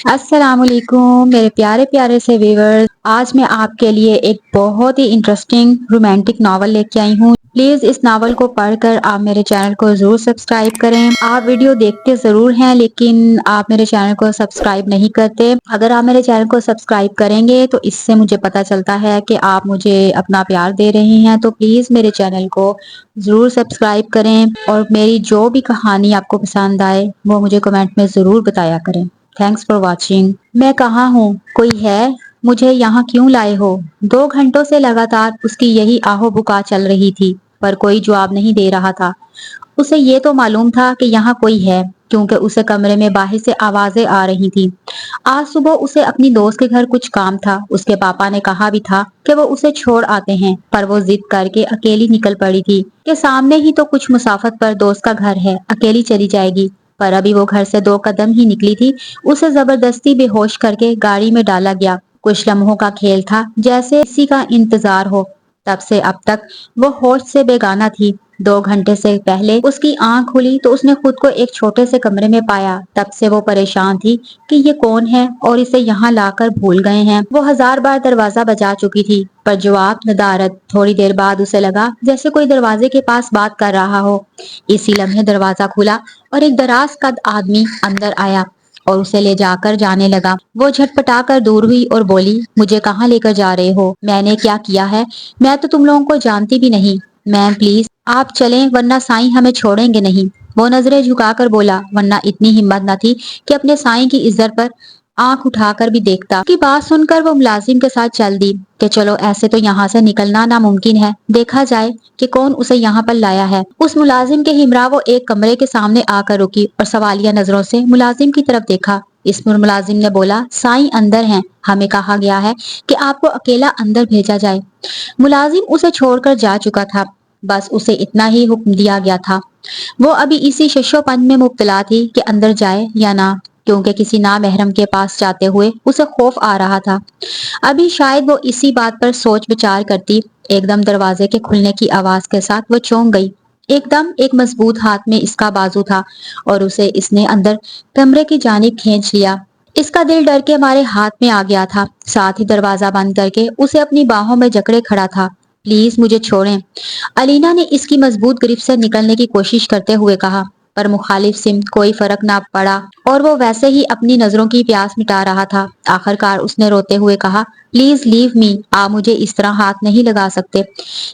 السلام علیکم میرے پیارے پیارے سے ویورز، آج میں آپ کے لیے ایک بہت ہی انٹرسٹنگ رومانٹک ناول لے کے آئی ہوں۔ پلیز اس ناول کو پڑھ کر آپ میرے چینل کو ضرور سبسکرائب کریں۔ آپ ویڈیو دیکھتے ضرور ہیں لیکن آپ میرے چینل کو سبسکرائب نہیں کرتے۔ اگر آپ میرے چینل کو سبسکرائب کریں گے تو اس سے مجھے پتا چلتا ہے کہ آپ مجھے اپنا پیار دے رہے ہیں، تو پلیز میرے چینل کو ضرور سبسکرائب کریں اور میری جو بھی کہانی آپ کو پسند آئے وہ مجھے کمنٹ میں ضرور بتایا کریں۔ Thanks for watching. میں کہاں ہوں؟ کوئی ہے؟ مجھے یہاں کیوں لائے ہو؟ 2 گھنٹوں سے لگاتار اس کی یہی آہو بکا چل رہی تھی پر کوئی جواب نہیں دے رہا تھا۔ اسے یہ تو معلوم تھا کہ یہاں کوئی ہے کیونکہ اسے کمرے میں باہر سے آوازیں آ رہی تھی۔ آج صبح اسے اپنی دوست کے گھر کچھ کام تھا۔ اس کے پاپا نے کہا بھی تھا کہ وہ اسے چھوڑ آتے ہیں پر وہ ضد کر کے اکیلی نکل پڑی تھی کہ سامنے ہی تو کچھ مسافت پر دوست کا گھر ہے، اکیلی چلی جائے گی۔ پر ابھی وہ گھر سے 2 قدم ہی نکلی تھی، اسے زبردستی بے ہوش کر کے گاڑی میں ڈالا گیا۔ کچھ لمحوں کا کھیل تھا، جیسے کسی کا انتظار ہو۔ تب سے اب تک وہ ہوش سے بیگانہ تھی۔ 2 گھنٹے سے پہلے اس کی آنکھ کھلی تو اس نے خود کو ایک چھوٹے سے کمرے میں پایا۔ تب سے وہ پریشان تھی کہ یہ کون ہے اور اسے یہاں لا کر بھول گئے ہیں۔ وہ 1000 بار دروازہ بجا چکی تھی پر جواب ندارد۔ تھوڑی دیر بعد اسے لگا جیسے کوئی دروازے کے پاس بات کر رہا ہو۔ اسی لمحے دروازہ کھلا اور ایک دراز قد آدمی اندر آیا اور اسے لے جا کر جانے لگا۔ وہ جھٹپٹا کر دور ہوئی اور بولی، مجھے کہاں لے کر جا رہے ہو؟ میں نے کیا کیا ہے؟ میں تو تم لوگوں کو جانتی بھی نہیں۔ میم پلیز آپ چلیں ورنہ سائیں ہمیں چھوڑیں گے نہیں۔ وہ نظریں جھکا کر بولا، ورنہ اتنی ہمت نہ تھی کہ اپنے سائیں کی عزت پر آنکھ اٹھا کر بھی دیکھتا۔ اس کی بات سن کر وہ ملازم کے ساتھ چل دی کہ چلو ایسے تو یہاں سے نکلنا ناممکن ہے، دیکھا جائے کہ کون اسے یہاں پر لایا ہے۔ اس ملازم کے ہمراہ وہ ایک کمرے کے سامنے آ کر رکی اور سوالیہ نظروں سے ملازم کی طرف دیکھا۔ اس پر ملازم نے بولا، سائیں اندر ہیں، ہمیں کہا گیا ہے کہ آپ کو اکیلا اندر بھیجا جائے۔ ملازم اسے چھوڑ کر جا چکا تھا، بس اسے اتنا ہی حکم دیا گیا تھا۔ وہ ابھی اسی شش و پنج میں مبتلا تھی کہ اندر جائے یا نہ، کیونکہ کسی نامحرم کے پاس جاتے ہوئے اسے خوف آ رہا تھا۔ ابھی شاید وہ اسی بات پر سوچ بچار کرتی، ایک دم دروازے کے کھلنے کی آواز کے ساتھ وہ چونک گئی۔ ایک دم ایک مضبوط ہاتھ میں اس کا بازو تھا اور اسے اس نے اندر کمرے کی جانب کھینچ لیا۔ اس کا دل ڈر کے مارے ہاتھ میں آ گیا تھا، ساتھ ہی دروازہ بند کر کے اسے اپنی باہوں میں جکڑے کھڑا تھا۔ پلیز مجھے چھوڑیں، الینا نے اس کی مضبوط گرفت سے نکلنے کی کوشش کرتے ہوئے کہا، پر مخالف سمت کوئی فرق نہ پڑا اور وہ ویسے ہی اپنی نظروں کی پیاس مٹا رہا تھا۔ آخر کار اس نے روتے ہوئے کہا، پلیز لیو می، آپ مجھے اس طرح ہاتھ نہیں لگا سکتے۔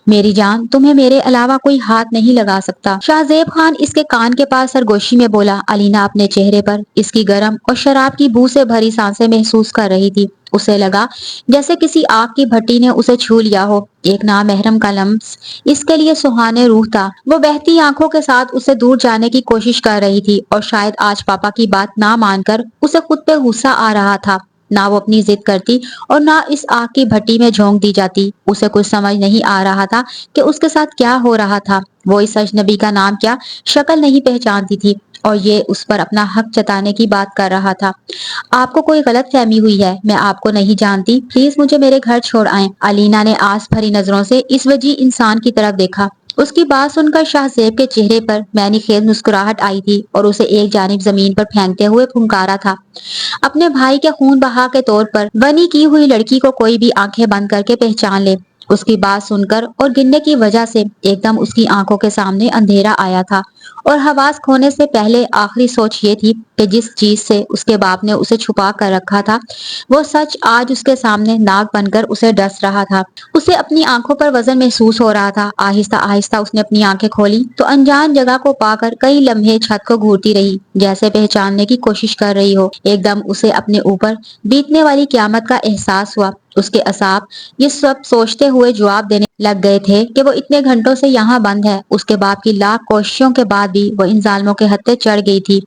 میری جان، تمہیں میرے علاوہ کوئی ہاتھ نہیں لگا سکتا۔ شاہزیب خان اس کے کان کے پاس سرگوشی میں بولا۔ الینا اپنے چہرے پر اس کی گرم اور شراب کی بو سے بھری سانسیں محسوس کر رہی تھی۔ اسے لگا جیسے کسی آگ کی بھٹی نے اسے چھو لیا ہو۔ ایک نامحرم کا لمس اس کے لیے سہانے روح تھا۔ وہ بہتی آنکھوں کے ساتھ اسے دور جانے کی کوشش کر رہی تھی اور شاید آج پاپا کی بات نہ مان کر اسے خود پہ غصہ آ رہا تھا۔ نہ وہ اپنی ضد کرتی اور نہ اس آگ کی بھٹی میں جھونک دی جاتی۔ اسے کچھ سمجھ نہیں آ رہا تھا کہ اس کے ساتھ کیا ہو رہا تھا۔ وہ اس اجنبی کا نام کیا شکل نہیں پہچانتی تھی اور یہ اس پر اپنا حق جتانے کی بات کر رہا تھا۔ آپ کو کوئی غلط فہمی ہوئی ہے، میں آپ کو نہیں جانتی، پلیز مجھے میرے گھر چھوڑ آئیں۔ الینا نے آس بھری نظروں سے اس وجیح انسان کی طرف دیکھا۔ اس کی بات سن کر شاہزیب کے چہرے پر معنی خیز مسکراہٹ آئی تھی اور اسے ایک جانب زمین پر پھینکتے ہوئے پھنکارا تھا۔ اپنے بھائی کے خون بہا کے طور پر بنی کی ہوئی لڑکی کو کوئی بھی آنکھیں بند کر کے پہچان لے۔ اس کی بات سن کر اور گننے کی وجہ سے ایک دم اس کی آنکھوں کے سامنے اندھیرا آیا تھا اور حواس کھونے سے پہلے آخری سوچ یہ تھی کہ جس چیز سے اس کے باپ نے اسے چھپا کر رکھا تھا وہ سچ آج اس کے سامنے ناگ بن کر اسے ڈس رہا تھا۔ اسے اپنی آنکھوں پر وزن محسوس ہو رہا تھا۔ آہستہ آہستہ اس نے اپنی آنکھیں کھولی تو انجان جگہ کو پا کر کئی لمحے چھت کو گھورتی رہی جیسے پہچاننے کی کوشش کر رہی ہو۔ ایک دم اسے اپنے اوپر بیتنے والی قیامت کا احساس ہوا۔ اس کے اعصاب یہ سب سوچتے ہوئے جواب دینے لگ گئے تھے کہ وہ اتنے گھنٹوں سے یہاں بند ہے۔ اس کے باپ کی لاکھ کوششوں کے بعد بھی وہ ان ظالموں کے ہتھے چڑھ گئی تھی۔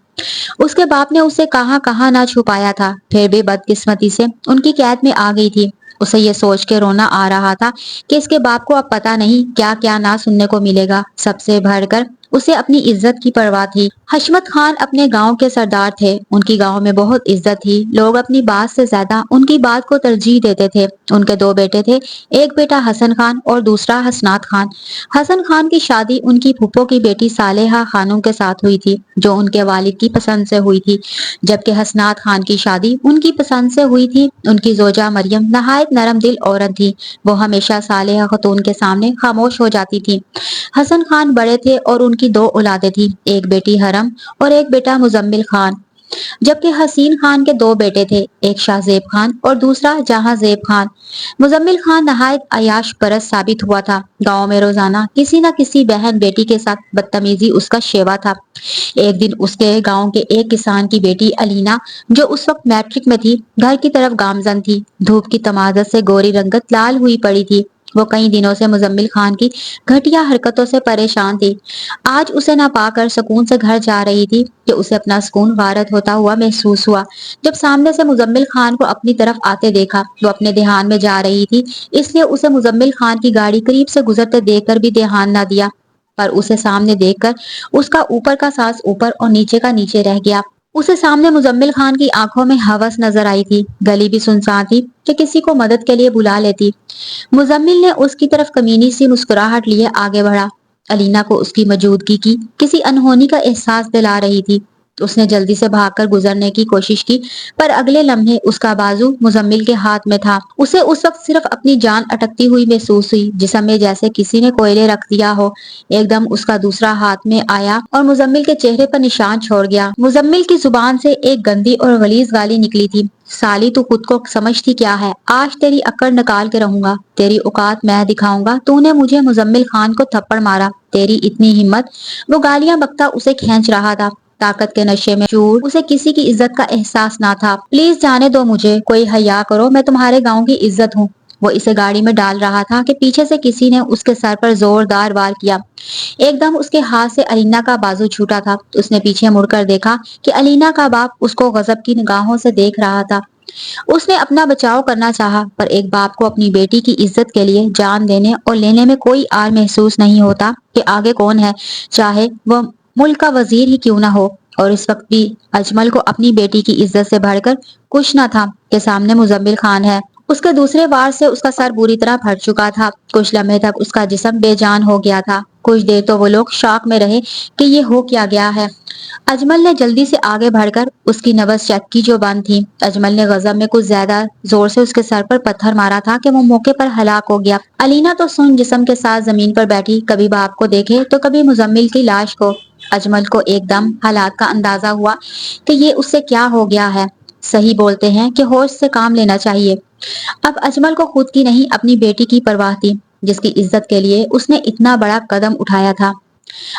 اس کے باپ نے اسے کہاں کہاں نہ چھپایا تھا، پھر بھی بدقسمتی سے ان کی قید میں آ گئی تھی۔ اسے یہ سوچ کے رونا آ رہا تھا کہ اس کے باپ کو اب پتہ نہیں کیا کیا نہ سننے کو ملے گا۔ سب سے بڑھ کر اسے اپنی عزت کی پرواہ تھی۔ حشمت خان اپنے گاؤں کے سردار تھے، ان کی گاؤں میں بہت عزت تھی، لوگ اپنی بات سے زیادہ ان کی بات کو ترجیح دیتے تھے۔ ان کے دو بیٹے تھے، ایک بیٹا حسن خان اور دوسرا حسنات خان۔ حسن خان کی شادی ان کی پھپھو کی بیٹی صالحہ خانم کے ساتھ ہوئی تھی، جو ان کے والد کی پسند سے ہوئی تھی، جبکہ حسنات خان کی شادی ان کی پسند سے ہوئی تھی۔ ان کی زوجہ مریم نہایت نرم دل عورت تھی، وہ ہمیشہ صالحہ خاتون کے سامنے خاموش ہو جاتی تھی۔ حسن خان بڑے تھے اور ان کی دو اولادیں تھیں، ایک بیٹی حرم اور ایک بیٹا مزمل خان، جبکہ حسین خان کے دو بیٹے تھے، ایک شاہ زیب خان اور دوسرا جہاں زیب خان۔ مزمل خان نہایت عیاش پرست ثابت ہوا تھا، گاؤں میں روزانہ کسی نہ کسی بہن بیٹی کے ساتھ بدتمیزی اس کا شیوا تھا۔ ایک دن اس کے گاؤں کے ایک کسان کی بیٹی علینا، جو اس وقت میٹرک میں تھی، گھر کی طرف گامزن تھی، دھوپ کی تمازت سے گوری رنگت لال ہوئی پڑی تھی۔ وہ کئی دنوں سے مزمل خان کی گھٹیا حرکتوں سے پریشان تھی۔ آج اسے نہ پا کر سکون سے گھر جا رہی تھی کہ اسے اپنا سکون غارت ہوتا ہوا محسوس ہوا۔ جب سامنے سے مزمل خان کو اپنی طرف آتے دیکھا، وہ اپنے دھیان میں جا رہی تھی، اس لیے اسے مزمل خان کی گاڑی قریب سے گزرتے دیکھ کر بھی دھیان نہ دیا، پر اسے سامنے دیکھ کر اس کا اوپر کا سانس اوپر اور نیچے کا نیچے رہ گیا۔ اسے سامنے مزمل خان کی آنکھوں میں ہوس نظر آئی تھی، گلی بھی سنسان تھی کہ کسی کو مدد کے لیے بلا لیتی۔ مزمل نے اس کی طرف کمینی سی مسکراہٹ لیے آگے بڑھا۔ علینا کو اس کی موجودگی کی کسی انہونی کا احساس دلا رہی تھی۔ اس نے جلدی سے بھاگ کر گزرنے کی کوشش کی، پر اگلے لمحے اس کا بازو مزمل کے ہاتھ میں تھا۔ اسے اس وقت صرف اپنی جان اٹکتی ہوئی محسوس ہوئی، جسم میں جیسے کسی نے کوئلے رکھ دیا ہو۔ ایک دم اس کا دوسرا ہاتھ میں آیا اور مزمل کے چہرے پر نشان چھوڑ گیا۔ مزمل کی زبان سے ایک گندی اور غلیظ گالی نکلی تھی۔ سالی، تو خود کو سمجھتی کیا ہے؟ آج تیری اکڑ نکال کے رہوں گا، تیری اوقات میں دکھاؤں گا۔ تو نے مجھے مزمل خان کو تھپڑ مارا، تیری اتنی ہمت؟ وہ گالیاں بکتا اسے کھینچ رہا تھا، طاقت کے نشے میں چور، اسے کسی کی عزت کا احساس نہ تھا۔ پلیز جانے دو مجھے، کوئی حیا کرو، میں تمہارے گاؤں کی عزت ہوں۔ وہ اسے گاڑی میں ڈال رہا تھا کہ پیچھے سے کسی نے اس کے سر پر زوردار وار کیا۔ ایک دم اس کے ہاتھ سے علینا کا بازو چھوٹا تھا۔ اس نے پیچھے مڑ کر دیکھا کہ علینا کا باپ اس کو غضب کی نگاہوں سے دیکھ رہا تھا۔ اس نے اپنا بچاؤ کرنا چاہا، پر ایک باپ کو اپنی بیٹی کی عزت کے لیے جان دینے اور لینے میں کوئی آر محسوس نہیں ہوتا کہ آگے کون ہے، چاہے وہ ملک کا وزیر ہی کیوں نہ ہو۔ اور اس وقت بھی اجمل کو اپنی بیٹی کی عزت سے بڑھ کر کچھ نہ تھا کہ سامنے مزمل خان ہے۔ اس کے دوسرے وار سے اس کا سر بری طرح پھٹ چکا تھا، کچھ لمحے تک اس کا جسم بے جان ہو گیا تھا۔ کچھ دیر تو وہ لوگ شاک میں رہے کہ یہ ہو کیا گیا ہے۔ اجمل نے جلدی سے آگے بڑھ کر اس کی نبض چیک کی جو بند تھی۔ اجمل نے غضب میں کچھ زیادہ زور سے اس کے سر پر پتھر مارا تھا کہ وہ موقع پر ہلاک ہو گیا۔ علینا تو سن جسم کے ساتھ زمین پر بیٹھی، کبھی باپ کو دیکھے تو کبھی مزمل کی لاش کو۔ اجمل کو ایک دم حالات کا اندازہ ہوا کہ یہ اس سے کیا ہو گیا ہے۔ صحیح بولتے ہیں کہ ہوش سے کام لینا چاہیے۔ اب اجمل کو خود کی نہیں اپنی بیٹی کی پرواہ تھی، جس کی عزت کے لیے اس نے اتنا بڑا قدم اٹھایا تھا۔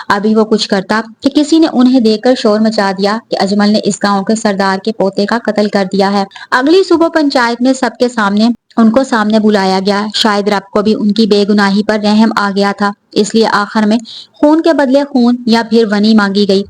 ابھی وہ کچھ کرتا کہ کسی نے انہیں دیکھ کر شور مچا دیا کہ اجمل نے اس گاؤں کے سردار کے پوتے کا قتل کر دیا ہے۔ اگلی صبح پنچایت میں سب کے سامنے ان کو سامنے بلایا گیا۔ شاید رب کو بھی ان کی بے گناہی پر رحم آ گیا تھا، اس لیے آخر میں خون کے بدلے خون یا پھر ونی مانگی گئی۔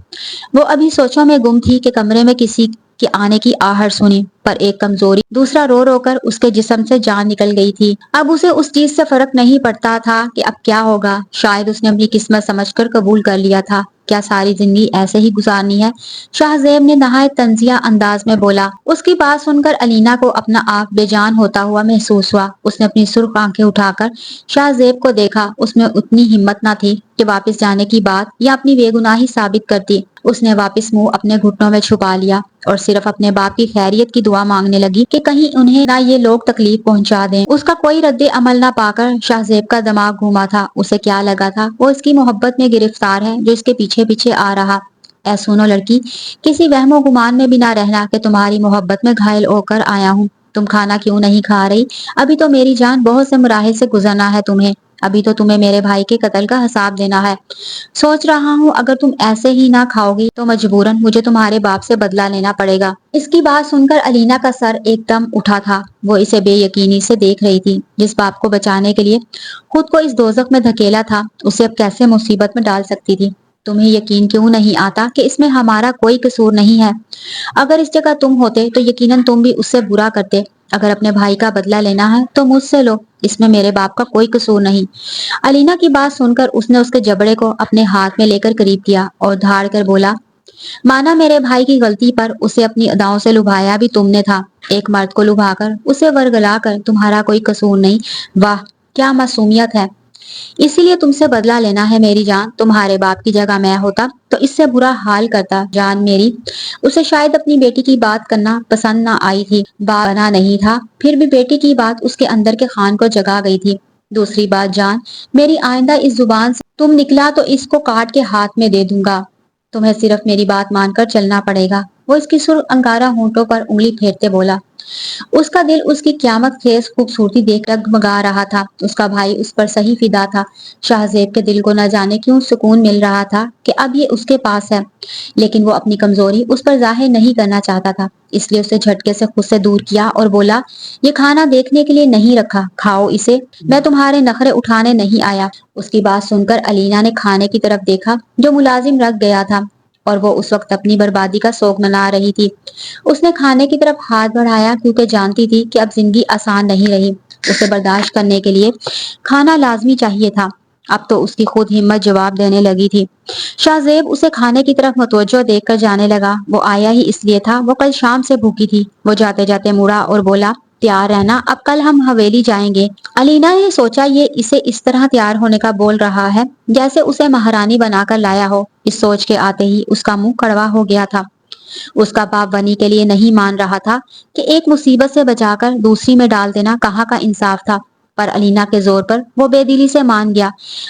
وہ ابھی سوچوں میں گم تھی کہ کمرے میں کسی کے آنے کی آہٹ سنی، پر ایک کمزوری دوسرا رو رو کر اس کے جسم سے جان نکل گئی تھی۔ اب اسے اس چیز سے فرق نہیں پڑتا تھا کہ اب کیا ہوگا، شاید اس نے اپنی قسمت سمجھ کر قبول کر لیا تھا۔ کیا ساری زندگی ایسے ہی گزارنی ہے؟ شاہ زیب نے نہایت طنزیہ انداز میں بولا۔ اس کی بات سن کر علینا کو اپنا آپ بے جان ہوتا ہوا محسوس ہوا۔ اس نے اپنی سرخ آنکھیں اٹھا کر شاہ زیب کو دیکھا۔ اس میں اتنی ہمت نہ تھی کہ واپس جانے کی بات یا اپنی بے گناہی ثابت کرتی۔ اس نے واپس منہ اپنے گھٹنوں میں چھپا لیا اور صرف اپنے باپ کی خیریت کی دعا مانگنے لگی کہ کہیں انہیں نہ یہ لوگ تکلیف پہنچا دیں۔ اس کا کوئی رد عمل نہ پا کر شاہ زیب کا دماغ گھوما تھا۔ اسے کیا لگا تھا وہ اس کی محبت میں گرفتار ہے جو اس کے پیچھے پیچھے آ رہا۔ اے سنو لڑکی، کسی وہم و گمان میں بھی نہ رہنا کہ تمہاری محبت میں گھائل ہو کر آیا ہوں۔ تم کھانا کیوں نہیں کھا رہی؟ ابھی تو میری جان بہت سے مراحل سے گزرنا ہے تمہیں۔ ابھی تو تمہیں میرے بھائی کے قتل کا حساب دینا ہے۔ سوچ رہا ہوں اگر تم ایسے ہی نہ کھاؤ گی تو مجبوراً مجھے تمہارے باپ سے بدلہ لینا پڑے گا۔ اس کی بات سن کر علینا کا سر ایک دم اٹھا تھا۔ وہ اسے بے یقینی سے دیکھ رہی تھی۔ جس باپ کو بچانے کے لیے خود کو اس دوزخ میں دھکیلا تھا، اسے اب کیسے مصیبت میں ڈال سکتی تھی؟ تمہیں یقین کیوں نہیں آتا کہ اس میں ہمارا کوئی قصور نہیں ہے؟ اگر اس جگہ تم ہوتے تو یقیناً تم بھی اس سے برا کرتے۔ اگر اپنے بھائی کا بدلہ لینا ہے تو مجھ سے لو، اس میں میرے باپ کا کوئی قصور نہیں۔ علینا کی بات سن کر اس نے اس کے جبڑے کو اپنے ہاتھ میں لے کر قریب کیا اور دھاڑ کر بولا، مانا میرے بھائی کی غلطی پر اسے اپنی اداؤں سے لبھایا بھی تم نے تھا۔ ایک مرد کو لبھا کر اسے ورگلا کر تمہارا کوئی قصور نہیں۔ واہ کیا معصومیت ہے! اسی لیے تم سے بدلہ لینا ہے میری جان۔ تمہارے باپ کی جگہ میں ہوتا تو اس سے برا حال کرتا جان میری۔ اسے شاید اپنی بیٹی کی بات کرنا پسند نہ آئی تھی، باپ بنا نہیں تھا، پھر بھی بیٹی کی بات اس کے اندر کے خان کو جگا گئی تھی۔ دوسری بات جان میری، آئندہ اس زبان سے تم نکلا تو اس کو کاٹ کے ہاتھ میں دے دوں گا۔ تمہیں صرف میری بات مان کر چلنا پڑے گا۔ وہ اس کی سرخ انگارہ ہونٹوں پر انگلی پھیرتے بولا۔ اس کا دل اس کی قیامت خیز خوبصورتی دیکھ ڈگمگا رہا تھا۔ اس کا بھائی اس پر صحیح فدا تھا۔ شاہزیب کے دل کو نہ جانے کیوں سکون مل رہا تھا کہ اب یہ اس کے پاس ہے، لیکن وہ اپنی کمزوری اس پر ظاہر نہیں کرنا چاہتا تھا، اس لیے اسے جھٹکے سے خود سے دور کیا اور بولا، یہ کھانا دیکھنے کے لیے نہیں رکھا، کھاؤ اسے، میں تمہارے نخرے اٹھانے نہیں آیا۔ اس کی بات سن کر علینا نے کھانے کی طرف دیکھا جو ملازم رکھ گیا تھا اور وہ اس وقت اپنی بربادی کا سوگ منا رہی تھی۔ اس نے کھانے کی طرف ہاتھ بڑھایا کیونکہ جانتی تھی کہ اب زندگی آسان نہیں رہی۔ اسے برداشت کرنے کے لیے کھانا لازمی چاہیے تھا۔ اب تو اس کی خود ہمت جواب دینے لگی تھی۔ شاہزیب اسے کھانے کی طرف متوجہ دیکھ کر جانے لگا۔ وہ آیا ہی اس لیے تھا، وہ کل شام سے بھوکی تھی۔ وہ جاتے جاتے مڑا اور بولا، تیار رہنا، اب کل ہم حویلی جائیں گے۔ علینا نے سوچا یہ اسے اس طرح تیار ہونے کا بول رہا ہے جیسے اسے مہارانی بنا کر لایا ہو۔ اس سوچ کے آتے ہی اس کا منہ کڑوا ہو گیا تھا۔ اس کا باپ بنی کے لیے نہیں مان رہا تھا کہ ایک مصیبت سے بچا کر دوسری میں ڈال دینا کہاں کا انصاف تھا، پر علینا کے زور پر وہ بے دلی سے مان گیا۔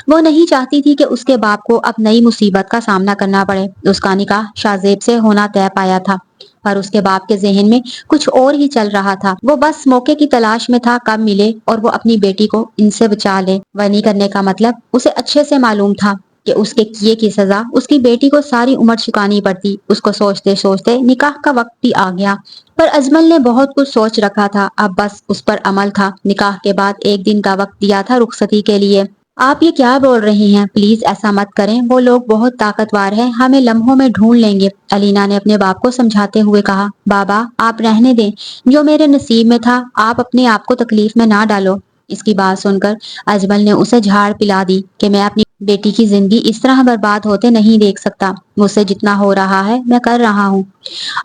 وہ نہیں چاہتی تھی کہ اس کے باپ کو اب نئی مصیبت کا سامنا کرنا پڑے۔ اس کا نکاح شاہزیب سے ہونا طے پایا تھا، پر اس کے باپ کے ذہن میں کچھ اور ہی چل رہا تھا۔ وہ بس موقع کی تلاش میں تھا کب ملے اور وہ اپنی بیٹی کو ان سے بچا لے۔ بنی کرنے کا مطلب اسے اچھے سے معلوم تھا کہ اس کے کیے کی سزا اس کی بیٹی کو ساری عمر چکانی پڑتی۔ اس کو سوچتے سوچتے نکاح کا وقت بھی آ گیا، پر اجمل نے بہت کچھ سوچ رکھا تھا، اب بس اس پر عمل تھا۔ نکاح کے بعد ایک دن کا وقت دیا تھا رخصتی کے لیے۔ آپ یہ کیا بول رہے ہیں؟ پلیز ایسا مت کریں، وہ لوگ بہت طاقتور ہیں، ہمیں لمحوں میں ڈھونڈ لیں گے۔ علینا نے اپنے باپ کو سمجھاتے ہوئے کہا، بابا آپ رہنے دیں، جو میرے نصیب میں تھا، آپ اپنے آپ کو تکلیف میں نہ ڈالو۔ اس کی بات سن کر اجمل نے اسے جھاڑ پلا دی کہ میں اپنی بیٹی کی زندگی اس طرح برباد ہوتے نہیں دیکھ سکتا۔ مجھ سے جتنا ہو رہا ہے میں کر رہا ہوں۔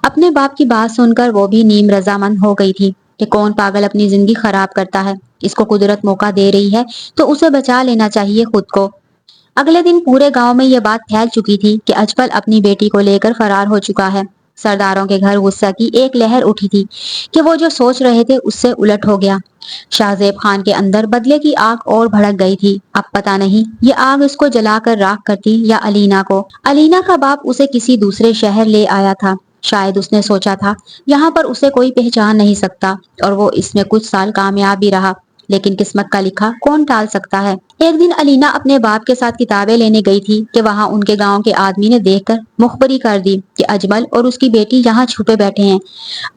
اپنے باپ کی بات سن کر وہ بھی نیم رضامند ہو گئی تھی کہ کون پاگل اپنی زندگی خراب کرتا ہے، اس کو قدرت موقع دے رہی ہے تو اسے بچا لینا چاہیے خود کو۔ اگلے دن پورے گاؤں میں یہ بات پھیل چکی تھی کہ اجمل اپنی بیٹی کو لے کر فرار ہو چکا ہے۔ سرداروں کے گھر غصہ کی ایک لہر اٹھی تھی کہ وہ جو سوچ رہے تھے اس سے الٹ ہو گیا۔ شاہزیب خان کے اندر بدلے کی آگ اور بھڑک گئی تھی۔ اب پتہ نہیں یہ آگ اس کو جلا کر راکھ کرتی یا علینا کو۔ علینا کا باپ اسے کسی دوسرے شہر لے آیا تھا۔ شاید اس نے سوچا تھا یہاں پر اسے کوئی پہچان نہیں سکتا، اور وہ اس میں کچھ سال کامیاب بھی رہا، لیکن قسمت کا لکھا کون ٹال سکتا ہے۔ ایک دن علینا اپنے باپ کے ساتھ کتابیں لینے گئی تھی کہ وہاں ان کے گاؤں کے آدمی نے دیکھ کر مخبری کر دی کہ اجمل اور اس کی بیٹی یہاں چھپے بیٹھے ہیں۔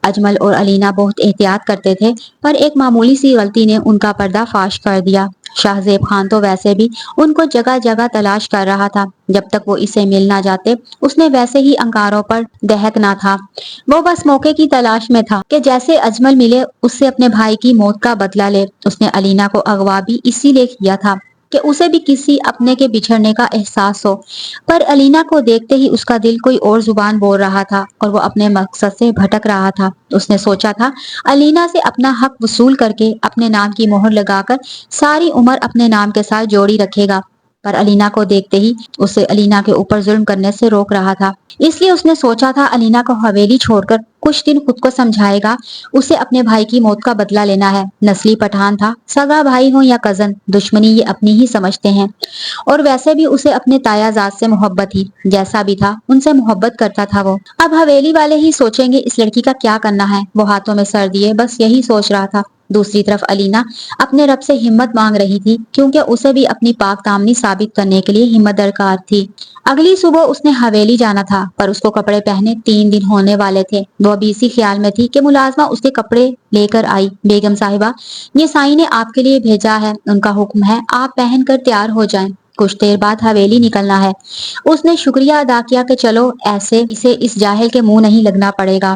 اجمل اور علینا بہت احتیاط کرتے تھے، پر ایک معمولی سی غلطی نے ان کا پردہ فاش کر دیا۔ شاہزیب خان تو ویسے بھی ان کو جگہ جگہ تلاش کر رہا تھا، جب تک وہ اسے مل نہ جاتے اس نے ویسے ہی انگاروں پر دہکنا تھا۔ وہ بس موقع کی تلاش میں تھا کہ جیسے اجمل ملے اس سے اپنے بھائی کی موت کا بدلہ لے۔ اس نے علینا کو اغوا بھی اسی لیے کیا تھا کہ اسے بھی کسی اپنے کے بچھڑنے کا احساس ہو، پر علینا کو دیکھتے ہی اس کا دل کوئی اور زبان بول رہا تھا اور وہ اپنے مقصد سے بھٹک رہا تھا۔ اس نے سوچا تھا علینا سے اپنا حق وصول کر کے اپنے نام کی مہر لگا کر ساری عمر اپنے نام کے ساتھ جوڑی رکھے گا، پر علینا کو دیکھتے ہی اسے علینا کے اوپر ظلم کرنے سے روک رہا تھا۔ اس لیے اس نے سوچا تھا علینا کو حویلی چھوڑ کر کچھ دن خود کو سمجھائے گا، اسے اپنے بھائی کی موت کا بدلہ لینا ہے۔ نسلی پٹھان تھا، سگا بھائی ہو یا کزن، دشمنی یہ اپنی ہی سمجھتے ہیں، اور ویسے بھی اسے اپنے تایا ذات سے محبت ہی، جیسا بھی تھا ان سے محبت کرتا تھا وہ۔ اب حویلی والے ہی سوچیں گے اس لڑکی کا کیا کرنا ہے، وہ ہاتھوں میں سر دیے بس یہی سوچ رہا تھا۔ دوسری طرف علینا اپنے رب سے ہمت مانگ رہی تھی کیونکہ اسے بھی اپنی پاک دامنی ثابت کرنے کے لیے ہمت درکار تھی۔ اگلی صبح اس نے حویلی جانا تھا، پر اس کو کپڑے پہنے 3 دن ہونے والے تھے۔ وہ ابھی اسی خیال میں تھی کہ ملازمہ اس کے کپڑے لے کر آئی۔ بیگم صاحبہ، یہ سائیں نے آپ کے لیے بھیجا ہے، ان کا حکم ہے آپ پہن کر تیار ہو جائیں، کچھ دیر بعد حویلی نکلنا ہے۔ اس نے شکریہ ادا کیا کہ چلو ایسے اسے اس جاہل کے منہ نہیں لگنا پڑے گا۔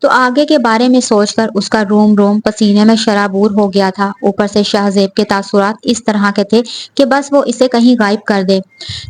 تو آگے کے بارے میں سوچ کر اس کا روم روم پسینے میں شرابور ہو گیا تھا۔ اوپر سے شاہ زیب کے تاثرات اس طرح کے تھے کہ بس وہ اسے کہیں غائب کر دے۔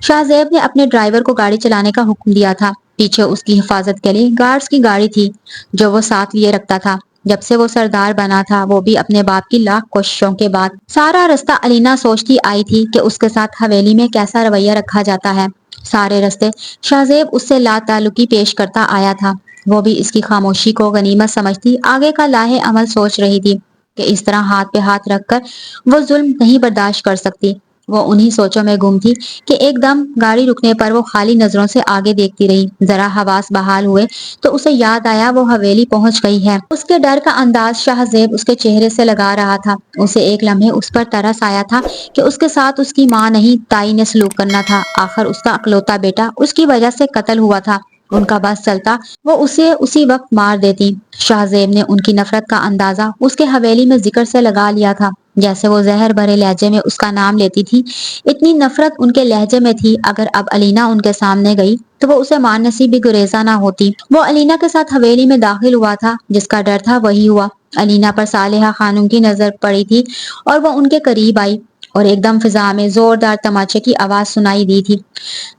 شاہ زیب نے اپنے ڈرائیور کو گاڑی چلانے کا حکم دیا تھا۔ پیچھے اس کی حفاظت کے لیے گارڈز کی گاڑی تھی جو وہ ساتھ لیے رکھتا تھا۔ جب سے وہ سردار بنا تھا وہ بھی اپنے باپ کی لاکھ کوششوں کے بعد۔ سارا رستہ الینا سوچتی آئی تھی کہ اس کے ساتھ حویلی میں کیسا رویہ رکھا جاتا ہے۔ سارے رستے شاہ زیب اس سے لا تعلقی پیش کرتا آیا تھا۔ وہ بھی اس کی خاموشی کو غنیمت سمجھتی آگے کا لاہے عمل سوچ رہی تھی کہ اس طرح ہاتھ پہ ہاتھ رکھ کر وہ ظلم نہیں برداشت کر سکتی۔ وہ انہی سوچوں میں گم تھی کہ ایک دم گاڑی رکنے پر وہ خالی نظروں سے آگے دیکھتی رہی۔ ذرا حواس بحال ہوئے تو اسے یاد آیا وہ حویلی پہنچ گئی ہے۔ اس کے ڈر کا انداز شاہ زیب اس کے چہرے سے لگا رہا تھا۔ اسے ایک لمحے اس پر ترس آیا تھا کہ اس کے ساتھ اس کی ماں نہیں تائی نے سلوک کرنا تھا۔ آخر اس کا اکلوتا بیٹا اس کی وجہ سے قتل ہوا تھا۔ ان کا بس چلتا وہ اسے اسی وقت مار دیتی۔ شاہ زیب نے ان کی نفرت کا اندازہ اس کے حویلی میں ذکر سے لگا لیا تھا۔ جیسے وہ زہر بھرے لہجے میں اس کا نام لیتی تھی اتنی نفرت ان کے لہجے میں تھی۔ اگر اب الینا ان کے سامنے گئی تو وہ اسے مارنے سے بھی گریزاں نہ ہوتی۔ وہ الینا کے ساتھ حویلی میں داخل ہوا تھا، جس کا ڈر تھا وہی ہوا۔ الینا پر صالحہ خانم کی نظر پڑی تھی اور وہ ان کے قریب آئی اور ایک دم فضا میں زوردار تمانچے کی آواز سنائی دی تھی۔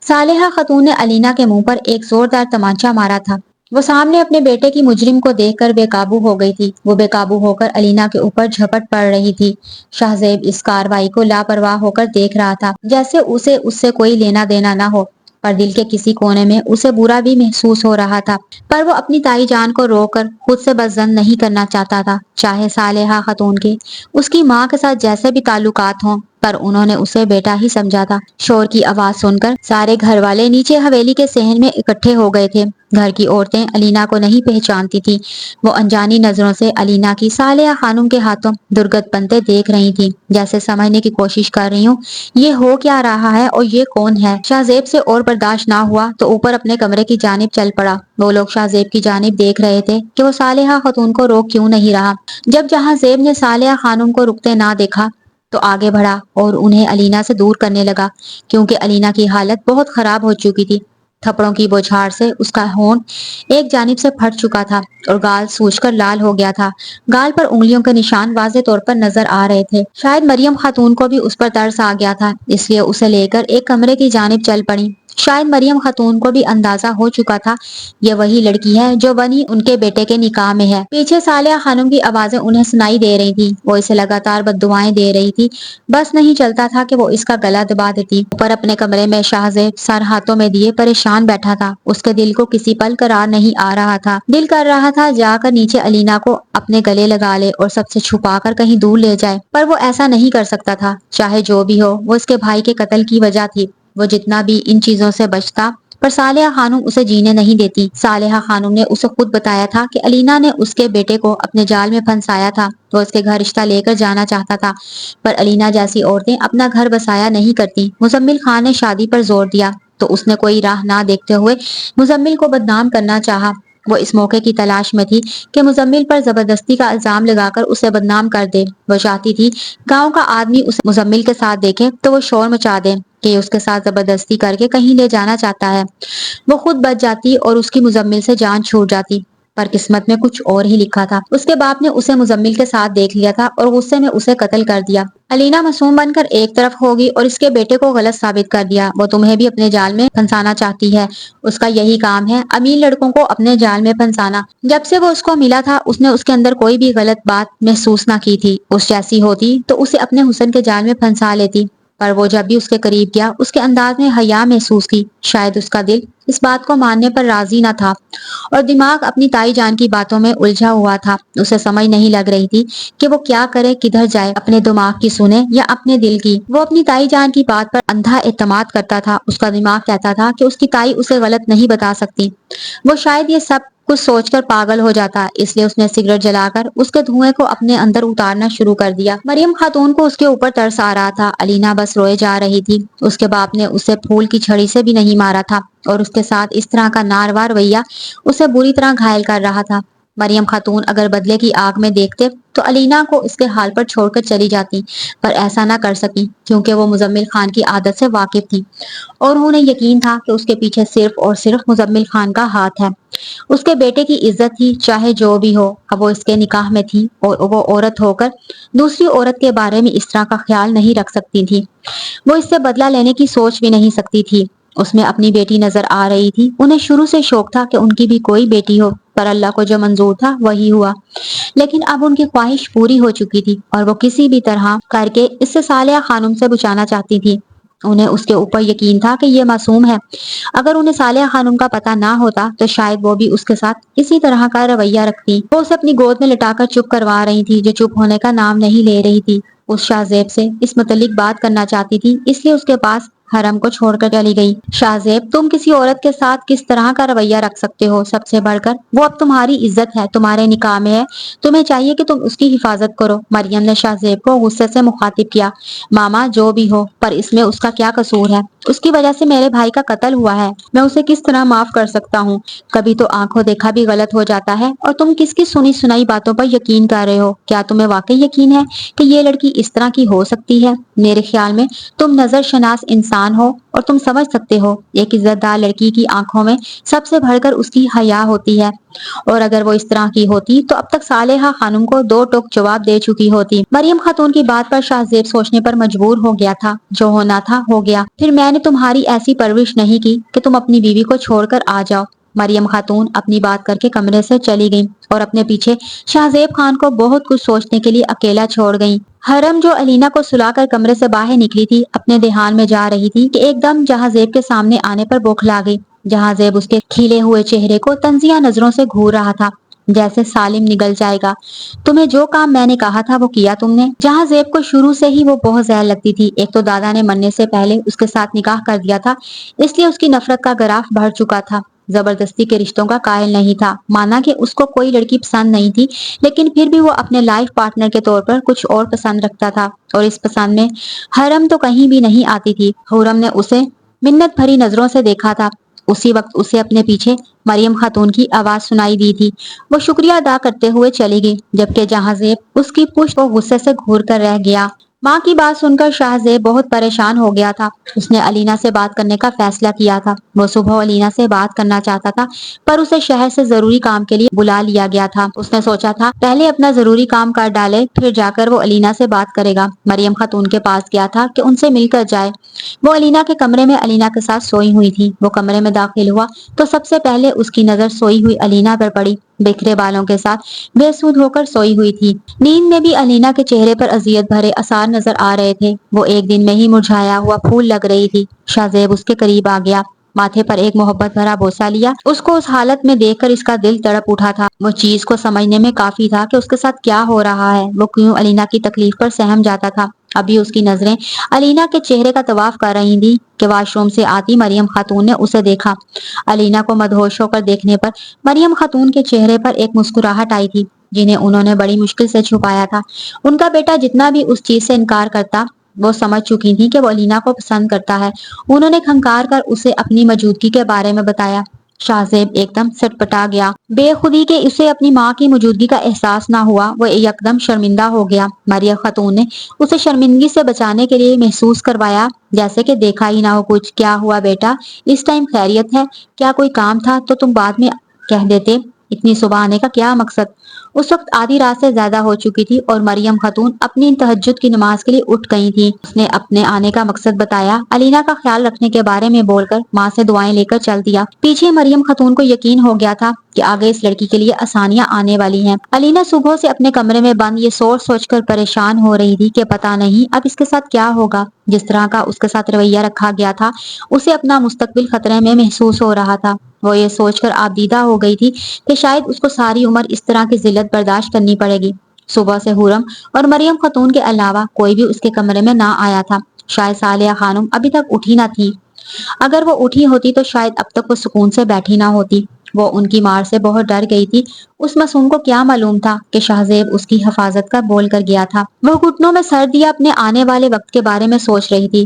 صالحہ خاتون نے الینا کے منہ پر ایک زوردار تمانچہ مارا تھا۔ وہ سامنے اپنے بیٹے کی مجرم کو دیکھ کر بے قابو ہو گئی تھی۔ وہ بے قابو ہو کر الینا کے اوپر جھپٹ پڑ رہی تھی۔ شاہ زیب اس کارروائی کو لاپرواہ ہو کر دیکھ رہا تھا جیسے اسے اس سے کوئی لینا دینا نہ ہو، پر دل کے کسی کونے میں اسے برا بھی محسوس ہو رہا تھا۔ پر وہ اپنی تائی جان کو روک کر خود سے بدظن نہیں کرنا چاہتا تھا۔ چاہے صالحہ خاتون کے اس کی ماں کے ساتھ جیسے بھی تعلقات ہوں، پر انہوں نے اسے بیٹا ہی سمجھا تھا۔ شور کی آواز سن کر سارے گھر والے نیچے حویلی کے صحن میں اکٹھے ہو گئے تھے۔ گھر کی عورتیں الینا کو نہیں پہچانتی تھی۔ وہ انجانی نظروں سے الینا کی صالحہ خانم کے ہاتھوں درگت بنتے دیکھ رہی تھی، جیسے سمجھنے کی کوشش کر رہی ہوں یہ ہو کیا رہا ہے اور یہ کون ہے۔ شاہ زیب سے اور برداشت نہ ہوا تو اوپر اپنے کمرے کی جانب چل پڑا۔ وہ لوگ شاہ زیب کی جانب دیکھ رہے تھے کہ وہ صالحہ خاتون کو روک کیوں نہیں رہا۔ جب جہاں زیب نے صالحہ خانم کو رکتے نہ دیکھا تو آگے بڑھا اور انہیں الینا سے دور کرنے لگا، کیونکہ الینا کی حالت بہت خراب ہو چکی تھی۔ تھپڑوں کی بوچھار سے اس کا ہونٹ ایک جانب سے پھٹ چکا تھا اور گال سوج کر لال ہو گیا تھا۔ گال پر انگلیوں کے نشان واضح طور پر نظر آ رہے تھے۔ شاید مریم خاتون کو بھی اس پر ترس آ گیا تھا، اس لیے اسے لے کر ایک کمرے کی جانب چل پڑی۔ شاید مریم خاتون کو بھی اندازہ ہو چکا تھا یہ وہی لڑکی ہے جو بنی ان کے بیٹے کے نکاح میں ہے۔ پیچھے صالحہ خانم کی آوازیں انہیں سنائی دے رہی تھی۔ وہ اسے لگاتار بددعائیں دے رہی تھی، بس نہیں چلتا تھا کہ وہ اس کا گلا دبا دیتی۔ اوپر اپنے کمرے میں شاہ زیب سر ہاتھوں میں دیے پریشان بیٹھا تھا۔ اس کے دل کو کسی پل قرار نہیں آ رہا تھا۔ دل کر رہا تھا جا کر نیچے الینا کو اپنے گلے لگا لے اور سب سے چھپا کر کہیں دور لے جائے، پر وہ ایسا نہیں کر سکتا تھا۔ چاہے جو بھی ہو وہ اس کے بھائی کے قتل کی وجہ تھی۔ وہ جتنا بھی ان چیزوں سے بچتا پر صالحہ خانم اسے جینے نہیں دیتی۔ صالحہ خانم نے اسے خود بتایا تھا کہ الینا نے اس کے بیٹے کو اپنے جال میں پھنسایا تھا۔ وہ اس کے گھر رشتہ لے کر جانا چاہتا تھا، پر الینا جیسی عورتیں اپنا گھر بسایا نہیں کرتی۔ مزمل خان نے شادی پر زور دیا تو اس نے کوئی راہ نہ دیکھتے ہوئے مزمل کو بدنام کرنا چاہا۔ وہ اس موقع کی تلاش میں تھی کہ مزمل پر زبردستی کا الزام لگا کر اسے بدنام کر دے۔ وہ چاہتی تھی گاؤں کا آدمی اسے مزمل کے ساتھ دیکھے تو وہ شور مچا دے کہ اس کے ساتھ زبردستی کر کے کہیں لے جانا چاہتا ہے۔ وہ خود بچ جاتی اور اس کی مزمل سے جان چھوٹ جاتی، پر قسمت میں کچھ اور ہی لکھا تھا۔ اس کے باپ نے اسے مزمل کے ساتھ دیکھ لیا تھا اور غصے میں اسے قتل کر دیا۔ الینا معصوم بن کر ایک طرف ہوگی اور اس کے بیٹے کو غلط ثابت کر دیا۔ وہ تمہیں بھی اپنے جال میں پھنسانا چاہتی ہے۔ اس کا یہی کام ہے، امیر لڑکوں کو اپنے جال میں پھنسانا۔ جب سے وہ اس کو ملا تھا اس نے اس کے اندر کوئی بھی غلط بات محسوس نہ کی تھی۔ اس جیسی ہوتی تو اسے اپنے حسن کے جال میں پھنسا لیتی، پر وہ جب بھی اس کے قریب گیا اس کے انداز میں حیا محسوس کی۔ شاید اس کا دل اس بات کو ماننے پر راضی نہ تھا اور دماغ اپنی تائی جان کی باتوں میں الجھا ہوا تھا۔ اسے سمجھ نہیں لگ رہی تھی کہ وہ کیا کرے، کدھر جائے، اپنے دماغ کی سنے یا اپنے دل کی۔ وہ اپنی تائی جان کی بات پر اندھا اعتماد کرتا تھا۔ اس کا دماغ کہتا تھا کہ اس کی تائی اسے غلط نہیں بتا سکتی۔ وہ شاید یہ سب کچھ سوچ کر پاگل ہو جاتا، اس لیے اس نے سگریٹ جلا کر اس کے دھوئیں کو اپنے اندر اتارنا شروع کر دیا۔ مریم خاتون کو اس کے اوپر ترس آ رہا تھا۔ الینا بس روئے جا رہی تھی۔ اس کے باپ نے اسے پھول کی چھڑی سے بھی نہیں مارا تھا اور اس کے ساتھ اس طرح کا ناروا رویہ اسے بری طرح گھائل کر رہا تھا۔ مریم خاتون اگر بدلے کی آگ میں دیکھتے تو علینا کو اس کے حال پر چھوڑ کر چلی جاتی، پر ایسا نہ کر سکی کیونکہ وہ مزمل خان کی عادت سے واقف تھی اور انہیں یقین تھا کہ اس کے پیچھے صرف اور صرف مزمل خان کا ہاتھ ہے۔ اس کے بیٹے کی عزت تھی چاہے جو بھی ہو، اب وہ اس کے نکاح میں تھی اور وہ عورت ہو کر دوسری عورت کے بارے میں اس طرح کا خیال نہیں رکھ سکتی تھی۔ وہ اس سے بدلہ لینے کی سوچ بھی نہیں سکتی تھی۔ اس میں اپنی بیٹی نظر آ رہی تھی۔ انہیں شروع سے شوق تھا کہ ان کی بھی کوئی بیٹی ہو، پر اللہ کو جو منظور تھا وہی ہوا۔ لیکن اب ان کی خواہش پوری ہو چکی تھی اور وہ کسی بھی طرح کر کے اس سے صالحہ خانم سے بچانا چاہتی تھی۔ انہیں اس کے اوپر یقین تھا کہ یہ معصوم ہے۔ اگر انہیں صالحہ خانم کا پتہ نہ ہوتا تو شاید وہ بھی اس کے ساتھ اسی طرح کا رویہ رکھتی۔ وہ اسے اپنی گود میں لٹا کر چپ کروا رہی تھی جو چپ ہونے کا نام نہیں لے رہی تھی۔ اس شاہ زیب سے اس متعلق بات کرنا چاہتی تھی، اس لیے اس کے پاس حرم کو چھوڑ کر چلی گئی۔ شاہ زیب، تم کسی عورت کے ساتھ کس طرح کا رویہ رکھ سکتے ہو؟ سب سے بڑھ کر وہ اب تمہاری عزت ہے، تمہارے نکاح میں ہے، تمہیں چاہیے کہ تم اس کی حفاظت کرو۔ مریم نے شاہ زیب کو غصے سے مخاطب کیا۔ ماما جو بھی ہو، پر اس میں اس کا کیا قصور ہے؟ اس کی وجہ سے میرے بھائی کا قتل ہوا ہے، میں اسے کس طرح معاف کر سکتا ہوں؟ کبھی تو آنکھوں دیکھا بھی غلط ہو جاتا ہے اور تم کس کی سنی سنائی باتوں پر یقین کر رہے ہو؟ کیا تمہیں واقعی یقین ہے کہ یہ لڑکی اس طرح کی ہو سکتی ہے؟ میرے خیال میں تم نظر شناس انسان ہو اور تم سمجھ سکتے ہو ایک عزت دار لڑکی کی آنکھوں میں سب سے بڑھ کر اس کی حیا ہوتی ہے، اور اگر وہ اس طرح کی ہوتی تو اب تک صالحہ خانم کو دو ٹوک جواب دے چکی ہوتی۔ مریم خاتون کی بات پر شاہ زیب سوچنے پر مجبور ہو گیا تھا۔ جو ہونا تھا ہو گیا، پھر میں نے تمہاری ایسی پرورش نہیں کی کہ تم اپنی بیوی کو چھوڑ کر آ جاؤ۔ مریم خاتون اپنی بات کر کے کمرے سے چلی گئیں اور اپنے پیچھے شاہ زیب خان کو بہت کچھ سوچنے کے لیے اکیلا چھوڑ گئیں۔ حرم جو علینا کو سلا کر کمرے سے باہر نکلی تھی، اپنے دھیان میں جا رہی تھی کہ ایک دم جہاں زیب کے سامنے آنے پر بوکھلا گئی۔ جہاں زیب اس کے کھیلے ہوئے چہرے کو طنزیہ نظروں سے گھور رہا تھا، جیسے سالم نگل جائے گا۔ تمہیں جو کام میں نے کہا تھا وہ کیا تم نے؟ جہاں زیب کو شروع سے ہی وہ بہت زہر لگتی تھی۔ ایک تو دادا نے مرنے سے پہلے اس کے ساتھ نکاح کر دیا تھا، اس لیے اس کی نفرت کا گراف بڑھ چکا تھا۔ زبردستی کے رشتوں کا قائل نہیں تھا، مانا کہ اس کو کوئی لڑکی پسند نہیں تھی، لیکن پھر بھی وہ اپنے لائف پارٹنر کے طور پر کچھ اور پسند رکھتا تھا، اور اس پسند میں حرم تو کہیں بھی نہیں آتی تھی۔ حرم نے اسے منت بھری نظروں سے دیکھا تھا۔ اسی وقت اسے اپنے پیچھے مریم خاتون کی آواز سنائی دی تھی۔ وہ شکریہ ادا کرتے ہوئے چلی گئی، جبکہ جہاں زیب اس کی پشت کو غصے سے گھور کر رہ گیا۔ ماں کی بات سن کر شاہ زیب بہت پریشان ہو گیا تھا۔ اس نے علینا سے بات کرنے کا فیصلہ کیا تھا۔ وہ صبح علینا سے بات کرنا چاہتا تھا، پر اسے شہر سے ضروری کام کے لیے بلا لیا گیا تھا۔ اس نے سوچا تھا پہلے اپنا ضروری کام کر ڈالے، پھر جا کر وہ علینا سے بات کرے گا۔ مریم خاتون کے پاس گیا تھا کہ ان سے مل کر جائے۔ وہ علینا کے کمرے میں علینا کے ساتھ سوئی ہوئی تھی۔ وہ کمرے میں داخل ہوا تو سب سے پہلے اس کی نظر سوئی ہوئی علینا پر پڑی۔ بکھرے بالوں کے ساتھ بے سود ہو کر سوئی ہوئی تھی۔ نیند میں بھی علینا کے چہرے پر اذیت بھرے آثار نظر آ رہے تھے۔ وہ ایک دن میں ہی مرجھایا ہوا پھول لگ رہی تھی۔ شاہ زیب اس کے قریب آ گیا، ماتھے پر ایک محبت بھرا بوسہ لیا۔ اس کو اس حالت میں دیکھ کر اس کا دل تڑپ اٹھا تھا۔ وہ چیز کو سمجھنے میں کافی تھا کہ اس کے ساتھ کیا ہو رہا ہے۔ وہ کیوں علینا کی تکلیف پر سہم جاتا تھا۔ ابھی اس کی نظریں علینا کے چہرے کا طواف کر رہی تھی کہ واش روم سے آتی مریم خاتون نے اسے دیکھا۔ علینا کو مدہوش ہو کر دیکھنے پر مریم خاتون کے چہرے پر ایک مسکراہٹ آئی تھی، جنہیں انہوں نے بڑی مشکل سے چھپایا تھا۔ ان کا بیٹا جتنا بھی اس چیز سے انکار کرتا، وہ سمجھ چکی تھی کہ وہ علینا کو پسند کرتا ہے۔ انہوں نے کھنکار کر اسے اپنی موجودگی کے بارے میں بتایا۔ شاہ زیب ایک دم سٹپٹا گیا۔ بے خودی کہ اسے اپنی ماں کی موجودگی کا احساس نہ ہوا، وہ یکدم شرمندہ ہو گیا۔ مریم خاتون نے اسے شرمندگی سے بچانے کے لیے محسوس کروایا جیسے کہ دیکھا ہی نہ ہو کچھ۔ کیا ہوا بیٹا؟ اس ٹائم خیریت ہے؟ کیا کوئی کام تھا تو تم بعد میں کہہ دیتے، اتنی صبح آنے کا کیا مقصد؟ اس وقت آدھی رات سے زیادہ ہو چکی تھی اور مریم خاتون اپنی تہجد کی نماز کے لیے اٹھ گئی تھی۔ اس نے اپنے آنے کا مقصد بتایا، علینا کا خیال رکھنے کے بارے میں بول کر ماں سے دعائیں لے کر چل دیا۔ پیچھے مریم خاتون کو یقین ہو گیا تھا کہ آگے اس لڑکی کے لیے آسانیاں آنے والی ہیں۔ علینا صبح سے اپنے کمرے میں بند یہ سوچ سوچ کر پریشان ہو رہی تھی کہ پتہ نہیں اب اس کے ساتھ کیا ہوگا۔ جس طرح کا اس کے ساتھ رویہ رکھا گیا تھا، اسے اپنا مستقبل خطرے میں محسوس ہو رہا تھا۔ وہ یہ سوچ کر آبدیدہ ہو گئی تھی کہ شاید اس کو ساری عمر اس طرح کی ذلت برداشت کرنی پڑے گی۔ صبح سے حرم اور مریم خاتون کے علاوہ کوئی بھی اس کے کمرے میں نہ آیا تھا۔ شاید صالحہ خانم ابھی تک اٹھی نہ تھی۔ اگر وہ اٹھی ہوتی تو شاید اب تک وہ سکون سے بیٹھی نہ ہوتی۔ وہ ان کی مار سے بہت ڈر گئی تھی۔ اس معصوم کو کیا معلوم تھا کہ شاہ زیب اس کی حفاظت کا بول کر گیا تھا۔ وہ گھٹنوں میں سر دیا اپنے آنے والے وقت کے بارے میں سوچ رہی تھی۔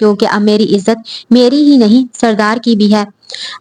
کیونکہ اب میری عزت میری ہی نہیں سردار کی بھی ہے۔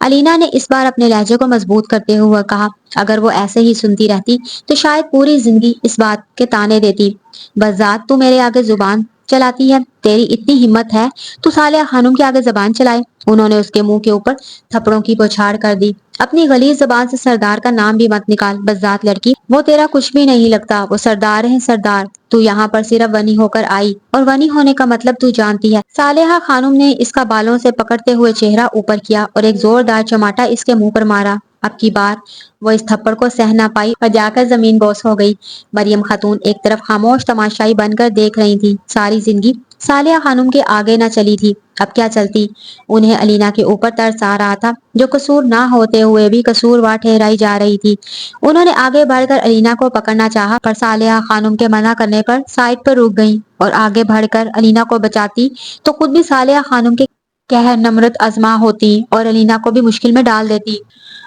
علینا نے اس بار اپنے لہجے کو مضبوط کرتے ہوئے کہا۔ اگر وہ ایسے ہی سنتی رہتی تو شاید پوری زندگی اس بات کے تانے دیتی۔ بذات تو میرے آگے زبان چلاتی ہے، تیری اتنی ہمت ہے تو صالحہ خانم کے آگے زبان چلائے۔ انہوں نے اس کے منہ کے اوپر تھپڑوں کی بوچھاڑ کر دی۔ اپنی غلیظ زبان سے سردار کا نام بھی مت نکال بذات لڑکی، وہ تیرا کچھ بھی نہیں لگتا، وہ سردار ہے سردار۔ تو یہاں پر صرف ونی ہو کر آئی اور ونی ہونے کا مطلب تو جانتی ہے۔ صالحہ خانم نے اس کا بالوں سے پکڑتے ہوئے چہرہ اوپر کیا اور ایک زوردار چماٹا اس کے منہ پر مارا۔ اب کی بار وہ اس تھپڑ کو سہ نہ پائی اور جا کر زمین بوس ہو گئی۔ مریم خاتون ایک طرف خاموش تماشائی بن کر دیکھ رہی تھی۔ ساری زندگی صالحہ خانم کے آگے نہ چلی تھی، اب کیا چلتی؟ انہیں علینا کے اوپر ترس آ رہا تھا جو قصور نہ ہوتے ہوئے بھی قصوروار ٹھہرائی جا رہی تھی۔ انہوں نے آگے بڑھ کر علینا کو پکڑنا چاہا پر صالحہ خانم کے منع کرنے پر سائڈ پر رک گئیں اور آگے بڑھ کر علینا کو بچاتی تو خود بھی صالحہ خانم کے قہر نمرد آزما ہوتی اور علینا کو بھی مشکل میں ڈال دیتی۔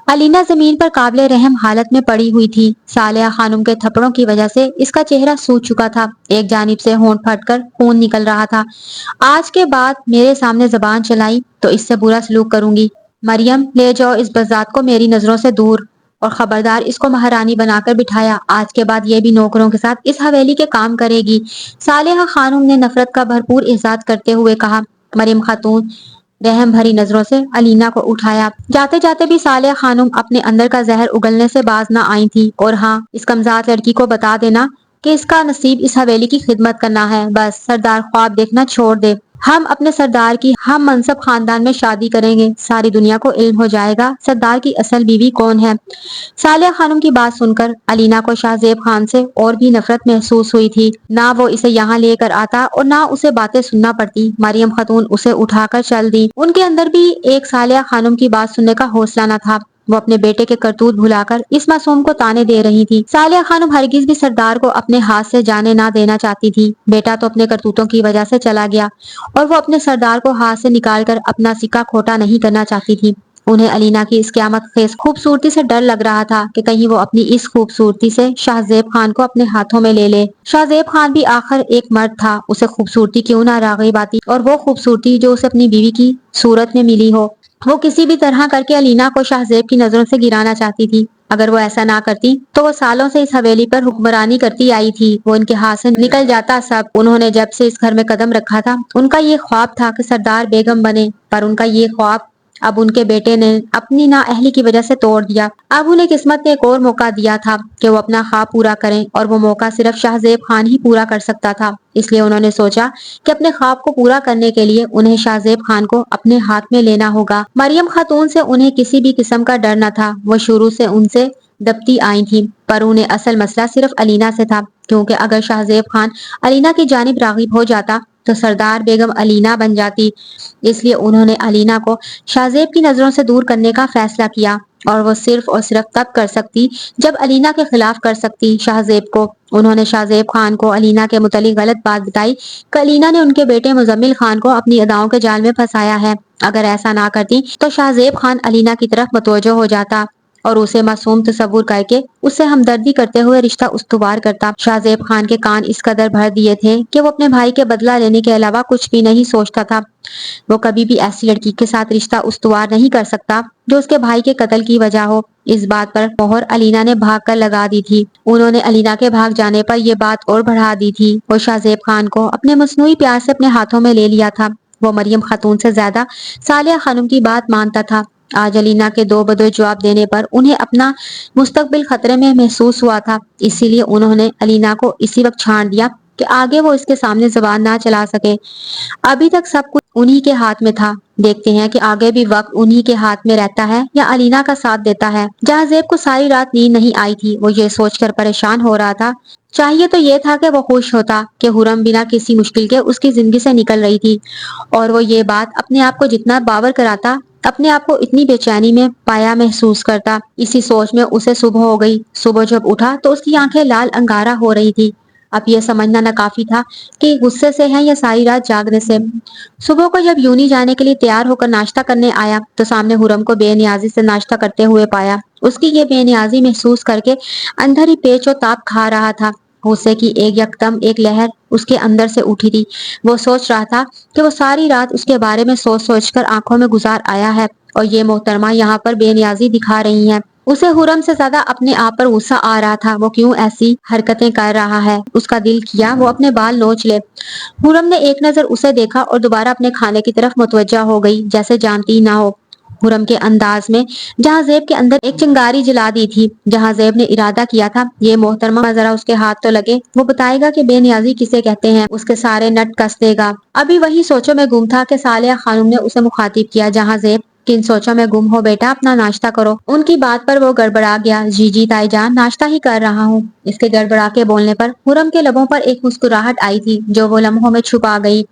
علینا زمین پر قابل رحم حالت میں پڑی ہوئی تھی۔ صالحہ خانم کے تھپڑوں کی وجہ سے اس کا چہرہ سوج چکا تھا، ایک جانب سے ہونٹ پھٹ کر خون نکل رہا تھا۔ آج کے بعد میرے سامنے زبان چلائی تو اس سے برا سلوک کروں گی۔ مریم لے جاؤ اس بذات کو میری نظروں سے دور، اور خبردار اس کو مہارانی بنا کر بٹھایا، آج کے بعد یہ بھی نوکروں کے ساتھ اس حویلی کے کام کرے گی۔ صالحہ خانم نے نفرت کا بھرپور احساس کرتے ہوئے کہا۔ مریم خاتون رحم بھری نظروں سے علینا کو اٹھایا۔ جاتے جاتے بھی صالحہ خانم اپنے اندر کا زہر اگلنے سے باز نہ آئی تھی۔ اور ہاں، اس کمزاد لڑکی کو بتا دینا کہ اس کا نصیب اس حویلی کی خدمت کرنا ہے، بس سردار خواب دیکھنا چھوڑ دے۔ ہم اپنے سردار کی ہم منصب خاندان میں شادی کریں گے، ساری دنیا کو علم ہو جائے گا سردار کی اصل بیوی کون ہے۔ صالحہ خانم کی بات سن کر علینا کو شاہ زیب خان سے اور بھی نفرت محسوس ہوئی تھی۔ نہ وہ اسے یہاں لے کر آتا اور نہ اسے باتیں سننا پڑتی۔ مریم خاتون اسے اٹھا کر چل دی۔ ان کے اندر بھی ایک صالحہ خانم کی بات سننے کا حوصلہ نہ تھا، وہ اپنے بیٹے کے کرتوت بھلا کر اس معصوم کو تانے دے رہی تھی۔ صالحہ خانم ہرگز بھی سردار کو اپنے ہاتھ سے جانے نہ دینا چاہتی تھی۔ بیٹا تو اپنے کرتوتوں کی وجہ سے چلا گیا اور وہ اپنے سردار کو ہاتھ سے نکال کر اپنا سکہ کھوٹا نہیں کرنا چاہتی تھی۔ انہیں علینا کی اس قیامت خیز خوبصورتی سے ڈر لگ رہا تھا کہ کہیں وہ اپنی اس خوبصورتی سے شاہ زیب خان کو اپنے ہاتھوں میں لے لے۔ شاہ زیب خان بھی آخر ایک مرد تھا، اسے خوبصورتی کیوں نہ راغب آتی، اور وہ خوبصورتی جو اسے اپنی بیوی کی صورت میں ملی ہو۔ وہ کسی بھی طرح کر کے علینا کو شاہ زیب کی نظروں سے گرانا چاہتی تھی۔ اگر وہ ایسا نہ کرتی تو وہ سالوں سے اس حویلی پر حکمرانی کرتی آئی تھی، وہ ان کے ہاتھ سے نکل جاتا سب۔ انہوں نے جب سے اس گھر میں قدم رکھا تھا ان کا یہ خواب تھا کہ سردار بیگم بنے، پر ان کا یہ خواب اب ان کے بیٹے نے اپنی نااہلی کی وجہ سے توڑ دیا۔ اب انہیں قسمت نے ایک اور موقع دیا تھا کہ وہ اپنا خواب پورا کریں، اور وہ موقع صرف شاہ زیب خان ہی پورا کر سکتا تھا۔ اس لیے انہوں نے سوچا کہ اپنے خواب کو پورا کرنے کے لیے انہیں شاہ زیب خان کو اپنے ہاتھ میں لینا ہوگا۔ مریم خاتون سے انہیں کسی بھی قسم کا ڈر نہ تھا، وہ شروع سے ان سے دبتی آئی تھی، پر انہیں اصل مسئلہ صرف علینا سے تھا، کیونکہ اگر شاہ زیب خان علینا کی جانب راغب ہو جاتا تو سردار بیگم علینا بن جاتی۔ اس لیے انہوں نے علینا کو شاہ زیب کی نظروں سے دور کرنے کا فیصلہ کیا، اور وہ صرف اور صرف تب کر سکتی جب علینا کے خلاف کر سکتی شاہ زیب کو۔ انہوں نے شاہ زیب خان کو علینا کے متعلق غلط بات بتائی کہ علینا نے ان کے بیٹے مزمل خان کو اپنی اداؤں کے جال میں پھنسایا ہے۔ اگر ایسا نہ کرتی تو شاہ زیب خان علینا کی طرف متوجہ ہو جاتا اور اسے معصوم تصور کر کے اس سے ہمدردی کرتے ہوئے رشتہ استوار کرتا۔ شاہ زیب خان کے کان اس قدر بھر دیے تھے کہ وہ اپنے بھائی کے بدلہ لینے کے علاوہ کچھ بھی نہیں سوچتا تھا۔ وہ کبھی بھی ایسی لڑکی کے ساتھ رشتہ استوار نہیں کر سکتا جو اس کے بھائی کے قتل کی وجہ ہو۔ اس بات پر مہر علینا نے بھاگ کر لگا دی تھی۔ انہوں نے علینا کے بھاگ جانے پر یہ بات اور بڑھا دی تھی۔ وہ شاہ زیب خان کو اپنے مصنوعی پیار سے اپنے ہاتھوں میں لے لیا تھا۔ وہ مریم خاتون سے زیادہ صالحہ خانم کی بات مانتا تھا۔ آج علینا کے دو بدو جواب دینے پر انہیں اپنا مستقبل خطرے میں محسوس ہوا تھا، اسی لیے انہوں نے علینا کو اسی وقت چھاڑ دیا کہ آگے وہ اس کے سامنے زبان نہ چلا سکے۔ ابھی تک سب کچھ انہی کے ہاتھ میں تھا، دیکھتے ہیں کہ آگے بھی وقت انہی کے ہاتھ میں رہتا ہے یا علینا کا ساتھ دیتا ہے۔ جہاں زیب کو ساری رات نیند نہیں آئی تھی، وہ یہ سوچ کر پریشان ہو رہا تھا۔ چاہیے تو یہ تھا کہ وہ خوش ہوتا کہ حرم بنا کسی مشکل کے اس کی زندگی سے نکل رہی تھی، اور وہ یہ بات اپنے آپ کو جتنا باور کراتا اپنے آپ کو اتنی بے چینی میں پایا محسوس کرتا۔ اسی سوچ میں اسے صبح ہو گئی۔ صبح جب اٹھا تو اس کی آنکھیں لال انگارہ ہو رہی تھی۔ اب یہ سمجھنا نہ کافی تھا کہ غصے سے ہے یا ساری رات جاگنے سے۔ صبح کو جب یونی جانے کے لیے تیار ہو کر ناشتہ کرنے آیا تو سامنے حرم کو بے نیازی سے ناشتہ کرتے ہوئے پایا۔ اس کی یہ بے نیازی محسوس کر کے اندر ہی پیچ و تاب کھا رہا تھا۔ غصے کی ایک یکدم ایک لہر اس کے اندر سے اٹھی تھی۔ وہ سوچ رہا تھا کہ وہ ساری رات اس کے بارے میں سوچ سوچ کر آنکھوں میں گزار آیا ہے اور یہ محترمہ یہاں پر بے نیازی دکھا رہی ہیں۔ اسے حرم سے زیادہ اپنے آپ پر غصہ آ رہا تھا، وہ کیوں ایسی حرکتیں کر رہا ہے۔ اس کا دل کیا وہ اپنے بال نوچ لے۔ حرم نے ایک نظر اسے دیکھا اور دوبارہ اپنے کھانے کی طرف متوجہ ہو گئی، جیسے جانتی نہ ہو۔ حرم کے انداز میں جہاں زیب کے اندر ایک چنگاری جلا دی تھی، جہاں زیب نے ارادہ کیا تھا یہ محترمہ ذرا اس کے ہاتھ تو لگے، وہ بتائے گا کہ بے نیازی کسے کہتے ہیں، اس کے سارے نٹ کس دے گا۔ ابھی وہی سوچوں میں گم تھا کہ صالحہ خانم نے اسے مخاطب کیا، جہاں زیب کن سوچوں میں گم ہو بیٹا، اپنا ناشتہ کرو۔ ان کی بات پر وہ گڑبڑا گیا۔ جی جی تائی جان، ناشتہ ہی کر رہا ہوں۔ اس کے گڑبڑا کے بولنے پر حرم کے لبوں پر ایک مسکراہٹ آئی تھی جو وہ لمحوں میں چھپا گئی۔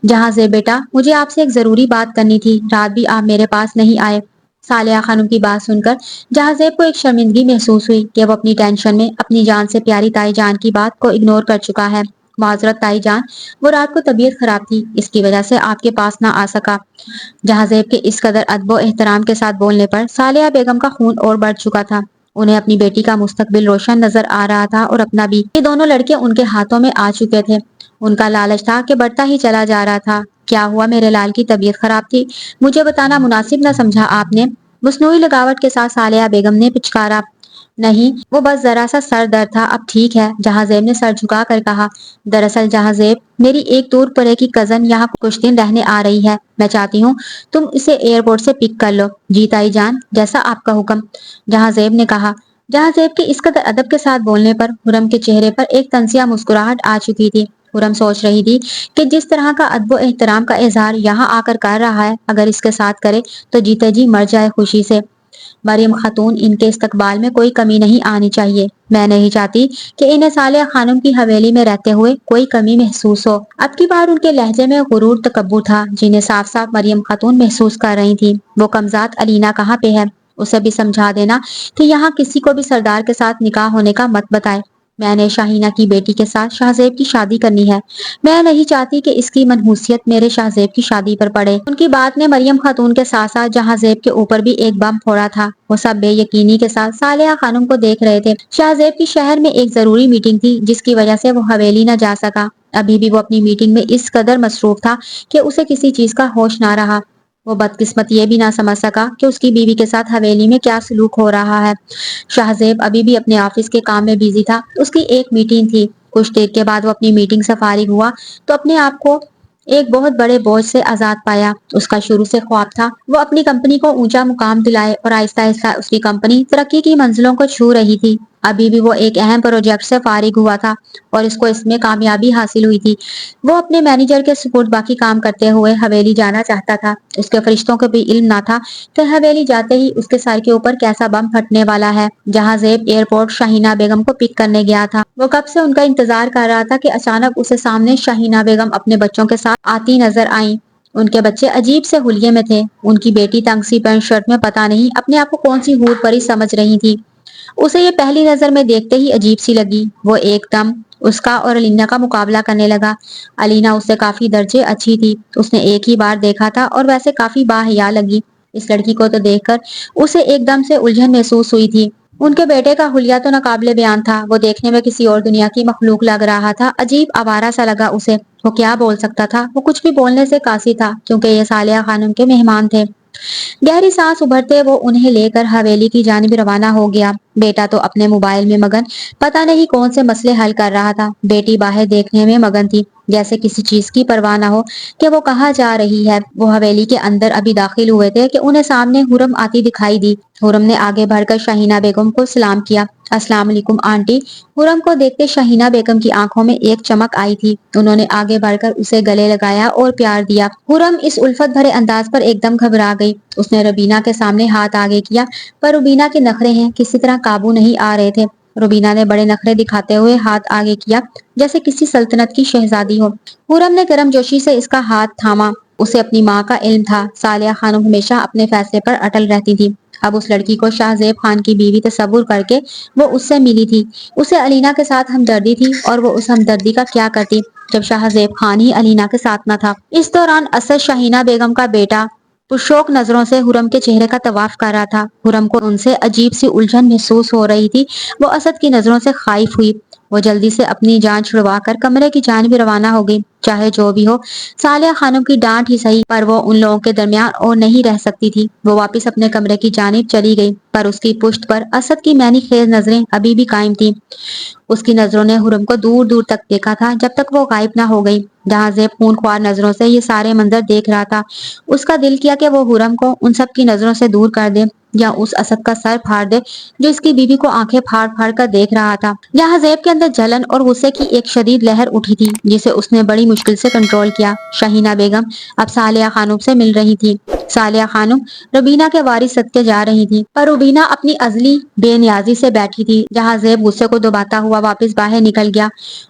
جہاں زیب بیٹا، مجھے آپ سے ایک ضروری بات کرنی تھی، رات بھی آپ میرے پاس نہیں آئے۔ صالحہ خانم کی بات سن کر جہاں زیب کو ایک شرمندگی محسوس ہوئی کہ وہ اپنی ٹینشن میں اپنی جان سے پیاری تائی جان کی بات کو اگنور کر چکا ہے۔ معذرت تائی جان، وہ رات کو طبیعت خراب تھی، اس کی وجہ سے آپ کے پاس نہ آ سکا۔ جہاں زیب کے اس قدر ادب و احترام کے ساتھ بولنے پر صالحہ بیگم کا خون اور بڑھ چکا تھا۔ انہیں اپنی بیٹی کا مستقبل روشن نظر آ رہا تھا اور اپنا بھی۔ یہ دونوں لڑکے ان کے ہاتھوں میں آ چکے تھے۔ ان کا لالچ تھا کہ بڑھتا ہی چلا جا رہا تھا۔ کیا ہوا؟ میرے لال کی طبیعت خراب تھی، مجھے بتانا مناسب نہ سمجھا آپ نے؟ مصنوعی لگاوٹ کے ساتھ صالحہ بیگم نے پچکارا۔ نہیں، وہ بس ذرا سا سر درد تھا، اب ٹھیک ہے، جہاں زیب نے سر جھکا کر کہا۔ دراصل جہاں زیب، میری ایک دور پرے کی کزن یہاں کچھ دن رہنے آ رہی ہے، میں چاہتی ہوں تم اسے ایئرپورٹ سے پک کر لو۔ جی تائی جان، جیسا آپ کا حکم، جہاں زیب نے کہا۔ جہاں زیب کے اس قدر ادب کے ساتھ بولنے پر حرم کے چہرے پر ایک طنزیہ مسکراہٹ آ چکی تھی۔ حرم سوچ رہی تھی کہ جس طرح کا ادب و احترام کا اظہار یہاں آ کر رہا ہے، اگر اس کے ساتھ کرے تو جیتے جی مر جائے خوشی سے۔ مریم خاتون، ان کے استقبال میں کوئی کمی نہیں آنی چاہیے، میں نہیں چاہتی کہ انہیں صالحہ خانم کی حویلی میں رہتے ہوئے کوئی کمی محسوس ہو۔ اب کی بار ان کے لہجے میں غرور تکبر تھا جنہیں صاف صاف مریم خاتون محسوس کر رہی تھی۔ وہ کمزاد علینا کہاں پہ ہے؟ اسے بھی سمجھا دینا کہ یہاں کسی کو بھی سردار کے ساتھ نکاح ہونے کا مت بتائے۔ میں نے شاہینہ کی بیٹی کے ساتھ شاہ زیب کی شادی کرنی ہے، میں نہیں چاہتی کہ اس کی منحوسیت میرے شاہ زیب کی شادی پر پڑے۔ ان کی بات نے مریم خاتون کے ساتھ ساتھ جہاں زیب کے اوپر بھی ایک بم پھوڑا تھا۔ وہ سب بے یقینی کے ساتھ صالحہ خانم کو دیکھ رہے تھے۔ شاہ زیب کی شہر میں ایک ضروری میٹنگ تھی جس کی وجہ سے وہ حویلی نہ جا سکا۔ ابھی بھی وہ اپنی میٹنگ میں اس قدر مصروف تھا کہ اسے کسی چیز کا ہوش نہ رہا۔ وہ بدقسمت یہ بھی نہ سمجھ سکا کہ اس کی بیوی کے ساتھ حویلی میں کیا سلوک ہو رہا ہے۔ شاہ زیب ابھی بھی اپنے آفس کے کام میں بیزی تھا۔ اس کی ایک میٹنگ تھی۔ کچھ دیر کے بعد وہ اپنی میٹنگ سے فارغ ہوا تو اپنے آپ کو ایک بہت بڑے بوجھ سے آزاد پایا۔ اس کا شروع سے خواب تھا وہ اپنی کمپنی کو اونچا مقام دلائے اور آہستہ آہستہ اس کی کمپنی ترقی کی منزلوں کو چھو رہی تھی۔ ابھی بھی وہ ایک اہم پروجیکٹ سے فارغ ہوا تھا اور اس کو اس میں کامیابی حاصل ہوئی تھی۔ وہ اپنے مینیجر کے سپورٹ باقی کام کرتے ہوئے حویلی جانا چاہتا تھا۔ اس کے فرشتوں کو بھی علم نہ تھا کہ حویلی جاتے ہی اس کے سر کے اوپر کیسا بم پھٹنے والا ہے۔ جہاں زیب ایئرپورٹ شاہینہ بیگم کو پک کرنے گیا تھا۔ وہ کب سے ان کا انتظار کر رہا تھا کہ اچانک اسے سامنے شاہینہ بیگم اپنے بچوں کے ساتھ آتی نظر آئیں۔ ان کے بچے عجیب سے حلیے میں تھے۔ ان کی بیٹی تنگ سی پینٹ شرٹ میں پتہ نہیں اپنے آپ کو کون سی حور پری سمجھ رہی تھی۔ اسے یہ پہلی نظر میں دیکھتے ہی عجیب سی لگی۔ وہ ایک دم اس کا اور علینا کا مقابلہ کرنے لگا۔ علینا اس سے کافی درجے اچھی تھی، اس نے ایک ہی بار دیکھا تھا اور ویسے کافی باحیا لگی۔ اس لڑکی کو تو دیکھ کر اسے ایک دم سے الجھن محسوس ہوئی تھی۔ ان کے بیٹے کا حلیہ تو ناقابل بیان تھا، وہ دیکھنے میں کسی اور دنیا کی مخلوق لگ رہا تھا، عجیب آوارہ سا لگا اسے۔ وہ کیا بول سکتا تھا؟ وہ کچھ بھی بولنے سے قاصر تھا کیونکہ یہ صالحہ خانم کے مہمان تھے۔ گہری سانس ابھرتے وہ انہیں لے کر حویلی کی جانب روانہ ہو گیا۔ بیٹا تو اپنے موبائل میں مگن پتہ نہیں کون سے مسئلے حل کر رہا تھا، بیٹی باہر دیکھنے میں مگن تھی، جیسے کسی چیز کی پرواہ نہ ہو کہ وہ کہاں جا رہی ہے۔ وہ حویلی کے اندر ابھی داخل ہوئے تھے کہ انہیں سامنے حرم آتی دکھائی دی۔ حرم نے آگے بڑھ کر شاہینہ بیگم کو سلام کیا۔ السلام علیکم آنٹی۔ حرم کو دیکھتے شاہینہ بیگم کی آنکھوں میں ایک چمک آئی تھی۔ انہوں نے آگے بڑھ کر اسے گلے لگایا اور پیار دیا۔ حرم اس الفت بھرے انداز پر ایک دم گھبرا گئی۔ اس نے روبینہ کے سامنے ہاتھ آگے کیا، پر روبینہ کے نخرے ہیں کسی طرح قابو نہیں آ رہے تھے۔ روبینہ نے بڑے نخرے دکھاتے ہوئے ہاتھ آگے کیا جیسے کسی سلطنت کی شہزادی ہو۔ حرم نے گرم جوشی سے اس کا ہاتھ تھاما۔ اسے اپنی ماں کا علم تھا، صالحہ خانم ہمیشہ اپنے فیصلے پر اٹل رہتی تھی۔ اب اس لڑکی کو شاہ زیب خان کی بیوی تصور کر کے وہ اس سے ملی تھی۔ اسے علینا کے ساتھ ہمدردی تھی اور وہ اس ہمدردی کا کیا کرتی جب شاہ زیب خان ہی علینا کے ساتھ نہ تھا۔ اس دوران اسد شاہینہ بیگم کا بیٹا پرشوق نظروں سے حرم کے چہرے کا طواف کر رہا تھا۔ حرم کو ان سے عجیب سی الجھن محسوس ہو رہی تھی۔ وہ اسد کی نظروں سے خائف ہوئی۔ وہ جلدی سے اپنی جان چھڑوا کر کمرے کی جانب روانہ ہو گئی۔ چاہے جو بھی ہو، صالحہ خانم کی ڈانٹ ہی صحیح، پر وہ ان لوگوں کے درمیان اور نہیں رہ سکتی تھی۔ وہ واپس اپنے کمرے کی جانب چلی گئی، پر اس کی پشت پر اسد کی مینی خیز نظریں ابھی بھی قائم تھی۔ اس کی نظروں نے حرم کو دور دور تک دیکھا تھا، جب تک وہ غائب نہ ہو گئی۔ جہاں زیب خون خوار نظروں سے یہ سارے منظر دیکھ رہا تھا، اس کا دل کیا کہ وہ حرم کو ان سب کی نظروں سے دور کر دے، یا اس اسد کا سر پھاڑ دے جو اس کی بیوی کو آنکھیں پھاڑ پھاڑ کر دیکھ رہا تھا۔ یہاں زیب کے اندر جلن اور غصے کی ایک شدید لہر اٹھی تھی، جسے اس نے بڑی مشکل سے کنٹرول کیا۔ شاہینہ بیگم اب صالحہ خانم سے مل رہی تھی۔ صالحہ خانم روبینہ کے وارث صدقے جا رہی تھی، پر روبینہ اپنی ازلی بے نیازی سے بیٹھی تھی۔ جہاں زیب غصے کو دباتا ہوا واپس باہر نکل گیا،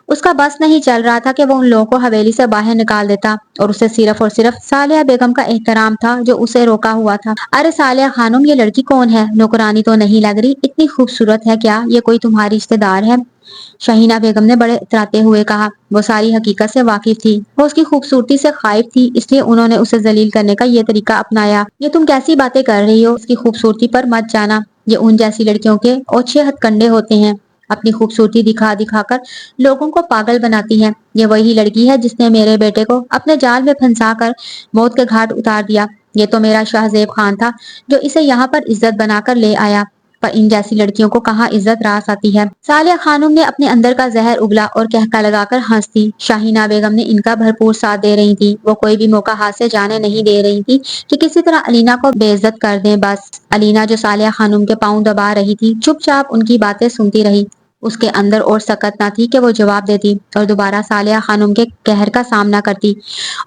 اس کا بس نہیں چل رہا تھا کہ وہ ان لوگوں کو حویلی سے باہر نکال دیتا، اور اسے صرف اور صرف صالحہ بیگم کا احترام تھا جو اسے روکا ہوا تھا۔ ارے صالحہ خانم، یہ لڑکی کون ہے؟ نوکرانی تو نہیں لگ رہی، اتنی خوبصورت ہے کیا؟ یہ کوئی تمہاری رشتہ دار ہے؟ شاہینہ بیگم نے بڑے اتراتے ہوئے کہا۔ وہ ساری حقیقت سے واقف تھی، وہ اس کی خوبصورتی سے خائف تھی، اس لیے انہوں نے اسے ذلیل کرنے کا یہ طریقہ اپنایا۔ یہ تم کیسی باتیں کر رہی ہو؟ اس کی خوبصورتی پر مت جانا، یہ ان جیسی لڑکیوں کے اوچھے ہتھ کنڈے ہوتے ہیں، اپنی خوبصورتی دکھا دکھا کر لوگوں کو پاگل بناتی ہے۔ یہ وہی لڑکی ہے جس نے میرے بیٹے کو اپنے جال میں پھنسا کر موت کے گھاٹ اتار دیا۔ یہ تو میرا شاہ زیب خان تھا جو اسے یہاں پر عزت بنا کر لے آیا، پر ان جیسی لڑکیوں کو کہاں عزت راس آتی ہے؟ صالحہ خانم نے اپنے اندر کا زہر اگلا اور کہکا لگا کر ہنس دی۔ شاہینہ بیگم نے ان کا بھرپور ساتھ دے رہی تھی، وہ کوئی بھی موقع ہاتھ سے جانے نہیں دے رہی تھی کہ کسی طرح علینا کو بے عزت کر دیں۔ بس علینا جو صالحہ خانم کے پاؤں دبا رہی تھی، چپ چاپ ان کی باتیں سنتی رہی۔ اس کے اندر اور سکت نہ تھی کہ وہ جواب دیتی اور دوبارہ صالحہ خانم کے قہر کا سامنا کرتی۔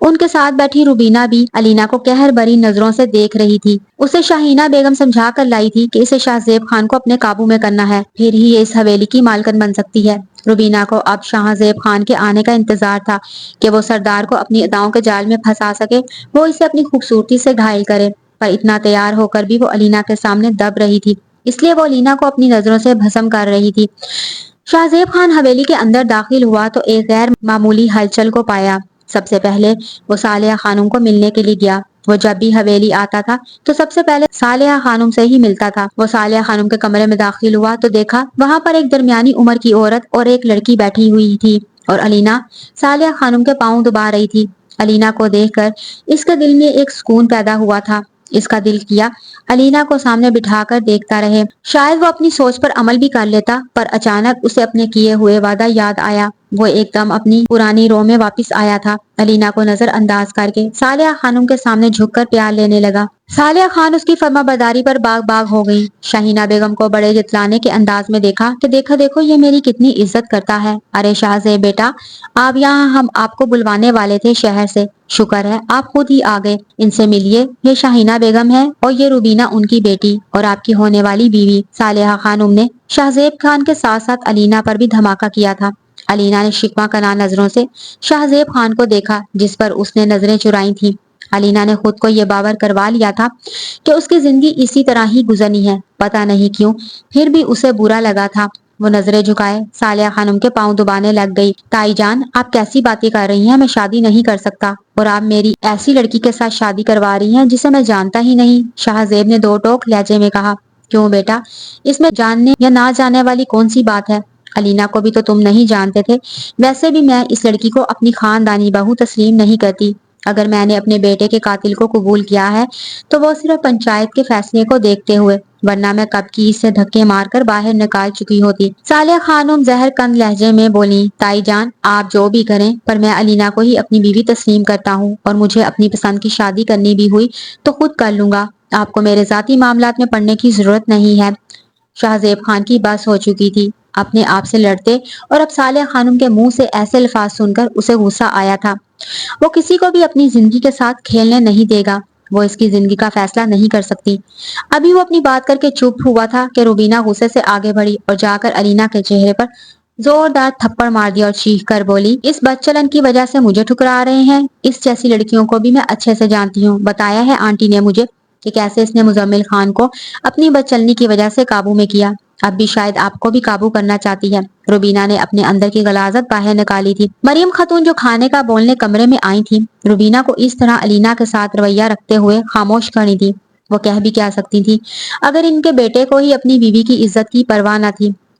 ان کے ساتھ بیٹھی روبینہ بھی علینا کو قہر بری نظروں سے دیکھ رہی تھی۔ اسے شاہینہ بیگم سمجھا کر لائی تھی کہ اسے شاہ زیب خان کو اپنے قابو میں کرنا ہے، پھر ہی یہ اس حویلی کی مالکن بن سکتی ہے۔ روبینہ کو اب شاہ زیب خان کے آنے کا انتظار تھا کہ وہ سردار کو اپنی اداؤں کے جال میں پھنسا سکے، وہ اسے اپنی خوبصورتی سے گھائل کرے، پر اتنا تیار ہو کر بھی وہ علینا کے سامنے دب رہی تھی، اس لیے وہ علینا کو اپنی نظروں سے بھسم کر رہی تھی۔ شاہ زیب خان حویلی کے اندر داخل ہوا تو ایک غیر معمولی ہلچل کو پایا۔ سب سے پہلے وہ صالحہ خانم کو ملنے کے لیے گیا۔ وہ جب بھی حویلی آتا تھا تو سب سے پہلے صالحہ خانم سے ہی ملتا تھا۔ وہ صالحہ خانم کے کمرے میں داخل ہوا تو دیکھا وہاں پر ایک درمیانی عمر کی عورت اور ایک لڑکی بیٹھی ہوئی تھی، اور علینا صالحہ خانم کے پاؤں دبا رہی تھی۔ علینا کو دیکھ کر اس کے دل میں ایک سکون پیدا ہوا تھا۔ اس کا دل کیا علینا کو سامنے بٹھا کر دیکھتا رہے، شاید وہ اپنی سوچ پر عمل بھی کر لیتا، پر اچانک اسے اپنے کیے ہوئے وعدہ یاد آیا۔ وہ ایک دم اپنی پرانی رو میں واپس آیا تھا۔ علینا کو نظر انداز کر کے صالحہ خانم کے سامنے جھک کر پیار لینے لگا۔ صالحہ خان اس کی فرما برداری پر باغ باغ ہو گئی۔ شاہینہ بیگم کو بڑے جتلانے کے انداز میں دیکھا کہ دیکھو دیکھو یہ میری کتنی عزت کرتا ہے۔ ارے شاہ زیب بیٹا، آپ یہاں، ہم آپ کو بلوانے والے تھے شہر سے، شکر ہے آپ خود ہی آ گئے۔ ان سے ملیے، یہ شاہینہ بیگم ہے اور یہ روبینہ ان کی بیٹی اور آپ کی ہونے والی بیوی۔ صالحہ خانم نے شاہ زیب خان کے ساتھ ساتھ علینا پر بھی دھماکہ کیا تھا۔ علینا نے شکوہ کناں نظروں سے شاہ زیب خان کو دیکھا جس پر اس نے نظریں چرائی تھیں۔ علینا نے خود کو یہ باور کروا لیا تھا کہ اس کی زندگی اسی طرح ہی گزرنی ہے، پتہ نہیں کیوں پھر بھی اسے برا لگا تھا۔ وہ نظریں جھکائے صالحہ خانم کے پاؤں دبانے لگ گئی۔ تائی جان، آپ کیسی باتیں کر رہی ہیں؟ میں شادی نہیں کر سکتا، اور آپ میری ایسی لڑکی کے ساتھ شادی کروا رہی ہیں جسے میں جانتا ہی نہیں۔ شاہ زیب نے دو ٹوک لہجے میں کہا۔ کیوں بیٹا، اس میں جاننے یا نہ جاننے والی کون سی بات ہے؟ علینا کو بھی تو تم نہیں جانتے تھے۔ ویسے بھی میں اس لڑکی کو اپنی خاندانی بہو تسلیم نہیں کرتی۔ اگر میں نے اپنے بیٹے کے قاتل کو قبول کیا ہے تو وہ صرف پنچایت کے فیصلے کو دیکھتے ہوئے، ورنہ میں کب کی اسے دھکے مار کر باہر نکال چکی ہوتی۔ صالحہ خانم زہر کند لہجے میں بولی۔ تائی جان، آپ جو بھی کریں، پر میں علینا کو ہی اپنی بیوی تسلیم کرتا ہوں، اور مجھے اپنی پسند کی شادی کرنی بھی ہوئی تو خود کر لوں گا۔ آپ کو میرے ذاتی معاملات میں پڑنے کی ضرورت نہیں ہے۔ شاہ زیب خان کی بس ہو چکی تھی اپنے آپ سے لڑتے، اور اب صالحہ خانم کے منہ سے ایسے الفاظ سن کر اسے غصہ آیا تھا۔ وہ کسی کو بھی اپنی زندگی کے ساتھ کھیلنے نہیں دے گا، وہ اس کی زندگی کا فیصلہ نہیں کر سکتی۔ ابھی وہ اپنی بات کر کے چپ ہوا تھا کہ روبینہ غصے سے آگے بڑھی اور جا کر علینا کے چہرے پر زوردار تھپڑ مار دیا اور چیخ کر بولی، اس بد چلن کی وجہ سے مجھے ٹھکرا رہے ہیں؟ اس جیسی لڑکیوں کو بھی میں اچھے سے جانتی ہوں، بتایا ہے آنٹی نے مجھے کہ کیسے اس نے مزمل خان کو اپنی بد چلنی کی وجہ سے قابو میں کیا، اب بھی شاید آپ کو بھی قابو کرنا چاہتی ہے۔ روبینہ نے اپنے اندر کی غلاظت باہر نکالی تھی۔ مریم خاتون جو کھانے کا بولنے کمرے میں آئی تھی، روبینہ کو اس طرح علینا کے ساتھ رویہ رکھتے ہوئے خاموش کھڑی تھی۔ وہ کہہ بھی کیا سکتی تھی اگر ان کے بیٹے کو ہی اپنی بیوی کی عزت کی پرواہ نہ تھی۔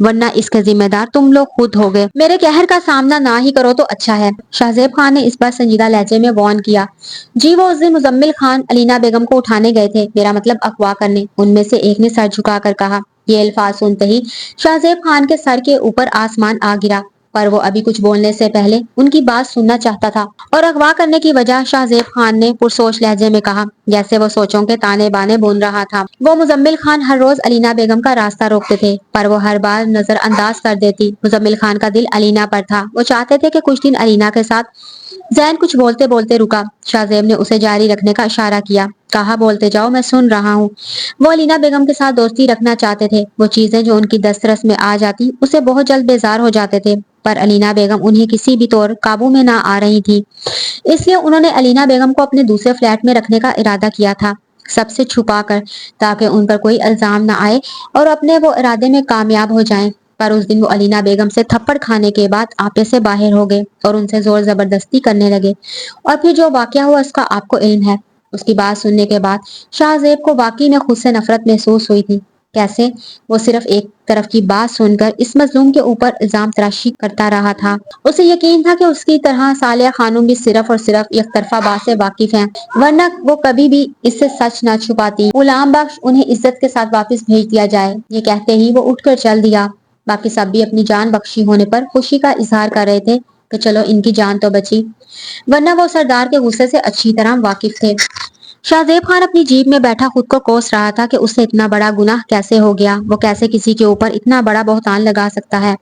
ورنہ اس کے ذمہ دار تم لوگ خود ہوگے۔ میرے قہر کا سامنا نہ ہی کرو تو اچھا ہے۔ شہزیب خان نے اس پر سنجیدہ لہجے میں وارن کیا۔ جی وہ اس دن مزمل خان علینا بیگم کو اٹھانے گئے تھے، میرا مطلب اغوا کرنے، ان میں سے ایک نے سر جھکا کر کہا۔ یہ الفاظ سنتے ہی شہزیب خان کے سر کے اوپر آسمان آ گرا، پر وہ ابھی کچھ بولنے سے پہلے ان کی بات سننا چاہتا تھا۔ اور اغوا کرنے کی وجہ شہزیب خان نے پرسوچ لہجے میں کہا، جیسے وہ سوچوں کے تانے بانے بون رہا تھا۔ وہ مزمل خان ہر روز علینا بیگم کا راستہ روکتے تھے، پر وہ ہر بار نظر انداز کر دیتی۔ مزمل خان کا دل علینا پر تھا، وہ چاہتے تھے کہ کچھ دن علینا کے ساتھ۔ زین کچھ بولتے بولتے رکا۔ شہزیب نے اسے جاری رکھنے کا اشارہ کیا۔ کہا بولتے جاؤ، میں سن رہا ہوں۔ وہ علینا بیگم کے ساتھ دوستی رکھنا چاہتے تھے، وہ چیزیں جو ان کی دسترس میں آ جاتی اسے بہت جلد بیزار ہو جاتے تھے، پر علینا بیگم انہیں کسی بھی طور قابو میں نہ آ رہی تھی۔ اس لیے انہوں نے علینا بیگم کو اپنے دوسرے فلیٹ میں رکھنے کا ارادہ کیا تھا، سب سے چھپا کر، تاکہ ان پر کوئی الزام نہ آئے اور اپنے وہ ارادے میں کامیاب ہو جائیں۔ پر اس دن وہ علینا بیگم سے تھپڑ کھانے کے بعد آپے سے باہر ہو گئے اور ان سے زور زبردستی کرنے لگے، اور پھر جو واقعہ ہوا اس کا آپ کو علم ہے۔ اس کی بات سننے کے بعد شہزیب کو واقعی میں خود سے نفرت محسوس ہوئی تھی۔ کیسے؟ وہ صرف ایک طرف کی بات سن کر اس مظلوم کے اوپر الزام تراشی کرتا رہا تھا۔ اسے یقین تھا کہ اس کی طرح صالحہ خانم بھی صرف اور صرف یک طرفہ بات سے واقف ہیں، ورنہ وہ کبھی بھی اس سے سچ نہ چھپاتی۔ غلام بخش انہیں عزت کے ساتھ واپس بھیج دیا جائے، یہ کہتے ہی وہ اٹھ کر چل دیا۔ باقی سب بھی اپنی جان بخشی ہونے پر خوشی کا اظہار کر رہے تھے کہ چلو ان کی جان تو بچی، ورنہ وہ سردار کے غصے سے اچھی طرح واقف تھے۔ شہزیب خان اپنی جیپ میں بیٹھا خود کو کوس رہا تھا کہ اس سے اتنا بڑا گناہ کیسے ہو گیا، وہ کیسے کسی کے اوپر اتنا بڑا بہتان لگا سکتا ہے۔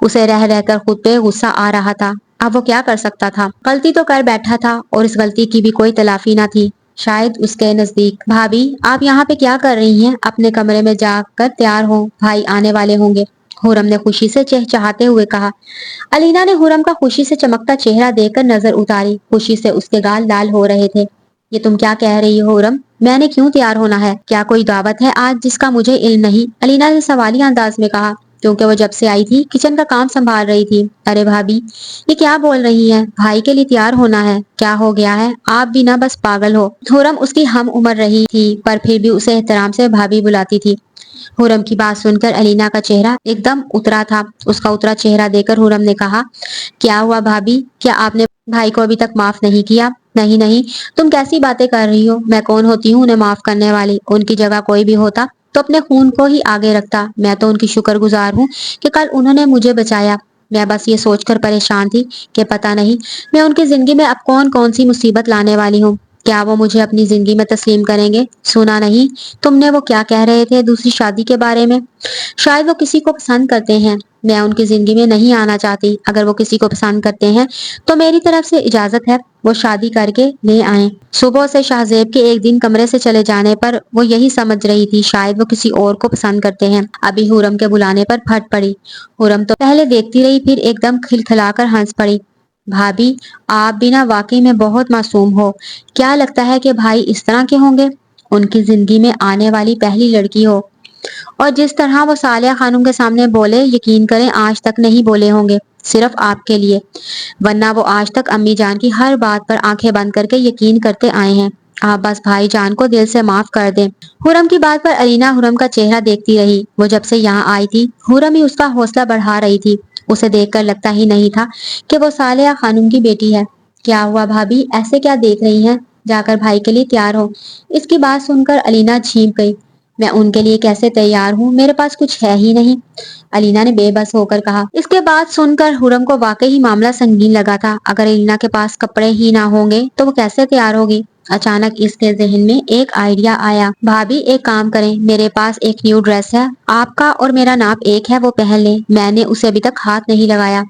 اسے رہ رہ کر خود پہ غصہ آ رہا تھا، اب وہ کیا کر سکتا تھا؟ غلطی تو کر بیٹھا تھا اور اس غلطی کی بھی کوئی تلافی نہ تھی، شاید اس کے نزدیک۔ بھابی آپ یہاں پہ کیا کر رہی ہیں؟ اپنے کمرے میں جا کر تیار ہو، بھائی آنے والے ہوں گے، خرم نے خوشی سے چہچہاتے ہوئے کہا۔ علینا نے خرم کا خوشی سے چمکتا چہرہ دیکھ کر نظر اتاری، خوشی سے اس کے گال لال ہو رہے تھے۔ یہ تم کیا کہہ رہی ہو خرم؟ میں نے کیوں تیار ہونا ہے؟ کیا کوئی دعوت ہے آج جس کا مجھے علم نہیں؟ علینا نے سوالیہ انداز میں کہا، کیونکہ وہ جب سے آئی تھی کچن کا کام سنبھال رہی تھی۔ ارے بھابی یہ کیا بول رہی ہیں؟ بھائی کے لیے تیار ہونا ہے؟ کیا ہو گیا ہے؟ آپ بھی نہ بس پاگل ہو۔ خرم اس کی ہم عمر رہی تھی، پر پھر بھی اسے احترام سے بھابی بلاتی تھی۔ خرم کی بات سن کر علینا کا چہرہ ایک دم اترا تھا۔ اس کا اترا چہرہ دیکھ کر خرم نے کہا، کیا ہوا بھابی؟ کیا آپ نے بھائی کو ابھی تک معاف نہیں کیا؟ نہیں نہیں، تم کیسی باتیں کر رہی ہو؟ میں کون ہوتی ہوں انہیں معاف کرنے والی؟ ان کی جگہ کوئی بھی ہوتا تو اپنے خون کو ہی آگے رکھتا۔ میں تو ان کی شکر گزار ہوں کہ کل انہوں نے مجھے بچایا۔ میں بس یہ سوچ کر پریشان تھی کہ پتہ نہیں میں ان کی زندگی میں اب کون کون سی مصیبت لانے والی ہوں۔ کیا وہ مجھے اپنی زندگی میں تسلیم کریں گے؟ سنا نہیں تم نے وہ کیا کہہ رہے تھے دوسری شادی کے بارے میں؟ شاید وہ کسی کو پسند کرتے ہیں، میں ان کی زندگی میں نہیں آنا چاہتی۔ اگر وہ کسی کو پسند کرتے ہیں تو میری طرف سے اجازت ہے وہ شادی کر کے لے آئیں۔ صبح سے شہزیب کے ایک دن کمرے سے چلے جانے پر وہ یہی سمجھ رہی تھی شاید وہ کسی اور کو پسند کرتے ہیں۔ ابھی خرم کے بلانے پر پھٹ پڑی۔ خرم تو پہلے دیکھتی رہی، پھر ایک دم کھلکھلا کر ہنس پڑی۔ بھابی آپ بھی نہ واقعی میں بہت معصوم ہو، کیا لگتا ہے کہ بھائی اس طرح کے ہوں گے؟ ان کی زندگی میں آنے والی پہلی لڑکی ہو، اور جس طرح وہ صالحہ خانم کے سامنے بولے، یقین کریں آج تک نہیں بولے ہوں گے، صرف آپ کے لیے، ورنہ وہ آج تک امی جان کی ہر بات پر آنکھیں بند کر کے یقین کرتے آئے ہیں۔ آپ بس بھائی جان کو دل سے معاف کر دیں۔ خرم کی بات پر علینا خرم کا چہرہ دیکھتی رہی۔ وہ جب سے یہاں آئی تھی خرم ہی اس کا حوصلہ بڑھا رہی تھی، اسے دیکھ کر لگتا ہی نہیں تھا کہ وہ صالحہ خانم کی بیٹی ہے۔ کیا ہوا بھابی ایسے کیا دیکھ رہی ہیں؟ جا کر بھائی کے لیے تیار ہو۔ اس کی بات سن کر علینا چھینپ گئی۔ میں ان کے لیے کیسے تیار ہوں؟ میرے پاس کچھ ہے ہی نہیں، علینا نے بے بس ہو کر کہا۔ اس کے بعد سن کر خرم کو واقعی معاملہ سنگین لگا تھا۔ اگر علینا کے پاس کپڑے ہی نہ ہوں گے تو وہ کیسے تیار ہوگی؟ اچانک اس کے ذہن میں ایک آئیڈیا آیا۔ بھابی ایک کام کریں، میرے پاس ایک نیو ڈریس ہے، آپ کا اور میرا ناپ ایک ہے، وہ پہن لیں، میں نے اسے ابھی تک ہاتھ نہیں لگایا۔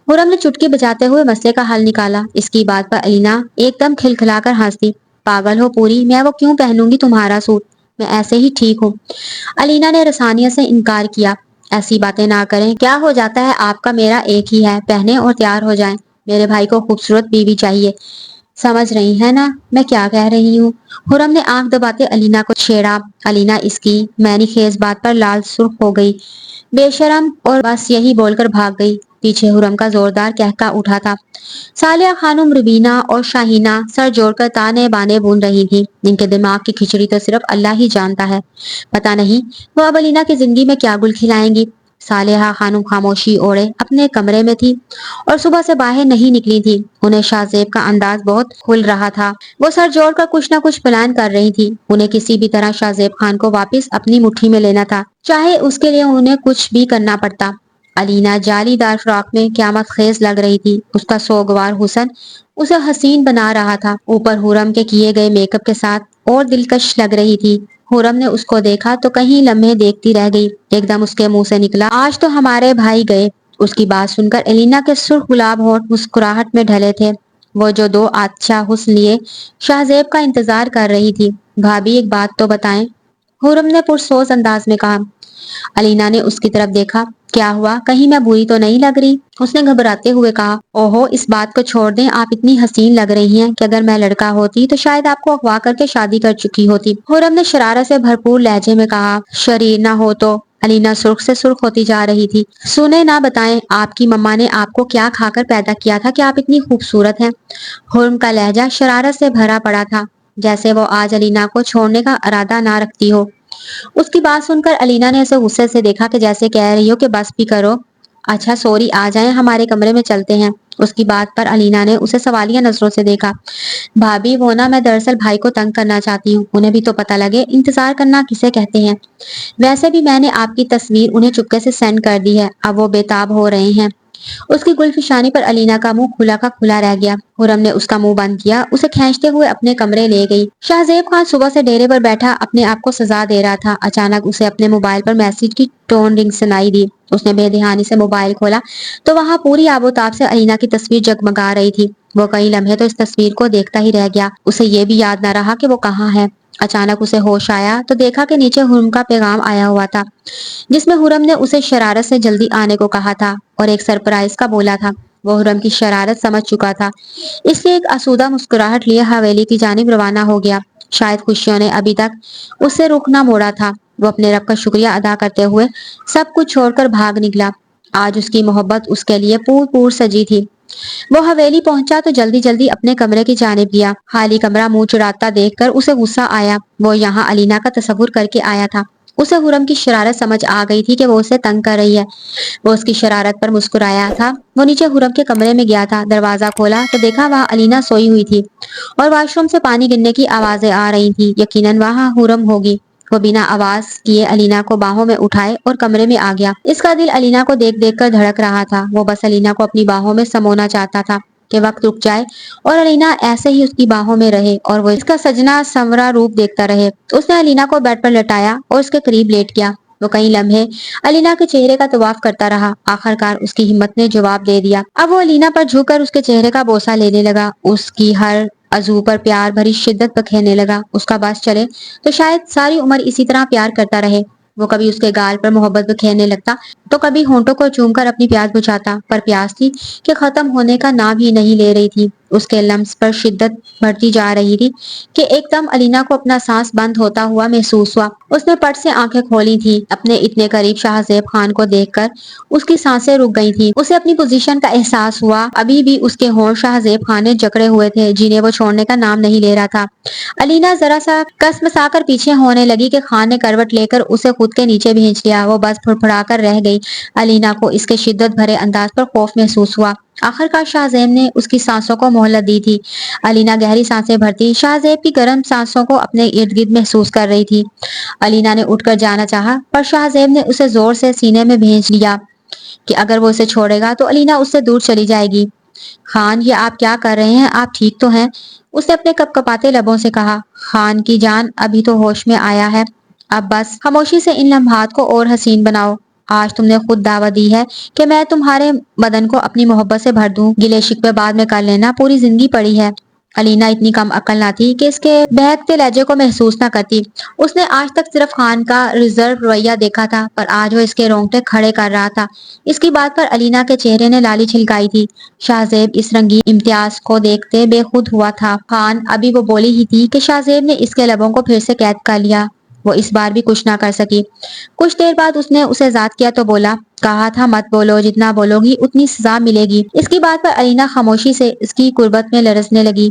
خرم نے چٹکی بجاتے ہوئے مسئلے کا حل نکالا۔ اس کی بات پر علینا ایک دم کھلکھلا کر ہنس دی۔ پاگل ہو پوری، میں وہ کیوں پہنوں گی تمہارا سوٹ؟ میں ایسے ہی ٹھیک ہوں۔ علینا نے رسانیت سے انکار کیا۔ ایسی باتیں نہ کریں، کیا ہو جاتا ہے آپ کا میرا ایک ہی ہے، پہنے اور تیار ہو جائیں۔ میرے بھائی کو خوبصورت بیوی چاہیے، سمجھ رہی ہیں نا میں کیا کہہ رہی ہوں؟ خرم نے آنکھ دباتے علینا کو چھیڑا۔ علینا اس کی معنی خیز بات پر لال سرخ ہو گئی، بے شرم، اور بس یہی بول کر بھاگ گئی۔ پیچھے خرم کا زوردار قہقہ اٹھا تھا۔ صالحہ خانم، ربینہ اور شاہینہ سر جوڑ کر تانے بانے بون رہی تھی۔ ان کے دماغ کی کھچڑی تو صرف اللہ ہی جانتا ہے۔ پتہ نہیں وہ اب علینا کی زندگی میں کیا گل کھلائیں گی۔ صالحہ خانم خاموشی اوڑے اپنے کمرے میں تھی اور صبح سے باہر نہیں نکلی تھی۔ انہیں شاہ زیب کا انداز بہت کھل رہا تھا۔ وہ سر جوڑ کر کچھ نہ کچھ پلان کر رہی تھی۔ انہیں کسی بھی طرح شاہ زیب خان کو واپس اپنی مٹھی میں لینا تھا، چاہے اس کے لیے انہیں کچھ بھی کرنا پڑتا۔ علینا جالی دار فراق میں قیامت خیز لگ رہی تھی۔ اس کا سوگوار حسن اسے حسین بنا رہا تھا، اوپر حرم کے کیے گئے میک اپ کے ساتھ اور دلکش لگ رہی تھی۔ حرم نے اس کو دیکھا تو کہیں لمحے دیکھتی رہ گئی۔ ایک دم اس کے منہ سے نکلا، آج تو ہمارے بھائی گئے۔ اس کی بات سن کر علینا کے سرخ گلاب ہونٹ مسکراہٹ میں ڈھلے تھے۔ وہ جو دو اچھا حسن لیے شاہ زیب کا انتظار کر رہی تھی۔ بھابھی ایک بات تو بتائیں، حرم نے پرسوز انداز میں کہا۔ علینا نے اس کی طرف دیکھا۔ کیا ہوا، کہیں میں بری تو نہیں لگ رہی؟ اس نے گھبراتے ہوئے کہا۔ اوہو، اس بات کو چھوڑ دیں، آپ اتنی حسین لگ رہی ہیں کہ اگر میں لڑکا ہوتی تو شاید آپ کو اغوا کر کے شادی کر چکی ہوتی۔ حرم نے شرارت سے بھرپور لہجے میں کہا۔ شریر نہ ہو تو؟ علینا سرخ سے سرخ ہوتی جا رہی تھی۔ سنیں نہ بتائیں، آپ کی مما نے آپ کو کیا کھا کر پیدا کیا تھا کہ آپ اتنی خوبصورت ہیں؟ حرم کا لہجہ شرارت سے بھرا پڑا تھا، جیسے وہ آج علینا کو چھوڑنے کا ارادہ نہ رکھتی ہو۔ اس کی بات سن کر علینا نے اسے غصے سے دیکھا کہ جیسے کہہ رہی ہو کہ بس بھی کرو۔ اچھا سوری، آ جائیں، ہمارے کمرے میں چلتے ہیں۔ اس کی بات پر علینا نے اسے سوالیہ نظروں سے دیکھا۔ بھابھی وہ نا، میں دراصل بھائی کو تنگ کرنا چاہتی ہوں، انہیں بھی تو پتہ لگے انتظار کرنا کسے کہتے ہیں۔ ویسے بھی میں نے آپ کی تصویر انہیں چپکے سے سینڈ کر دی ہے، اب وہ بے تاب ہو رہے ہیں۔ اس کی گلفشانی پر علینا کا منہ کھلا کا کھلا رہ گیا۔ حرم نے اس کا منہ بند کیا، اسے کھینچتے ہوئے اپنے کمرے لے گئی۔ شاہ زیب خان صبح سے ڈیرے پر بیٹھا اپنے آپ کو سزا دے رہا تھا۔ اچانک اسے اپنے موبائل پر میسج کی ٹون رنگ سنائی دی۔ اس نے بے دھیانی سے موبائل کھولا تو وہاں پوری آب و تاب سے علینا کی تصویر جگمگا رہی تھی۔ وہ کئی لمحے تو اس تصویر کو دیکھتا ہی رہ گیا، اسے یہ بھی یاد نہ رہا کہ وہ کہاں ہے۔ اچانک اسے ہوش آیا تو دیکھا کہ نیچے حرم کا پیغام آیا ہوا تھا، جس میں حرم نے اسے شرارت سے جلدی آنے کو کہا تھا اور ایک سرپرائز کا بولا تھا۔ وہ حرم کی شرارت سمجھ چکا تھا، اس لیے ایک آسودہ مسکراہٹ لیے حویلی کی جانب روانہ ہو گیا۔ شاید خوشیوں نے ابھی تک اس سے رخ نہ موڑا تھا۔ وہ اپنے رب کا شکریہ ادا کرتے ہوئے سب کچھ چھوڑ کر بھاگ نکلا۔ آج اس کی محبت اس کے لیے پور پور سجی تھی۔ وہ حویلی پہنچا تو جلدی جلدی اپنے کمرے کی جانب گیا۔ خالی کمرہ منہ چڑھاتا دیکھ کر اسے غصہ آیا۔ وہ یہاں علینا کا تصور کر کے آیا تھا۔ اسے حرم کی شرارت سمجھ آ گئی تھی کہ وہ اسے تنگ کر رہی ہے۔ وہ اس کی شرارت پر مسکرایا تھا۔ وہ نیچے حرم کے کمرے میں گیا تھا، دروازہ کھولا تو دیکھا وہاں علینا سوئی ہوئی تھی اور واش روم سے پانی گرنے کی آوازیں آ رہی تھی۔ یقیناً وہاں حرم ہوگی۔ وہ بنا آواز کیے علینا کو باہوں میں اٹھائے اور کمرے میں آ گیا۔ اس کا دل علینا کو دیکھ دیکھ کر دھڑک رہا تھا۔ وہ بس علینا کو اپنی باہوں میں سمونا چاہتا تھا کہ وقت رک جائے اور علینا ایسے ہی اس کی باہوں میں رہے اور وہ اس کا سجنا سنورا روپ دیکھتا رہے۔ اس نے علینا کو بیڈ پر لٹایا اور اس کے قریب لیٹ گیا۔ وہ کئی لمحے علینا کے چہرے کا طواف کرتا رہا۔ آخرکار اس کی ہمت نے جواب دے دیا۔ اب وہ علینا پر جھک کر اس کے چہرے کا بوسہ لینے لگا، اس کی ہر عضو پر پیار بھری شدت بکھیرنے لگا۔ اس کا بس چلے تو شاید ساری عمر اسی طرح پیار کرتا رہے۔ وہ کبھی اس کے گال پر محبت بکھیرنے لگتا تو کبھی ہونٹوں کو چوم کر اپنی پیاس بجھاتا، پر پیاس تھی کہ ختم ہونے کا نام ہی نہیں لے رہی تھی۔ اس کے لمس پر شدت بڑھتی جا رہی تھی کہ ایک دم علینا کو اپنا سانس بند ہوتا ہوا محسوس ہوا۔ اس نے پٹ سے آنکھیں کھولی تھی۔ اپنے اتنے قریب شاہ زیب خان کو دیکھ کر اس کی سانسیں رک گئی تھیں۔ اسے اپنی پوزیشن کا احساس ہوا۔ ابھی بھی اس کے ہونٹ شاہ زیب خان نے جکڑے ہوئے تھے، جنہیں وہ چھوڑنے کا نام نہیں لے رہا تھا۔ علینا ذرا سا کسمسا کر پیچھے ہونے لگی کہ خان نے کروٹ لے کر اسے خود کے نیچے بھینچ لیا۔ وہ بس پھڑپھڑا کر رہ گئی۔ علینا کو اس کے شدت بھرے انداز پر خوف محسوس ہوا۔ آخرکار شاہ زیب نے اس کی سانسوں کو مہلت دی تھی۔ علینا گہری سانسیں بھرتی شاہ زیب کی گرم سانسوں کو اپنے ارد گرد محسوس کر رہی تھی۔ علینا نے اٹھ کر جانا چاہا، پر شاہ زیب نے اسے زور سے سینے میں بھینچ لیا کہ اگر وہ اسے چھوڑے گا تو علینا اس سے دور چلی جائے گی۔ خان، یہ آپ کیا کر رہے ہیں؟ آپ ٹھیک تو ہیں؟ اس نے اپنے کپ کپاتے لبوں سے کہا۔ خان کی جان، ابھی تو ہوش میں آیا ہے۔ اب بس خاموشی سے ان لمحات کو اور حسین بناؤ۔ آج تم نے خود دعوت دی ہے کہ میں تمہارے بدن کو اپنی محبت سے بھر دوں، گلے شکوے بعد میں کر لینا، پوری زندگی پڑی ہے۔ علینا اتنی کم عقل نہ تھی کہ اس کے بہکتے لہجے کو محسوس نہ کرتی۔ اس نے آج تک صرف خان کا ریزرو رویہ دیکھا تھا، پر آج وہ اس کے رونگٹے کھڑے کر رہا تھا۔ اس کی بات پر علینا کے چہرے نے لالی چھلکائی تھی۔ شاہ زیب اس رنگین امتیاز کو دیکھتے بے خود ہوا تھا۔ خان، ابھی وہ بولی ہی تھی کہ شاہ زیب نے اس کے لبوں کو پھر سے قید کر لیا۔ وہ اس بار بھی کچھ نہ کر سکی۔ کچھ دیر بعد اس نے اسے ذات کیا تو بولا، کہا تھا مت بولو، جتنا بولو گی اتنی سزا ملے گی۔ اس کی بات پر علینا خاموشی سے اس کی قربت میں لرزنے لگی۔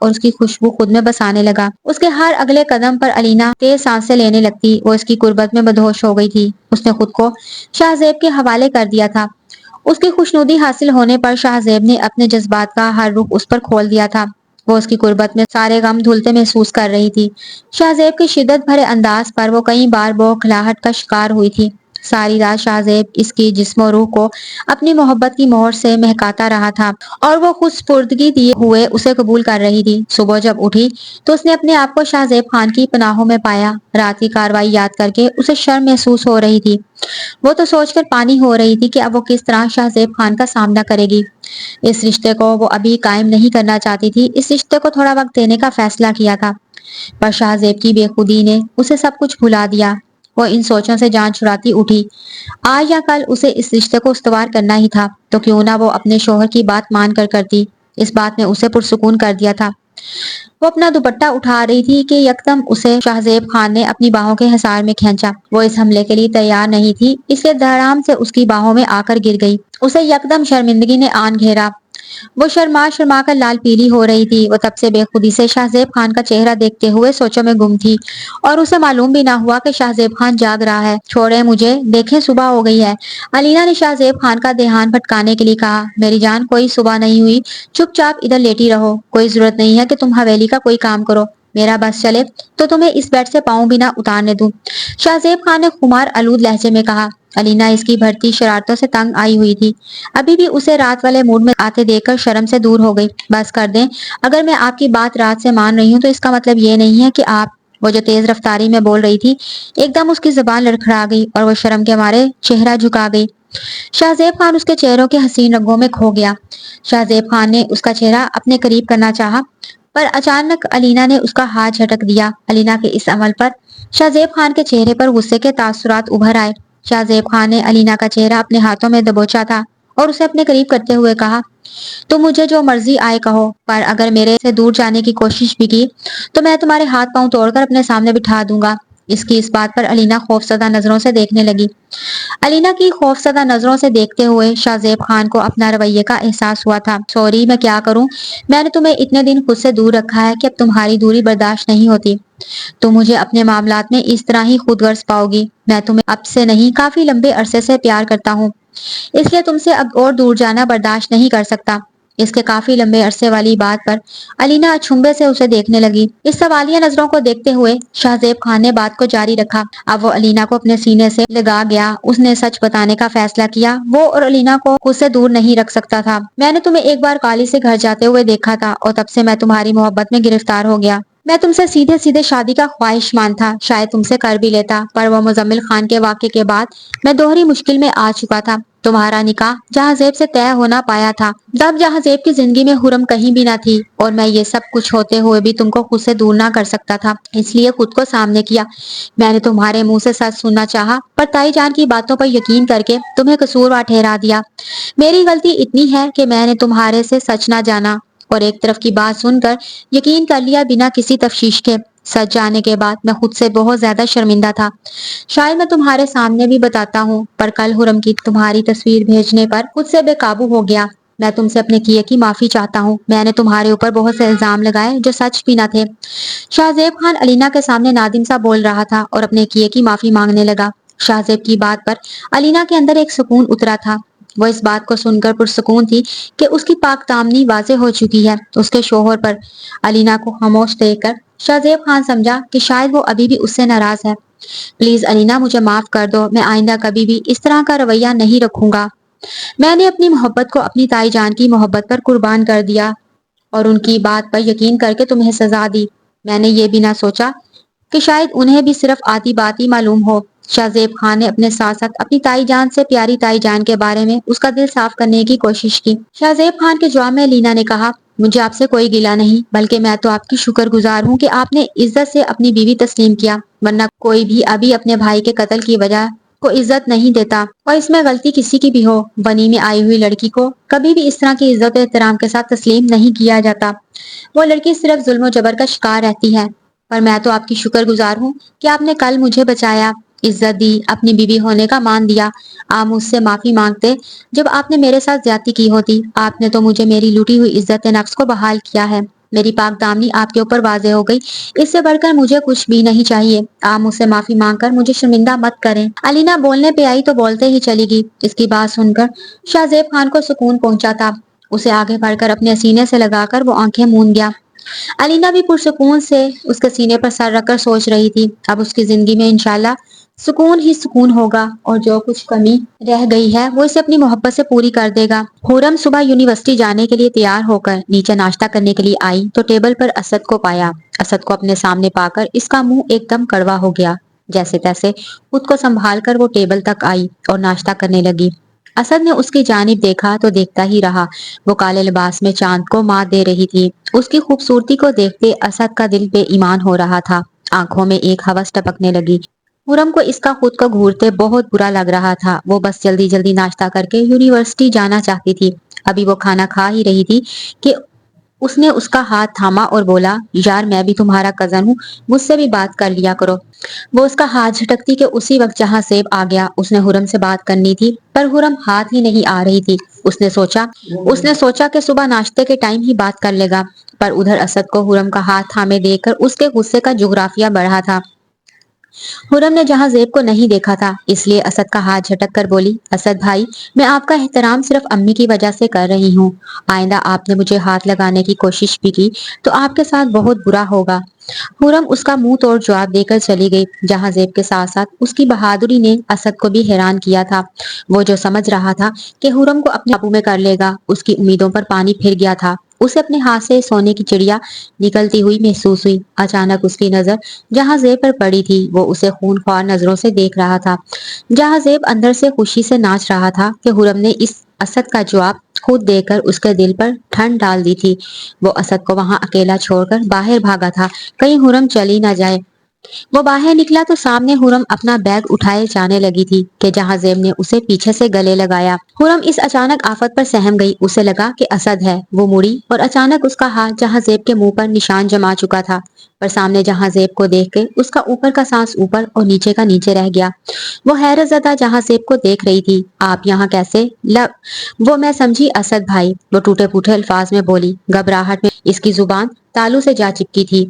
اور اس کی خوشبو خود میں بسانے لگا۔ اس کے ہر اگلے قدم پر الینا تیز سانسیں لینے لگتی۔ وہ اس کی قربت میں مدہوش ہو گئی تھی۔ اس نے خود کو شاہزیب کے حوالے کر دیا تھا۔ اس کی خوشنودی حاصل ہونے پر شاہزیب نے اپنے جذبات کا ہر رخ اس پر کھول دیا تھا۔ وہ اس کی قربت میں سارے غم دھلتے محسوس کر رہی تھی۔ شاہزیب کے شدت بھرے انداز پر وہ کئی بار بوکھلاہٹ کا شکار ہوئی تھی۔ ساری رات شاہزیب اس کی جسم و روح کو اپنی محبت کی مہر سے مہکاتا رہا تھا اور وہ خود سپردگی دیے ہوئے اسے قبول کر رہی تھی۔ صبح جب اٹھی تو اس نے اپنے آپ کو شاہزیب خان کی پناہوں میں پایا۔ رات کی کارروائی یاد کر کے اسے شرم محسوس ہو رہی تھی۔ وہ تو سوچ کر پانی ہو رہی تھی کہ اب وہ کس طرح شاہزیب خان کا سامنا کرے گی۔ اس رشتے کو وہ ابھی قائم نہیں کرنا چاہتی تھی۔ اس رشتے کو تھوڑا وقت دینے کا فیصلہ کیا تھا، پر شاہزیب کی بے خودی نے اسے سب کچھ بھلا دیا۔ وہ ان سوچوں سے جان چھڑاتی اٹھی۔ آج یا کل اسے اس رشتے کو استوار کرنا ہی تھا، تو کیوں نہ وہ اپنے شوہر کی بات مان کر کرتی۔ اس بات نے اسے پرسکون کر دیا تھا۔ وہ اپنا دوپٹہ اٹھا رہی تھی کہ یکدم اسے شاہزیب خان نے اپنی باہوں کے حصار میں کھینچا۔ وہ اس حملے کے لیے تیار نہیں تھی، اس لیے دھڑام سے اس کی باہوں میں آ کر گر گئی۔ اسے یکدم شرمندگی نے آن گھیرا۔ وہ شرما شرما کر لال پیلی ہو رہی تھی۔ وہ تب سے بے خودی سے شاہزیب خان کا چہرہ دیکھتے ہوئے سوچوں میں گم تھی اور اسے معلوم بھی نہ ہوا کہ شاہزیب خان جاگ رہا ہے۔ چھوڑیں مجھے، دیکھیں صبح ہو گئی ہے، الینا نے شاہزیب خان کا دھیان بھٹکانے کے لیے کہا۔ میری جان، کوئی صبح نہیں ہوئی، چپ چاپ ادھر لیٹی رہو۔ کوئی ضرورت نہیں ہے کہ تم حویلی کا کوئی کام کرو۔ میرا بس چلے تو تمہیں اس بیڈ سے پاؤں بھی نہ اتارنے دوں، شاہزیب خان نے خمار آلود لہجے میں کہا۔ الینا اس کی بڑھتی شرارتوں سے تنگ آئی ہوئی تھی۔ ابھی بھی اسے رات والے موڈ میں آتے دیکھ کر شرم سے دور ہو گئی۔ بس کر دیں، اگر میں آپ کی بات رات سے مان رہی ہوں تو اس کا مطلب یہ نہیں ہے کہ آپ… وہ جو تیز رفتاری میں بول رہی تھی، ایک دم اس کی زبان لڑکھڑا گئی اور وہ شرم کے مارے چہرہ جھکا گئی۔ شاہزیب خان اس کے چہروں کے حسین رنگوں میں کھو گیا۔ شاہزیب خان نے اس کا چہرہ اپنے قریب کرنا چاہا، پر اچانک الینا نے اس کا ہاتھ جھٹک دیا۔ الینا کے اس عمل پر شاہزیب خان کے چہرے پر غصے کے تاثرات ابھر آئے۔ شاہزیب خان نے الینا کا چہرہ اپنے ہاتھوں میں دبوچا تھا اور اسے اپنے قریب کرتے ہوئے کہا، تم مجھے جو مرضی آئے کہو، پر اگر میرے سے دور جانے کی کوشش بھی کی تو میں تمہارے ہاتھ پاؤں توڑ کر اپنے سامنے بٹھا دوں گا۔ اس کی اس بات پر الینا خوفزدہ نظروں سے دیکھنے لگی۔ الینا کی خوفزدہ نظروں سے دیکھتے ہوئے شاہزیب خان کو اپنا رویے کا احساس ہوا تھا۔ سوری، میں کیا کروں، میں نے تمہیں اتنے دن خود سے دور رکھا ہے کہ اب تمہاری دوری برداشت نہیں ہوتی۔ تم مجھے اپنے معاملات میں اس طرح ہی خود غرض پاؤ گی۔ میں تمہیں اب سے نہیں، کافی لمبے عرصے سے پیار کرتا ہوں، اس لیے تم سے اب اور دور جانا برداشت نہیں کر سکتا۔ اس کے کافی لمبے عرصے والی بات پر الینا اچھمبے سے اسے دیکھنے لگی۔ اس سوالیہ نظروں کو دیکھتے ہوئے شاہزیب خان نے بات کو جاری رکھا۔ اب وہ الینا کو اپنے سینے سے لگا گیا۔ اس نے سچ بتانے کا فیصلہ کیا۔ وہ اور الینا کو خود سے دور نہیں رکھ سکتا تھا۔ میں نے تمہیں ایک بار کالی سے گھر جاتے ہوئے دیکھا تھا اور تب سے میں تمہاری محبت میں گرفتار ہو گیا۔ میں تم سے سیدھے سیدھے شادی کا خواہش مند تھا، شاید تم سے کر بھی لیتا، پر وہ مزمل خان کے واقعے کے بعد میں دوہری مشکل میں آ چکا تھا۔ تمہارا نکاح جہازیب سے طے ہونا پایا تھا، جب جہازیب کی زندگی میں حرم کہیں بھی نہ تھی، اور میں یہ سب کچھ ہوتے ہوئے بھی تم کو خود سے دور نہ کر سکتا تھا، اس لیے خود کو سامنے کیا۔ میں نے تمہارے منہ سے سچ سننا چاہا، پر تائی جان کی باتوں پر یقین کر کے تمہیں قصوروار ٹھہرا دیا۔ میری غلطی اتنی ہے کہ میں نے تمہارے سے سچ نہ جانا اور ایک طرف کی بات سن کر یقین کر لیا بنا کسی تفتیش کے۔ سچ جانے کے بعد میں خود سے بہت زیادہ شرمندہ تھا۔ شاید میں تمہارے سامنے بھی بتاتا ہوں، پر کل حرم کی تمہاری تصویر بھیجنے پر خود سے بے قابو ہو گیا۔ میں تم سے اپنے کیے کی معافی چاہتا ہوں۔ میں نے تمہارے اوپر بہت سے الزام لگائے جو سچ بھی نہ تھے۔ شاہزیب خان الینا کے سامنے نادم سا بول رہا تھا اور اپنے کیے کی معافی مانگنے لگا۔ شاہزیب کی بات پر الینا کے اندر ایک سکون اترا تھا۔ وہ اس بات کو سن کر پرسکون تھی کہ اس کی پاک دامنی واضح ہو چکی ہے اس کے شوہر پر۔ الینا کو خاموش دیکھ کر شاہزیب خان سمجھا کہ شاید وہ ابھی بھی اس سے ناراض ہے۔ پلیز الینا، مجھے معاف کر دو، میں آئندہ کبھی بھی اس طرح کا رویہ نہیں رکھوں گا۔ میں نے اپنی محبت کو اپنی تائی جان کی محبت پر قربان کر دیا اور ان کی بات پر یقین کر کے تمہیں سزا دی۔ میں نے یہ بھی نہ سوچا کہ شاید انہیں بھی صرف آدھی بات ہی معلوم ہو۔ شاہزیب خان نے اپنے ساتھ ساتھ اپنی تائی جان سے پیاری تائی جان کے بارے میں اس کا دل صاف کرنے کی کوشش کی۔ شاہزیب خان کے جواب میں الینا نے کہا، مجھے آپ سے کوئی گلہ نہیں، بلکہ میں تو آپ کی شکر گزار ہوں کہ آپ نے عزت سے اپنی بیوی تسلیم کیا، ورنہ کوئی بھی ابھی اپنے بھائی کے قتل کی وجہ کو عزت نہیں دیتا، اور اس میں غلطی کسی کی بھی ہو، بنی میں آئی ہوئی لڑکی کو کبھی بھی اس طرح کی عزت و احترام کے ساتھ تسلیم نہیں کیا جاتا۔ وہ لڑکی صرف ظلم و جبر کا شکار رہتی ہے، پر میں تو آپ کی شکر گزار ہوں کہ آپ نے کل مجھے بچایا۔ عزت دی, اپنی بیوی ہونے کا مان دیا. آپ مجھ سے معافی مانگتے جب آپ نے میرے ساتھ زیادتی کی ہوتی. آپ نے تو مجھے میری لوٹی ہوئی عزت نفس کو بحال کیا ہے. میری پاک دامنی آپ کے اوپر واضح ہو گئی. اس سے بڑھ کر مجھے کچھ بھی نہیں چاہیے. آپ مجھ سے معافی مانگ کر مجھے شرمندہ مت کریں. علینا بولنے پہ آئی تو بولتے ہی چلی گئی. اس کی بات سن کر شاہ زیب خان کو سکون پہنچا تھا. اسے آگے بڑھ کر اپنے سینے سے لگا کر وہ آنکھیں موند گیا. علینا بھی پرسکون سے اس کے سینے پر سر رکھ کر سوچ رہی تھی, اب اس کی زندگی میں انشاءاللہ سکون ہی سکون ہوگا, اور جو کچھ کمی رہ گئی ہے وہ اسے اپنی محبت سے پوری کر دے گا. خرم صبح یونیورسٹی جانے کے لیے تیار ہو کر نیچے ناشتہ کرنے کے لیے آئی تو ٹیبل پر اسد کو پایا. اسد کو اپنے سامنے پا کر اس کا منہ ایک دم کڑوا ہو گیا. جیسے تیسے خود کو سنبھال کر وہ ٹیبل تک آئی اور ناشتہ کرنے لگی. اسد نے اس کی جانب دیکھا تو دیکھتا ہی رہا. وہ کالے لباس میں چاند کو مات دے رہی تھی. اس کی خوبصورتی کو دیکھتے اسد کا دل بے ایمان ہو رہا تھا. آنکھوں میں ایک ہوس ٹپکنے لگی. خرم کو اس کا خود کو گھورتے بہت برا لگ رہا تھا. وہ بس جلدی جلدی ناشتہ کر کے یونیورسٹی جانا چاہتی تھی. ابھی وہ کھانا کھا ہی رہی تھی کہ اس نے اس کا ہاتھ تھاما اور بولا, یار میں بھی تمہارا کزن ہوں, مجھ سے بھی بات کر لیا کرو. وہ اس کا ہاتھ جھٹکتی کہ اسی وقت جہاں زیب آ گیا. اس نے خرم سے بات کرنی تھی پر خرم ہاتھ ہی نہیں آ رہی تھی. اس نے سوچا کہ صبح ناشتے کے ٹائم ہی بات کر لے گا, پر ادھر اسد کو خرم کا ہاتھ تھامے دیکھ کر اس کے غصے کا جغرافیہ بڑھا تھا. خرم نے جہاں زیب کو نہیں دیکھا تھا اس لیے اسد کا ہاتھ جھٹک کر بولی, اسد بھائی میں آپ کا احترام صرف امی کی وجہ سے کر رہی ہوں. آئندہ آپ نے مجھے ہاتھ لگانے کی کوشش بھی کی تو آپ کے ساتھ بہت برا ہوگا. خرم اس کا منہ توڑ جواب دے کر چلی گئی. جہاں زیب کے ساتھ ساتھ اس کی بہادری نے اسد کو بھی حیران کیا تھا. وہ جو سمجھ رہا تھا کہ خرم کو اپنے قابو میں کر لے گا, اس کی امیدوں پر پانی پھر گیا تھا. اسے اپنے ہاتھ سے سونے کی چڑیا نکلتی ہوئی محسوس ہوئی. اچانک اس کی نظر جہاں زیب پر پڑی تھی. وہ اسے خون خوار نظروں سے دیکھ رہا تھا. جہاں زیب اندر سے خوشی سے ناچ رہا تھا کہ خرم نے اس اسد کا جواب خود دے کر اس کے دل پر ٹھنڈ ڈال دی تھی. وہ اسد کو وہاں اکیلا چھوڑ کر باہر بھاگا تھا, کہیں خرم چلی نہ جائے. وہ باہر نکلا تو سامنے خرم اپنا بیگ اٹھائے جانے لگی تھی کہ جہاں زیب نے اسے پیچھے سے گلے لگایا. خرم اس اچانک آفت پر سہم گئی. اسے لگا کہ اسد ہے. وہ مڑی اور اچانک اس کا ہاتھ جہاں زیب کے منہ پر نشان جما چکا تھا, پر سامنے جہاں زیب کو دیکھ کے اس کا اوپر کا سانس اوپر اور نیچے کا نیچے رہ گیا. وہ حیرت زدہ جہاں زیب کو دیکھ رہی تھی. آپ یہاں کیسے وہ میں سمجھی اسد بھائی, وہ ٹوٹے پھوٹے الفاظ میں بولی. گھبراہٹ میں اس کی زبان تالو سے جا چپکی تھی.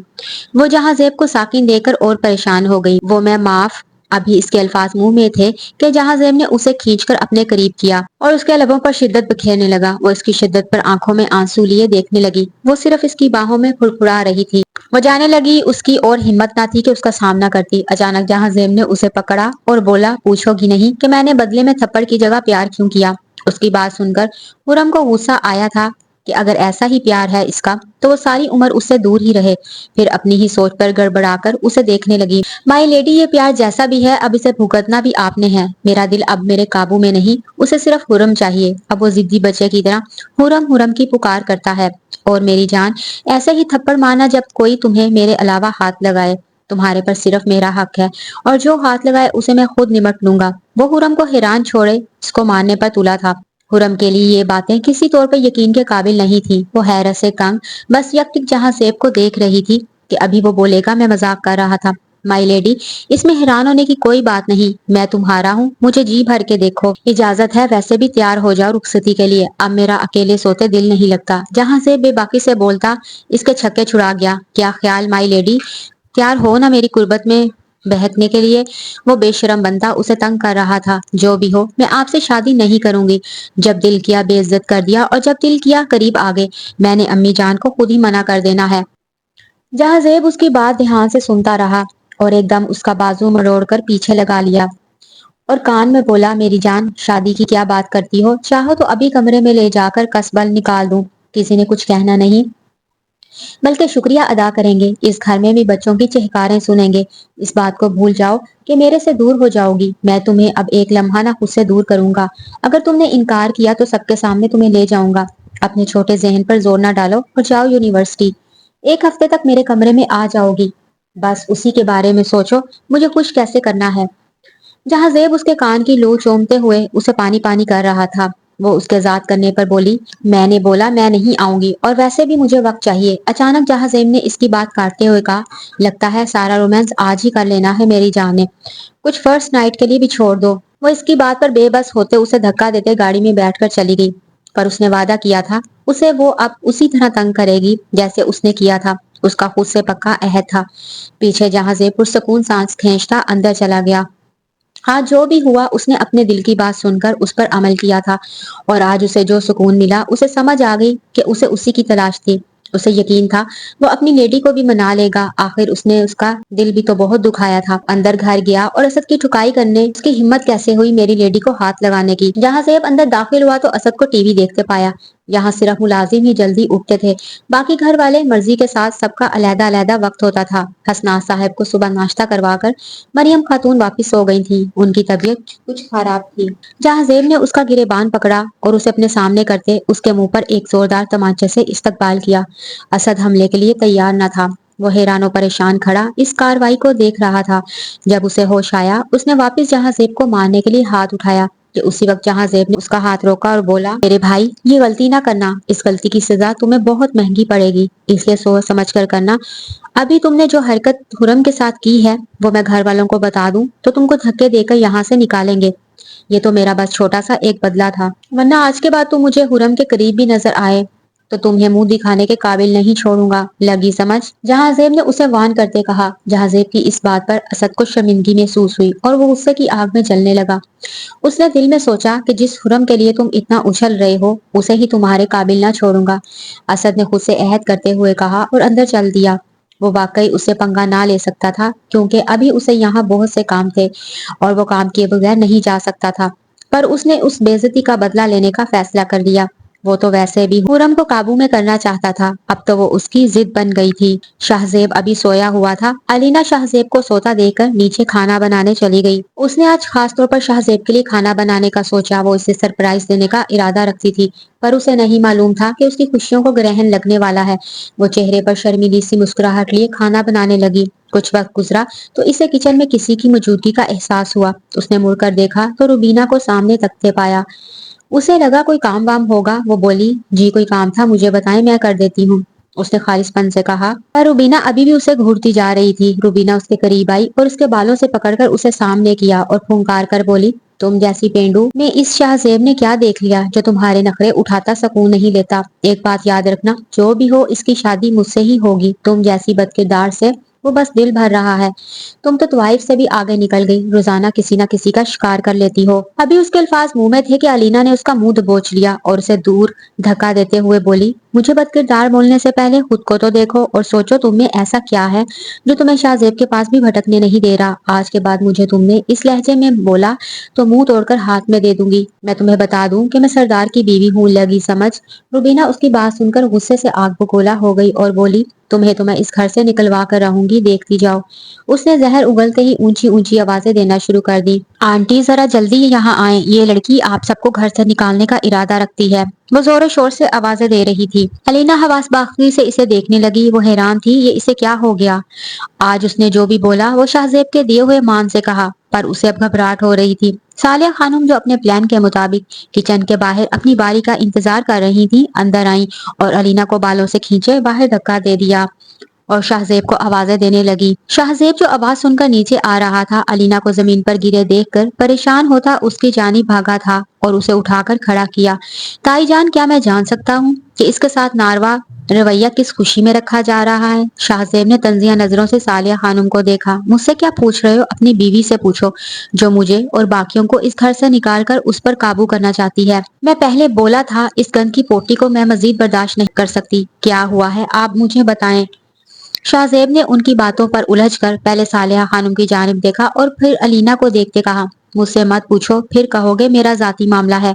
وہ جہاں زیب کو ساکن دے کر اور پریشان ہو گئی. وہ میں معاف. ابھی اس کے الفاظ منہ میں تھے کہ جہاں زیب نے اسے کھینچ کر اپنے قریب کیا اور اس کے لبوں پر شدت بکھیرنے لگا. وہ اس کی شدت پر آنکھوں میں آنسو لیے دیکھنے لگی. وہ صرف اس کی باہوں میں کھڑکھڑا رہی تھی. وہ جانے لگی. اس کی اور ہمت نہ تھی کہ اس کا سامنا کرتی. اچانک جہاں زیب نے اسے پکڑا اور بولا, پوچھو گی نہیں کہ میں نے بدلے میں تھپڑ کی جگہ پیار کیوں کیا. اس کی بات سن کر خرم کو غصہ آیا تھا کہ اگر ایسا ہی پیار ہے اس کا تو وہ ساری عمر اس سے دور ہی رہے. پھر اپنی ہی سوچ پر گڑبڑا کر اسے دیکھنے لگی. مائی لیڈی, یہ پیار جیسا بھی ہے اب اسے بھگتنا بھی آپ نے ہے. میرا دل اب میرے قابو میں نہیں. اسے صرف خرم چاہیے. اب وہ ضدی بچے کی طرح خرم خرم کی پکار کرتا ہے. اور میری جان, ایسے ہی تھپڑ مارنا جب کوئی تمہیں میرے علاوہ ہاتھ لگائے. تمہارے پر صرف میرا حق ہے, اور جو ہاتھ لگائے اسے میں خود نمٹ لوں گا. وہ خرم کو حیران چھوڑے اس کو مارنے پر تلا تھا. خرم کے لیے یہ باتیں کسی طور پر یقین کے قابل نہیں تھی. وہ حیرت سے کنگ بس یک ٹک جہاں زیب کو دیکھ رہی تھی کہ ابھی وہ بولے گا میں مذاق کر رہا تھا. مائی لیڈی, اس میں حیران ہونے کی کوئی بات نہیں. میں تمہارا ہوں, مجھے جی بھر کے دیکھو. اجازت ہے, ویسے بھی تیار ہو جاؤ رخصتی کے لیے. اب میرا اکیلے سوتے دل نہیں لگتا. جہاں زیب بے باکی سے بولتا اس کے چھکے چھڑا گیا. کیا خیال مائی لیڈی, تیار ہو نا میری قربت میں بہکنے کے لیے. وہ بے شرم بندہ اسے تنگ کر رہا تھا. جو بھی ہو, میں آپ سے شادی نہیں کروں گی. جب دل کیا بے عزت کر دیا, اور جب دل کیا قریب آ گئے. میں نے امی جان کو خود ہی منع کر دینا ہے. جہاں زیب اس کی بات دھیان سے سنتا رہا اور ایک دم اس کا بازو مروڑ کر پیچھے لگا لیا اور کان میں بولا, میری جان شادی کی کیا بات کرتی ہو. چاہو تو ابھی کمرے میں لے جا کر کسبل نکال دوں. کسی نے کچھ کہنا نہیں بلکہ شکریہ ادا کریں گے. اس گھر میں بھی بچوں کی چہکاریں سنیں گے. اس بات کو بھول جاؤ کہ میرے سے دور ہو جاؤ گی. میں تمہیں اب ایک لمحہ نہ خود سے دور کروں گا. اگر تم نے انکار کیا تو سب کے سامنے تمہیں لے جاؤں گا. اپنے چھوٹے ذہن پر زور نہ ڈالو اور جاؤ یونیورسٹی. ایک ہفتے تک میرے کمرے میں آ جاؤ گی. بس اسی کے بارے میں سوچو, مجھے خوش کیسے کرنا ہے. جہاں زیب اس کے کان کی لو چومتے ہوئے اسے پانی پانی کر رہا تھا. وہ اس کے ذات کرنے پر بولی، میں نے بولا میں نہیں آؤں گی، اور ویسے بھی مجھے وقت چاہیے۔ اچانک جہاں زیب نے اس کی بات کاٹتے ہوئے کہا، لگتا ہے سارا رومانس آج ہی کر لینا ہے میری جان، کچھ فرسٹ نائٹ کے لیے بھی چھوڑ دو۔ وہ اس کی بات پر بے بس ہوتے اسے دھکا دیتے گاڑی میں بیٹھ کر چلی گئی، پر اس نے وعدہ کیا تھا اسے وہ اب اسی طرح تنگ کرے گی جیسے اس نے کیا تھا، اس کا خود سے پکا عہد تھا۔ پیچھے جہاں زیب پرسکون سانس کھینچتا اندر چلا گیا۔ آج جو بھی ہوا اس نے اپنے دل کی بات سن کر اس پر عمل کیا تھا، اور آج اسے جو سکون ملا اسے سمجھ آ گئی کہ اسے اسی کی تلاش تھی۔ اسے یقین تھا وہ اپنی لیڈی کو بھی منا لے گا، آخر اس نے اس کا دل بھی تو بہت دکھایا تھا۔ اندر گھر گیا اور اسد کی ٹھکائی کرنے اس کی ہمت کیسے ہوئی میری لیڈی کو ہاتھ لگانے کی۔ جہاں زیب اندر داخل ہوا تو اسد کو ٹی وی دیکھتے پایا۔ یہاں صرف ملازم ہی جلدی اٹھتے تھے، باقی گھر والے مرضی کے ساتھ سب کا علیحدہ علیحدہ وقت ہوتا تھا۔ حسنات صاحب کو صبح ناشتہ کروا کر مریم خاتون واپس سو گئی تھی، ان کی طبیعت کچھ خراب تھی۔ جہاں زیب نے اس کا گریبان پکڑا اور اسے اپنے سامنے کرتے اس کے منہ پر ایک زوردار تمانچے سے استقبال کیا۔ اسد حملے کے لیے تیار نہ تھا، وہ حیران و پریشان کھڑا اس کارروائی کو دیکھ رہا تھا۔ جب اسے ہوش آیا اس نے واپس جہاں زیب کو مارنے کے لیے ہاتھ اٹھایا کہ اسی وقت جہاں زیب نے اس کا ہاتھ روکا اور بولا، میرے بھائی یہ غلطی نہ کرنا، اس غلطی کی سزا تمہیں بہت مہنگی پڑے گی، اس لیے سوچ سمجھ کر کرنا۔ ابھی تم نے جو حرکت حرم کے ساتھ کی ہے وہ میں گھر والوں کو بتا دوں تو تم کو دھکے دے کر یہاں سے نکالیں گے۔ یہ تو میرا بس چھوٹا سا ایک بدلہ تھا، ورنہ آج کے بعد تم مجھے حرم کے قریب بھی نظر آئے تو تمہیں منہ دکھانے کے قابل نہیں چھوڑوں گا، لگی سمجھ؟ جہاں زیب نے اسے وان کرتے کہا۔ جہاں زیب کی اس بات پر اسد کو شرمندگی محسوس ہوئی اور وہ غصے کی آگ میں جلنے لگا۔ اس نے دل میں سوچا کہ جس حرم کے لیے تم اتنا اچھل رہے ہو اسے ہی تمہارے قابل نہ چھوڑوں گا۔ اسد نے خود سے عہد کرتے ہوئے کہا اور اندر چل دیا۔ وہ واقعی اسے پنگا نہ لے سکتا تھا کیونکہ ابھی اسے یہاں بہت سے کام تھے اور وہ کام کیے بغیر نہیں جا سکتا تھا، پر اس نے اس بے عزتی کا بدلہ لینے کا فیصلہ کر لیا۔ وہ تو ویسے بھی حرم کو قابو میں کرنا چاہتا تھا، اب تو وہ اس کی ضد بن گئی تھی۔ شاہ زیب ابھی سویا ہوا تھا، علینا شاہ زیب کو سوتا دیکھ کر نیچے کھانا بنانے چلی گئی۔ اس نے آج خاص طور پر شاہ زیب کے لیے کھانا بنانے کا سوچا، وہ اسے سرپرائز دینے کا ارادہ رکھتی تھی، پر اسے نہیں معلوم تھا کہ اس کی خوشیوں کو گرہن لگنے والا ہے۔ وہ چہرے پر شرمیلی سی مسکراہٹ لیے کھانا بنانے لگی۔ کچھ وقت گزرا تو اسے کچن میں کسی کی موجودگی کا احساس ہوا۔ اس نے مڑ کر دیکھا تو روبینہ کو سامنے تکتے پایا۔ اسے لگا کوئی کام وام ہوگا، وہ بولی، جی کوئی کام تھا مجھے بتائیں میں کر دیتی ہوں، اس نے خالص پن سے کہا۔ پر روبینہ ابھی بھی اسے گھورتی جا رہی تھی۔ روبینہ اس کے قریب آئی اور اس کے بالوں سے پکڑ کر اسے سامنے کیا اور پھنکار کر بولی، تم جیسی پینڈو میں اس شاہ زیب نے کیا دیکھ لیا جو تمہارے نخرے اٹھاتا سکون نہیں لیتا؟ ایک بات یاد رکھنا، جو بھی ہو اس کی شادی مجھ سے ہی ہوگی، تم جیسی بد کردار سے وہ بس دل بھر رہا ہے، تم تو طوائف سے بھی آگے نکل گئی، روزانہ کسی نہ کسی کا شکار کر لیتی ہو۔ ابھی اس کے الفاظ منہ میں تھے کہ علینا نے اس کا منہ دبوچ لیا اور اسے دور دھکا دیتے ہوئے بولی، مجھے بد کردار بولنے سے پہلے خود کو تو دیکھو اور سوچو تم میں ایسا کیا ہے جو تمہیں شاہ زیب کے پاس بھی بھٹکنے نہیں دے رہا۔ آج کے بعد مجھے تم نے اس لہجے میں بولا تو منہ توڑ کر ہاتھ میں دے دوں گی۔ میں تمہیں بتا دوں کہ میں سردار کی بیوی ہوں، لگی سمجھ؟ روبینہ اس کی بات سن کر غصے سے آگ بگولا ہو گئی اور بولی، تمہیں تو میں اس گھر سے نکلوا کر رہوں گی، دیکھتی جاؤ۔ اس نے زہر اگلتے ہی اونچی اونچی آوازیں دینا شروع کر دی، آنٹی ذرا جلدی یہاں آئیں، یہ لڑکی آپ سب کو گھر سے نکالنے کا ارادہ رکھتی ہے۔ وہ زور و شور سے آوازیں دے رہی تھی۔ علینا حواس باختی سے اسے دیکھنے لگی، وہ حیران تھی یہ اسے کیا ہو گیا۔ آج اس نے جو بھی بولا وہ شاہ زیب کے دیے ہوئے مان سے کہا، پر اسے اب گھبراہٹ ہو رہی تھی۔ صالحہ خانم جو اپنے پلان کے مطابق کچن کے باہر اپنی باری کا انتظار کر رہی تھی اندر آئیں اور علینا کو بالوں سے کھینچے باہر دھکا دے دیا اور شاہ زیب کو آوازیں دینے لگی۔ شاہ زیب جو آواز سن کر نیچے آ رہا تھا علینا کو زمین پر گرے دیکھ کر پریشان ہوتا اس کی جانب بھاگا تھا اور اسے اٹھا کر کھڑا کیا۔ تائی جان کیا میں جان سکتا ہوں کہ اس کے ساتھ ناروا رویہ کس خوشی میں رکھا جا رہا ہے؟ شاہ زیب نے طنزیہ نظروں سے صالحہ خانم کو دیکھا، مجھ سے کیا پوچھ رہے ہو؟ اپنی بیوی سے پوچھو جو مجھے اور باقیوں کو اس گھر سے نکال کر اس پر قابو کرنا چاہتی ہے۔ میں پہلے بولا تھا اس گند کی پوٹی کو میں مزید برداشت نہیں کر سکتی، کیا ہوا ہے آپ مجھے بتائیں۔ شاہ زیب نے ان کی باتوں پر الجھ کر پہلے صالحہ خانم کی جانب دیکھا اور پھر علینا کو دیکھتے کہا، مجھ سے مت پوچھو، پھر کہو گے میرا ذاتی معاملہ ہے۔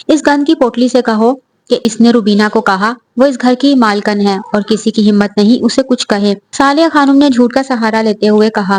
اس گند کی پوٹلی سے کہو کہ اس نے روبینہ کو کہا وہ اس گھر کی مالکن ہے اور کسی کی ہمت نہیں اسے کچھ کہے۔ صالحہ خانم نے جھوٹ کا سہارا لیتے ہوئے کہا،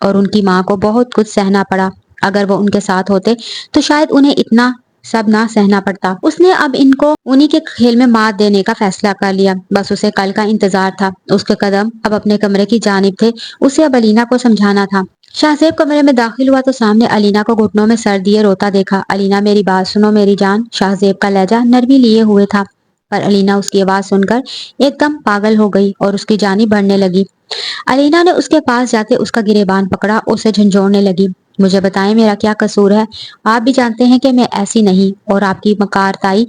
اور ان کی ماں کو بہت کچھ سہنا پڑا۔ اگر وہ ان کے ساتھ ہوتے تو شاید انہیں اتنا سب نہ سہنا پڑتا۔ اس نے اب ان کو انہی کے کھیل میں مات دینے کا فیصلہ کر لیا۔ بس اسے کل کا انتظار تھا۔ اس کے قدم اب اپنے کمرے کی جانب تھے۔ اسے اب الینا کو سمجھانا تھا۔ شاہزیب کمرے میں داخل ہوا تو سامنے الینا کو گھٹنوں میں سر دیے روتا دیکھا۔ الینا میری بات سنو میری جان۔ شاہزیب کا لہجہ نرمی لیے ہوئے تھا، پر الینا اس کی آواز سن کر ایک دم پاگل ہو گئی اور اس کی جانب بڑھنے لگی۔ الینا نے اس کے پاس جاتے اس کا گریبان پکڑا اور اسے جھنجھوڑنے لگی۔ مجھے بتائیں میرا کیا قصور ہے؟ آپ بھی جانتے ہیں کہ میں ایسی نہیں، اور آپ کی مکارتائی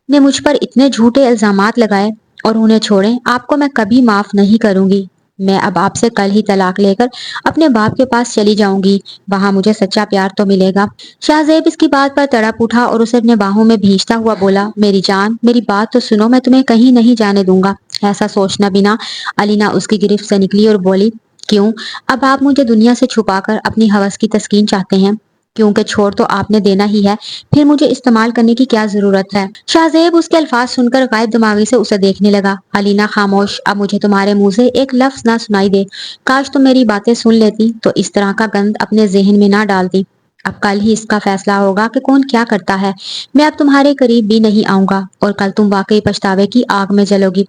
نے مجھ پر اتنے جھوٹے الزامات لگائے اور انہیں چھوڑیں، آپ کو میں کبھی معاف نہیں کروں گی۔ میں اب آپ سے کل ہی طلاق لے کر اپنے باپ کے پاس چلی جاؤں گی، وہاں مجھے سچا پیار تو ملے گا۔ شاہزیب اس کی بات پر تڑپ اٹھا اور اسے اپنے باہوں میں بھینچتا ہوا بولا، میری جان میری بات تو سنو، میں تمہیں کہیں نہیں جانے دوں گا۔ ایسا سوچنا بھی نہ۔ الینا اس کی گرفت سے نکلی اور بولی، کیوں؟ اب آپ مجھے دنیا سے چھپا کر اپنی ہوس کی تسکین چاہتے ہیں؟ کیونکہ چھوڑ تو آپ نے دینا ہی ہے، پھر مجھے استعمال کرنے کی کیا ضرورت ہے؟ شاہزیب اس کے الفاظ سن کر غائب دماغی سے اسے دیکھنے لگا۔ الینا خاموش، اب مجھے تمہارے منہ سے ایک لفظ نہ سنائی دے۔ کاش تم میری باتیں سن لیتی تو اس طرح کا گند اپنے ذہن میں نہ ڈالتی۔ اب کل ہی اس کا فیصلہ ہوگا کہ کون کیا کرتا ہے۔ میں اب تمہارے قریب بھی نہیں آؤں گا اور کل تم واقعی پچھتاوے کی آگ میں جلو گی۔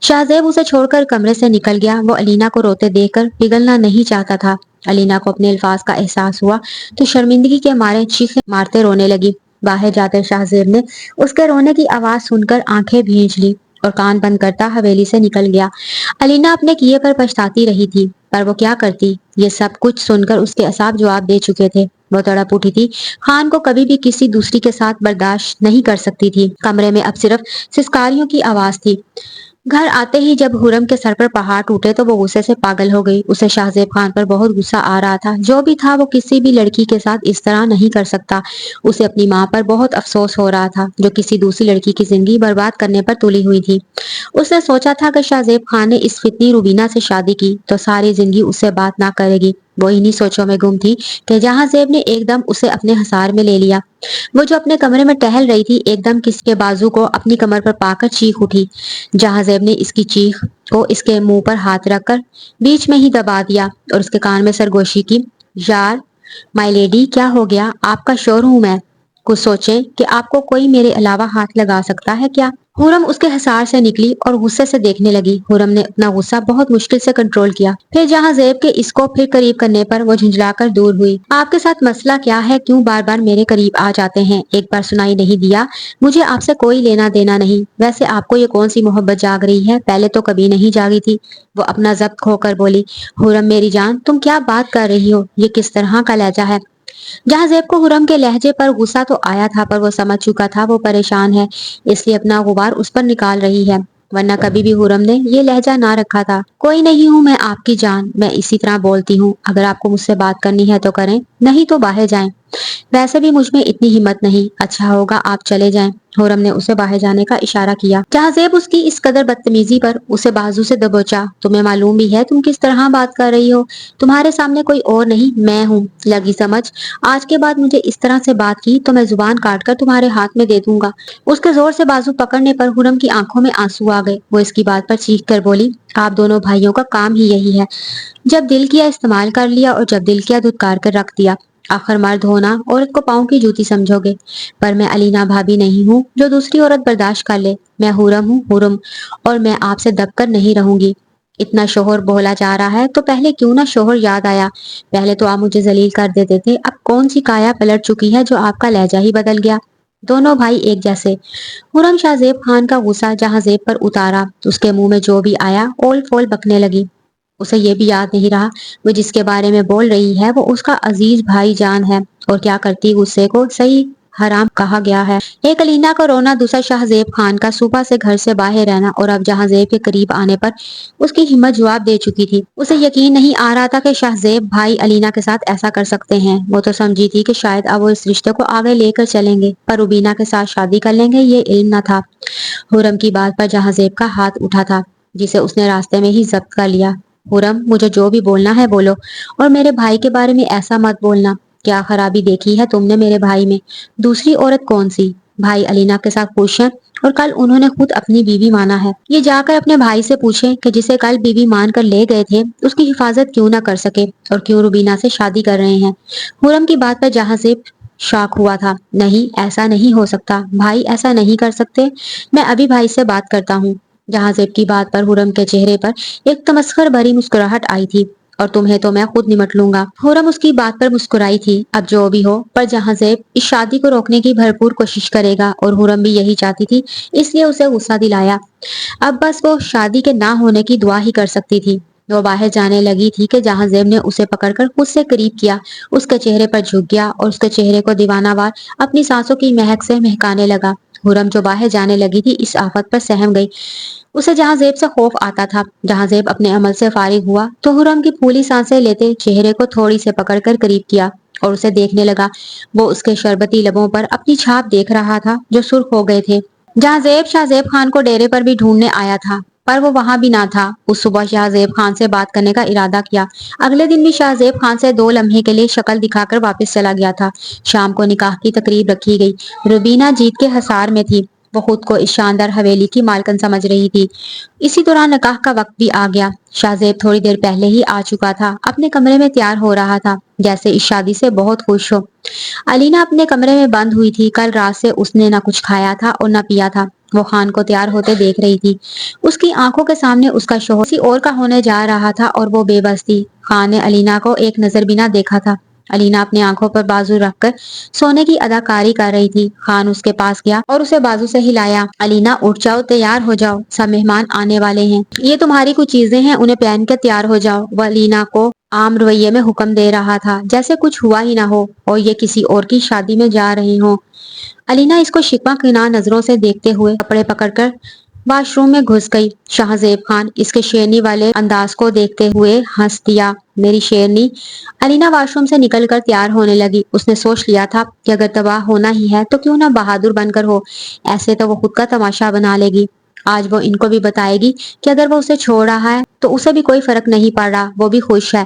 شاہزیب اسے چھوڑ کر کمرے سے نکل گیا۔ وہ الینا کو روتے دیکھ کر پگھلنا نہیں چاہتا تھا۔ الینا کو اپنے الفاظ کا احساس ہوا تو شرمندگی کے مارے چیخیں مارتے رونے لگی۔ باہر جاتے شاہزیب نے اس کے رونے کی آواز سن کر آنکھیں بھیج لی اور کان بند کرتا حویلی سے نکل گیا۔ الینا اپنے کیے پر پچھتاتی رہی تھی، پر وہ کیا کرتی؟ یہ سب کچھ سن کر اس کے اعصاب جواب دے چکے تھے۔ وہ تڑپ اٹھی تھی۔ خان کو کبھی بھی کسی دوسری کے ساتھ برداشت نہیں کر سکتی تھی۔ کمرے میں اب صرف سسکاریوں کی آواز تھی۔ گھر آتے ہی جب خرم کے سر پر پہاڑ ٹوٹے تو وہ غصے سے پاگل ہو گئی۔ اسے شاہزیب خان پر بہت غصہ آ رہا تھا۔ جو بھی تھا وہ کسی بھی لڑکی کے ساتھ اس طرح نہیں کر سکتا۔ اسے اپنی ماں پر بہت افسوس ہو رہا تھا، جو کسی دوسری لڑکی کی زندگی برباد کرنے پر تلی ہوئی تھی۔ اس نے سوچا تھا کہ شاہزیب خان نے اس فتنی روبینہ سے شادی کی تو ساری زندگی اس سے بات نہ کرے گی۔ وہ انہی سوچوں میں گم تھی کہ جہاں زیب نے ایک دم اسے اپنے حصار میں لے لیا۔ وہ جو اپنے کمرے میں ٹہل رہی تھی، ایک دم کسی کے بازو کو اپنی کمر پر پا کر چیخ اٹھی۔ جہاں زیب نے اس کی چیخ کو اس کے منہ پر ہاتھ رکھ کر بیچ میں ہی دبا دیا اور اس کے کان میں سرگوشی کی، یار مائی لیڈی کیا ہو گیا؟ آپ کا شور ہوں میں، کچھ سوچیں کہ آپ کو کوئی میرے علاوہ ہاتھ لگا سکتا ہے کیا؟ خرم اس کے حصار سے نکلی اور غصے سے دیکھنے لگی۔ خرم نے اپنا غصہ بہت مشکل سے کنٹرول کیا۔ پھر جہاں زیب کے اس کو پھر قریب کرنے پر وہ جھنجھلا کر دور ہوئی۔ آپ کے ساتھ مسئلہ کیا ہے؟ کیوں بار بار میرے قریب آ جاتے ہیں؟ ایک بار سنائی نہیں دیا؟ مجھے آپ سے کوئی لینا دینا نہیں۔ ویسے آپ کو یہ کون سی محبت جاگ رہی ہے؟ پہلے تو کبھی نہیں جاگی تھی۔ وہ اپنا ضبط کھو کر بولی، خرم میری جان تم کیا بات کر رہی ہو؟ یہ کس طرح کا لہجہ ہے؟ جہاں زیب کو خرم کے لہجے پر غصہ تو آیا تھا، پر وہ سمجھ چکا تھا وہ پریشان ہے، اس لیے اپنا غبار اس پر نکال رہی ہے، ورنہ کبھی بھی خرم نے یہ لہجہ نہ رکھا تھا۔ کوئی نہیں ہوں میں آپ کی جان، میں اسی طرح بولتی ہوں۔ اگر آپ کو مجھ سے بات کرنی ہے تو کریں، نہیں تو باہر جائیں۔ ویسے بھی مجھ میں اتنی ہمت نہیں، اچھا ہوگا آپ چلے جائیں۔ خرم نے اسے باہر جانے کا اشارہ کیا۔ جہاں زیب اس کی اس قدر بدتمیزی پر اسے بازو سے دبوچا، تمہیں معلوم بھی ہے تم کس طرح بات کر رہی ہو؟ تمہارے سامنے کوئی اور نہیں، میں ہوں، لگی سمجھ؟ آج کے بعد مجھے اس طرح سے بات کی تو میں زبان کاٹ کر تمہارے ہاتھ میں دے دوں گا۔ اس کے زور سے بازو پکڑنے پر خرم کی آنکھوں میں آنسو آ گئے۔ وہ اس کی بات پر چیخ کر بولی، آپ دونوں بھائیوں کا کام ہی یہی ہے، جب دل کیا استعمال کر لیا اور جب دل کیا دھتکار کر رکھ دیا۔ آخر مرد ہونا عورت کو پاؤں کی جوتی سمجھو گے، پر میں الینا بھابی نہیں ہوں جو دوسری عورت برداشت کر لے۔ میں خرم ہوں، خرم، اور میں آپ سے دب کر نہیں رہوں گی۔ اتنا شوہر بولا جا رہا ہے تو پہلے کیوں نہ شوہر یاد آیا؟ پہلے تو آپ مجھے ذلیل کر دیتے تھے، اب کون سی کایا پلٹ چکی ہے جو آپ کا لہجہ ہی بدل گیا؟ دونوں بھائی ایک جیسے۔ خرم شاہزیب خان کا غصہ جہاں زیب پر اتارا، اس کے منہ میں جو بھی آیا اول فول بکنے لگی۔ اسے یہ بھی یاد نہیں رہا وہ جس کے بارے میں بول رہی ہے وہ اس کا عزیز بھائی جان ہے، اور کیا کرتی غصے کو صحیح حرام کہا گیا ہے۔ ایک الینا کا رونا، دوسرا شاہزیب خان کا صبح سے گھر سے باہر رہنا، اور اب جہاں زیب کے قریب آنے پر اس کی ہمت جواب دے چکی تھی۔ اسے یقین نہیں آ رہا تھا کہ شاہزیب بھائی الینا کے ساتھ ایسا کر سکتے ہیں۔ وہ تو سمجھی تھی کہ شاید اب وہ اس رشتے کو آگے لے کر چلیں گے، پر روبینہ کے ساتھ شادی کر لیں گے یہ علم نہ تھا۔ خرم کی بات پر جہاں زیب کا ہاتھ اٹھا تھا، جسے اس نے راستے میں ہی ضبط کر لیا۔ خرم مجھے جو بھی بولنا ہے بولو، اور میرے بھائی کے بارے میں ایسا مت بولنا۔ کیا خرابی دیکھی ہے تم نے میرے بھائی میں؟ دوسری عورت کون سی؟ بھائی الینا کے ساتھ خوش ہیں اور کل انہوں نے خود اپنی بیوی مانا ہے۔ یہ جا کر اپنے بھائی سے پوچھیں کہ جسے کل بیوی مان کر لے گئے تھے اس کی حفاظت کیوں نہ کر سکے اور کیوں روبینہ سے شادی کر رہے ہیں۔ خرم کی بات پر جہاں سے شاک ہوا تھا۔ نہیں، ایسا نہیں ہو سکتا، بھائی ایسا نہیں کر سکتے، میں ابھی بھائی سے بات کرتا ہوں۔ جہاں زیب کی بات پر خرم کے چہرے پر ایک تمسخر بھری مسکراہٹ آئی تھی۔ اور تمہیں تو میں خود نمٹ لوں گا۔ خرم اس کی بات پر مسکرائی تھی۔ اب جو بھی ہو، پر جہاں زیب اس شادی کو روکنے کی بھرپور کوشش کرے گا اور خرم بھی یہی چاہتی تھی، اس لیے اسے غصہ دلایا۔ اب بس وہ شادی کے نہ ہونے کی دعا ہی کر سکتی تھی۔ وہ باہر جانے لگی تھی کہ جہاں زیب نے اسے پکڑ کر خود سے قریب کیا، اس کے چہرے پر جھک گیا اور اس کے چہرے کو دیوانہ وار اپنی سانسوں کی مہک سے مہکانے لگا۔ خرم جو باہر جانے لگی تھی اس آفت پر سہم گئی۔ اسے جہاں زیب سے خوف آتا تھا۔ جہاں زیب اپنے عمل سے فارغ ہوا تو خرم کی پھولی سانسیں لیتے چہرے کو تھوڑی سے پکڑ کر قریب کیا اور اسے دیکھنے لگا۔ وہ اس کے شربتی لبوں پر اپنی چھاپ دیکھ رہا تھا جو سرخ ہو گئے تھے۔ جہاں زیب شاہ زیب خان کو ڈیرے پر بھی ڈھونڈنے آیا تھا، پر وہ وہاں بھی نہ تھا۔ اس صبح شاہ زیب خان سے بات کرنے کا ارادہ کیا۔ اگلے دن بھی شاہ زیب خان سے 2 لمحے کے لیے شکل دکھا کر واپس چلا گیا تھا۔ شام کو نکاح کی تقریب رکھی گئی۔ روبینہ جیت کے حصار میں تھی۔ وہ خود کو اس شاندار حویلی کی مالکن سمجھ رہی تھی۔ اسی دوران نکاح کا وقت بھی آ گیا۔ شاہ زیب تھوڑی دیر پہلے ہی آ چکا تھا۔ اپنے کمرے میں تیار ہو رہا تھا، جیسے اس شادی سے بہت خوش ہو۔ علینا اپنے کمرے میں بند ہوئی تھی۔ کل رات سے اس نے نہ کچھ کھایا تھا اور نہ پیا تھا۔ وہ خان کو تیار ہوتے دیکھ رہی تھی۔ اس کی آنکھوں کے سامنے اس کا شوہر کسی اور کا ہونے جا رہا تھا اور وہ بے بس تھی۔ خان نے علینا کو ایک نظر بھی نہ دیکھا تھا۔ علینا اپنی آنکھوں پر بازو رکھ کر سونے کی اداکاری کر رہی تھی۔ خان اس کے پاس گیا اور اسے بازو سے ہلایا۔ علینا اٹھ جاؤ، تیار ہو جاؤ، سب مہمان آنے والے ہیں۔ یہ تمہاری کچھ چیزیں ہیں، انہیں پہن کے تیار ہو جاؤ۔ وہ علینا کو عام رویے میں حکم دے رہا تھا، جیسے کچھ ہوا ہی نہ ہو اور یہ کسی اور کی شادی میں جا رہی ہوں۔ علینا اس کو شکوہ کنار نظروں سے دیکھتے ہوئے کپڑے پکڑ کر واش روم میں گھس گئی۔ شاہ زیب خان اس کے شیرنی والے انداز کو دیکھتے ہوئے ہنس دیا۔ میری شیرنی۔ علینا واش روم سے نکل کر تیار ہونے لگی۔ اس نے سوچ لیا تھا کہ اگر تباہ ہونا ہی ہے تو کیوں نہ بہادر بن کر ہو، ایسے تو وہ خود کا تماشا بنا لے گی۔ آج وہ ان کو بھی بتائے گی کہ اگر وہ اسے چھوڑ رہا ہے تو اسے بھی کوئی فرق نہیں پڑ رہا، وہ بھی خوش ہے۔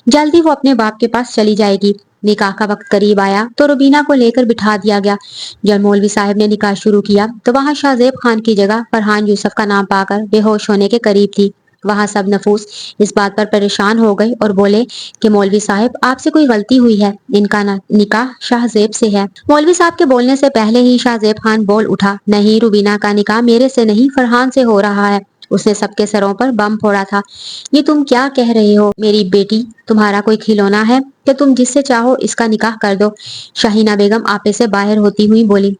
جلدی وہ اپنے باپ کے پاس چلی جائے گی۔ نکاح کا وقت قریب آیا تو روبینہ کو لے کر بٹھا دیا گیا۔ جب مولوی صاحب نے نکاح شروع کیا تو وہاں شاہ زیب خان کی جگہ فرحان یوسف کا نام پا کر بے ہوش ہونے کے قریب تھی۔ وہاں سب نفوس اس بات پر پریشان ہو گئے اور بولے کہ مولوی صاحب آپ سے کوئی غلطی ہوئی ہے، ان کا نکاح شاہ زیب سے ہے۔ مولوی صاحب کے بولنے سے پہلے ہی شاہ زیب خان بول اٹھا، نہیں، روبینہ کا نکاح میرے سے نہیں فرحان سے ہو رہا ہے۔ اس نے سب کے سروں پر بم پھوڑا تھا۔ یہ تم کیا کہہ رہے ہو میری بیٹی، تمہارا کوئی کھلونا ہے کہ تم جس سے چاہو اس کا نکاح کر دو؟ شاہینہ بیگم آپے سے باہر ہوتی ہوئی بولی۔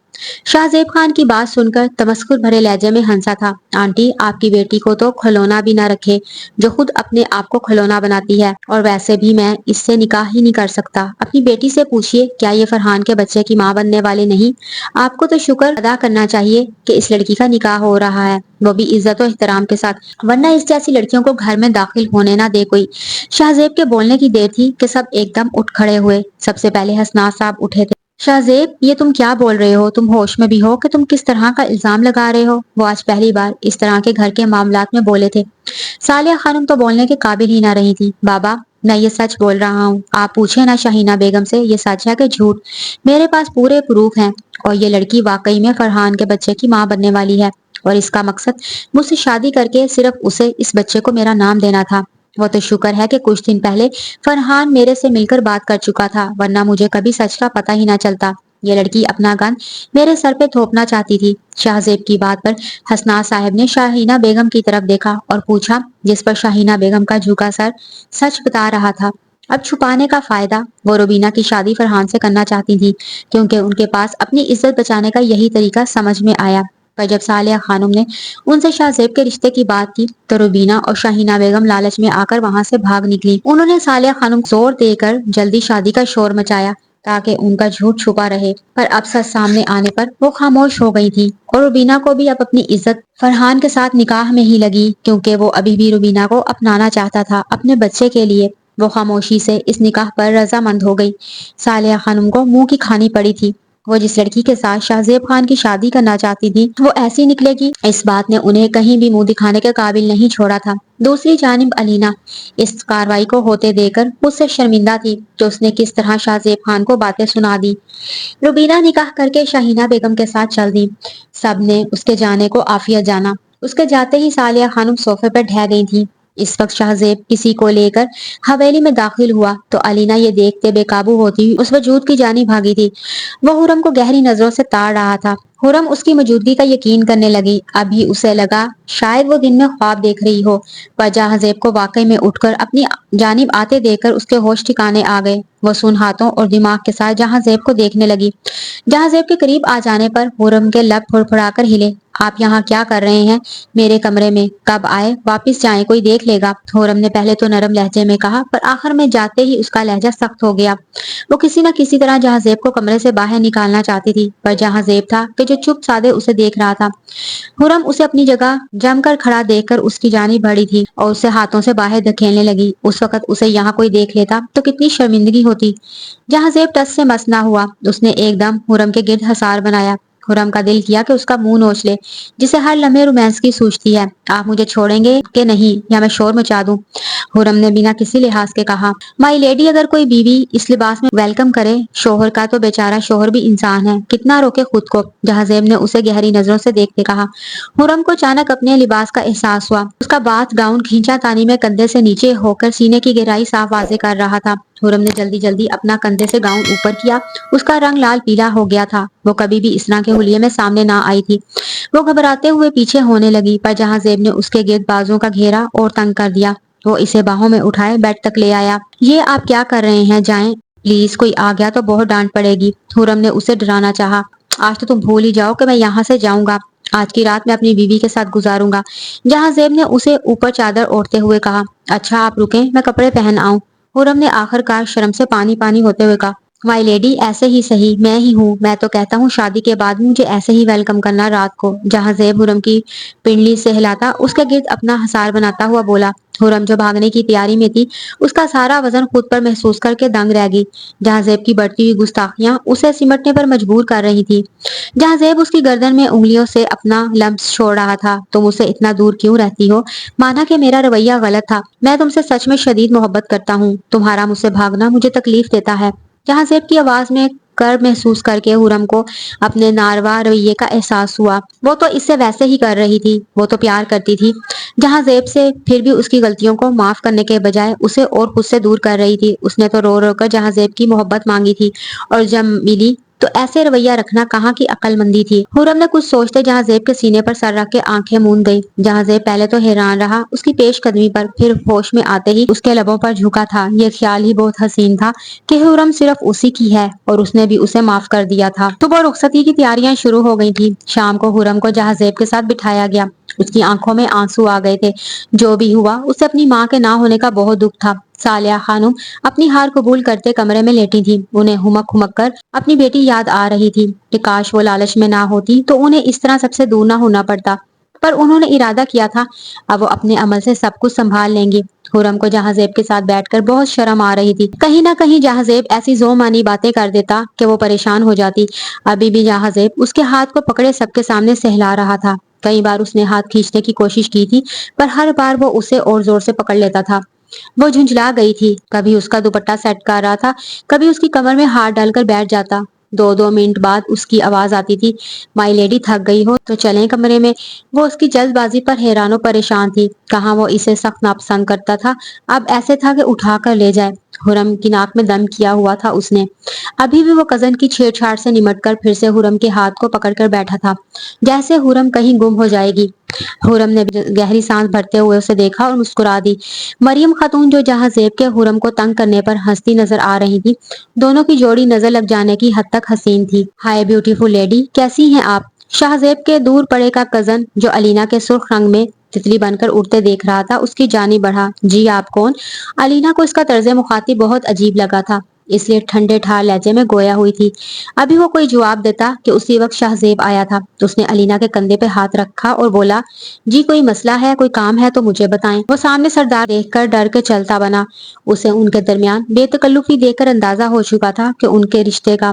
شاہ زیب خان کی بات سن کر تمسخر بھرے لہجے میں ہنسا تھا۔ آنٹی، آپ کی بیٹی کو تو کھلونا بھی نہ رکھے جو خود اپنے آپ کو کھلونا بناتی ہے، اور ویسے بھی میں اس سے نکاح ہی نہیں کر سکتا۔ اپنی بیٹی سے پوچھئے، کیا یہ فرحان کے بچے کی ماں بننے والے نہیں؟ آپ کو تو شکر ادا کرنا چاہیے کہ اس لڑکی کا نکاح ہو رہا ہے، وہ بھی عزت و احترام کے ساتھ، ورنہ اس جیسی لڑکیوں کو گھر میں داخل ہونے نہ دے کوئی۔ شاہ زیب کے بولنے کی دیر تھی کہ سب ایک دم اٹھ کھڑے ہوئے۔ سب سے پہلے حسنات صاحب اٹھے تھے۔ شاہ زیب، یہ تم کیا بول رہے ہو؟ تم ہوش میں بھی ہو کہ تم کس طرح کا الزام لگا رہے ہو؟ وہ آج پہلی بار اس طرح کے گھر کے معاملات میں بولے تھے۔ صالحہ خانم تو بولنے کے قابل ہی نہ رہی تھی۔ بابا، میں یہ سچ بول رہا ہوں، آپ پوچھیں نا شاہینہ بیگم سے یہ سچ ہے کہ جھوٹ؟ میرے پاس پورے پروف ہیں، اور یہ لڑکی واقعی میں فرحان کے بچے کی ماں بننے والی ہے، اور اس کا مقصد مجھ سے شادی کر کے صرف اسے اس بچے کو میرا نام دینا تھا۔ وہ تو شکر ہے کہ کچھ دن پہلے فرحان میرے سے مل کر بات کر چکا تھا، ورنہ مجھے کبھی سچ کا پتہ ہی نہ چلتا۔ یہ لڑکی اپنا گند میرے سر پہ تھوپنا چاہتی تھی۔ شاہ زیب کی بات پر حسنات صاحب نے شاہینہ بیگم کی طرف دیکھا اور پوچھا، جس پر شاہینہ بیگم کا جھکا سر سچ بتا رہا تھا۔ اب چھپانے کا فائدہ؟ وہ روبینہ کی شادی فرحان سے کرنا چاہتی تھی، کیونکہ ان کے پاس اپنی عزت بچانے کا یہی طریقہ سمجھ میں آیا۔ پر جب صالحہ خانم نے ان سے شاہ زیب کے رشتے کی بات کی تو روبینہ اور شاہینہ بیگم لالچ میں آ کر وہاں سے بھاگ نکلی۔ انہوں نے صالحہ خانم کو زور دے کر جلدی شادی کا شور مچایا تاکہ ان کا جھوٹ چھپا رہے، پر اب سچ سامنے آنے پر وہ خاموش ہو گئی تھی۔ اور روبینہ کو بھی اب اپنی عزت فرحان کے ساتھ نکاح میں ہی لگی، کیونکہ وہ ابھی بھی روبینہ کو اپنانا چاہتا تھا اپنے بچے کے لیے۔ وہ خاموشی سے اس نکاح پر رضامند ہو گئی۔ صالحہ خانم کو منہ کی کھانی پڑی تھی۔ وہ جس لڑکی کے ساتھ شاہزیب خان کی شادی کرنا چاہتی تھی وہ ایسی نکلے گی، اس بات نے انہیں کہیں بھی منہ دکھانے کے قابل نہیں چھوڑا تھا۔ دوسری جانب علینا اس کارروائی کو ہوتے دیکھ کر اس سے شرمندہ تھی کہ اس نے کس طرح شاہزیب خان کو باتیں سنا دی۔ روبینہ نکاح کر کے شاہینہ بیگم کے ساتھ چل دی۔ سب نے اس کے جانے کو عافیت جانا۔ اس کے جاتے ہی سالیہ خانم صوفے پر ڈھہ گئی تھی۔ اس وقت شاہزیب کسی کو لے کر حویلی میں داخل ہوا تو علینا یہ دیکھتے بے قابو ہوتی اس وجود کی جانب بھاگی تھی۔ وہ حرم کو گہری نظروں سے تاڑ رہا تھا۔ حرم اس کی موجودگی کا یقین کرنے لگی۔ ابھی اسے لگا شاید وہ دن میں خواب دیکھ رہی ہو، پر جہازیب کو واقعی میں اٹھ کر اپنی جانب آتے دیکھ کر اس کے ہوش ٹھکانے آ گئے۔ وہ سن ہاتھوں اور دماغ کے ساتھ جہازیب کو دیکھنے لگی۔ جہازیب کے قریب آ جانے پر حرم کے لب پھڑپڑا کر ہلے۔ آپ یہاں کیا کر رہے ہیں؟ میرے کمرے میں کب آئے؟ واپس جائیں، کوئی دیکھ لے گا۔ حرم نے پہلے تو نرم لہجے میں کہا، پر آخر میں جاتے ہی اس کا لہجہ سخت ہو گیا۔ وہ کسی نہ کسی طرح جہازیب کو کمرے سے باہر نکالنا چاہتی تھی، پر جہازیب تھا کہ جو چپ سادے اسے دیکھ رہا تھا۔ حرم اسے اپنی جگہ جم کر کھڑا دیکھ کر اس کی جانب بڑھی تھی اور اسے ہاتھوں سے باہر دھکیلنے لگی۔ اس وقت اسے یہاں کوئی دیکھ لیتا تو کتنی شرمندگی ہوتی۔ جہازیب ٹس سے مس نہ ہوا۔ اس نے ایک دم حرم کے گرد حصار بنایا۔ حرم کا دل کیا کہ اس کا منہ نوچ لے، جسے ہر لمحے رومانس کی سوچتی ہے۔ آپ مجھے چھوڑیں گے کہ نہیں یا میں شور مچا دوں؟ حرم نے بنا کسی لحاظ کے کہا۔ مائی لیڈی، اگر کوئی بیوی اس لباس میں ویلکم کرے شوہر کا تو بیچارہ شوہر بھی انسان ہے، کتنا روکے خود کو؟ جہازیب نے اسے گہری نظروں سے دیکھتے کہا۔ حرم کو اچانک اپنے لباس کا احساس ہوا۔ اس کا بات گاؤن کھینچا تانی میں کندھے سے نیچے ہو کر سینے کی گہرائی صاف واضح کر رہا تھا۔ حرم نے جلدی جلدی اپنا کندھے سے گاؤن اوپر کیا۔ اس کا رنگ لال پیلا ہو گیا تھا۔ وہ کبھی بھی اس طرح کے حلیے میں سامنے نہ آئی تھی۔ وہ گھبراتے ہوئے پیچھے ہونے لگی، پر جہازیب نے اس کے گرد بازوں کا گھیرا اور تنگ کر دیا۔ وہ اسے باہوں میں اٹھائے بیڈ تک لے آیا۔ یہ آپ کیا کر رہے ہیں؟ جائیں پلیز، کوئی آ گیا تو بہت ڈانٹ پڑے گی۔ حرم نے اسے ڈرانا چاہا۔ آج تو تم بھول ہی جاؤ کہ میں یہاں سے جاؤں گا۔ آج کی رات میں اپنی بیوی کے ساتھ گزاروں گا۔ جہازیب نے اسے اوپر چادر اوڑھتے ہوئے کہا۔ اچھا آپ رکیں، میں کپڑے پہن آؤں۔ حرم نے آخر کار شرم سے پانی پانی ہوتے ہوئے کہا۔ مائی لیڈی، ایسے ہی صحیح، میں ہی ہوں۔ میں تو کہتا ہوں شادی کے بعد مجھے ایسے ہی ویلکم کرنا رات کو۔ جہازیب حرم کی پنڈلی سے ہلاتا اس کے گرد اپنا حصار بناتا ہوا بولا۔ حرم جو بھاگنے کی تیاری میں تھی، اس کا سارا وزن خود پر محسوس کر کے دنگ رہ گئی۔ جہازیب کی بڑھتی ہوئی گستاخیاں اسے سمٹنے پر مجبور کر رہی تھی۔ جہازیب اس کی گردن میں انگلیوں سے اپنا لمس چھوڑ رہا تھا۔ تم اسے اتنا دور کیوں رہتی ہو؟ مانا کہ میرا رویہ غلط تھا۔ میں تم سے سچ میں شدید محبت کرتا ہوں۔ تمہارا مجھ سے بھاگنا مجھے تکلیف دیتا ہے۔ جہازیب کی آواز میں کرب محسوس کر کے حرم کو اپنے ناروا رویے کا احساس ہوا۔ وہ تو اس سے ویسے ہی کر رہی تھی، وہ تو پیار کرتی تھی جہازیب سے، پھر بھی اس کی غلطیوں کو معاف کرنے کے بجائے اسے اور خود سے دور کر رہی تھی۔ اس نے تو رو رو کر جہازیب کی محبت مانگی تھی، اور جب ملی تو ایسے رویہ رکھنا کہاں کی عقل مندی تھی۔ حرم نے کچھ سوچتے جہازیب کے سینے پر سر رکھ کے آنکھیں موند گئی۔ جہازیب پہلے تو حیران رہا اس کی پیش قدمی پر، پھر ہوش میں آتے ہی اس کے لبوں پر جھکا تھا۔ یہ خیال ہی بہت حسین تھا کہ حرم صرف اسی کی ہے اور اس نے بھی اسے معاف کر دیا تھا۔ صبح رخصتی کی تیاریاں شروع ہو گئی تھی۔ شام کو حرم کو جہازیب کے ساتھ بٹھایا گیا۔ اس کی آنکھوں میں آنسو آ گئے تھے۔ جو بھی ہوا اسے اپنی ماں کے نہ ہونے کا بہت دکھ تھا۔ سالیہ خانم اپنی ہار قبول کرتے کمرے میں لیٹی تھی۔ انہیں ہمک ہمک کر اپنی بیٹی یاد آ رہی تھی کہ کاش وہ لالچ میں نہ ہوتی تو انہیں اس طرح سب سے دور نہ ہونا پڑتا، پر انہوں نے ارادہ کیا تھا اب وہ اپنے عمل سے سب کچھ سنبھال لیں گی۔ حرم کو جہازیب کے ساتھ بیٹھ کر بہت شرم آ رہی تھی۔ کہیں نہ کہیں جہازیب ایسی ذو معنی باتیں کر دیتا کہ وہ پریشان ہو جاتی۔ ابھی بھی جہازیب اس کے ہاتھ کو پکڑے سب کے سامنے سہلا رہا تھا۔ کئی بار اس نے ہاتھ کھینچنے کی کوشش کی تھی، پر ہر بار وہ اسے اور زور سے پکڑ لیتا تھا۔ وہ جھنجھلا گئی تھی، کبھی اس کا دوپٹہ سیٹ کر رہا تھا، کبھی اس کی کمر میں ہاتھ ڈال کر بیٹھ جاتا۔ 2 منٹ بعد اس کی آواز آتی تھی، مائی لیڈی تھک گئی ہو تو چلیں کمرے میں۔ وہ اس کی جلد بازی پر حیران و پریشان تھی۔ کہاں وہ اسے سخت ناپسند کرتا تھا، اب ایسے تھا کہ اٹھا کر لے جائے۔ حرم کی ناک میں دم کیا ہوا تھا اس نے۔ ابھی بھی وہ کزن کی چھیڑ چھاڑ سے نمٹ کر پھر سے حرم کے ہاتھ کو پکڑ کر بیٹھا تھا، جیسے حرم کہیں گم ہو جائے گی۔ حرم نے گہری سانس بھرتے ہوئے اسے دیکھا اور مسکرا دی۔ مریم خاتون جو جہازیب کے حرم کو تنگ کرنے پر ہنستی نظر آ رہی تھی، دونوں کی جوڑی نظر لگ جانے کی حد تک حسین تھی۔ ہائے بیوٹیفل لیڈی، کیسی ہیں آپ؟ شاہزیب کے دور پڑے کا کزن جو علینا کے سرخ رنگ میں تتلی بن کر اڑتے دیکھ رہا تھا اس کی جانب بڑھا۔ جی آپ کون؟ علینا کو اس کا طرز مخاطب بہت عجیب لگا تھا، اس لیے ٹھنڈے ٹھار لہجے میں گویا ہوئی تھی۔ ابھی وہ کوئی جواب دیتا کہ اسی وقت شاہزیب آیا تھا۔ اس نے علینا کے کندھے پہ ہاتھ رکھا اور بولا، جی کوئی مسئلہ ہے، کوئی کام ہے تو مجھے بتائیں۔ وہ سامنے سردار دیکھ کر ڈر کے چلتا بنا۔ اسے ان کے درمیان بے تکلفی دیکھ کر اندازہ ہو چکا تھا کہ ان کے رشتے کا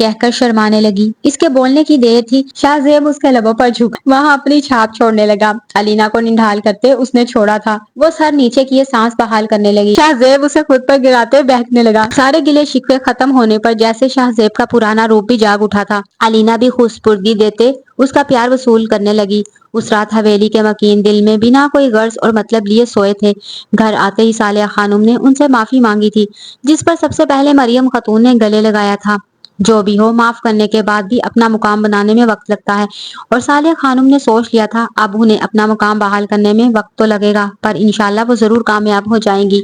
کہہ کر شرمانے لگی۔ اس کے بولنے کی دیر تھی، شاہ زیب اس کے لبوں پر جھکا، وہاں اپنی چھاپ چھوڑنے لگا۔ علینا کو نڈھال کرتے اس نے چھوڑا تھا، وہ سر نیچے کیے سانس بحال کرنے لگی۔ شاہ زیب اسے خود پر گراتے بہکنے لگا۔ سارے گلے شکوے ختم ہونے پر جیسے شاہ زیب کا پرانا روپ بھی جاگ اٹھا تھا۔ علینا بھی خوشپردگی دیتے اس کا پیار وصول کرنے لگی۔ اس رات حویلی کے مکین دل میں بنا کوئی غرض اور مطلب لیے سوئے تھے۔ گھر آتے ہی صالحہ خانم نے ان سے معافی مانگی تھی، جس پر سب سے پہلے مریم خاتون نے گلے لگایا تھا۔ جو بھی ہو، معاف کرنے کے بعد بھی اپنا مقام بنانے میں وقت لگتا ہے، اور صالحہ خانم نے سوچ لیا تھا اب انہیں اپنا مقام بحال کرنے میں وقت تو لگے گا، پر انشاءاللہ وہ ضرور کامیاب ہو جائیں گی۔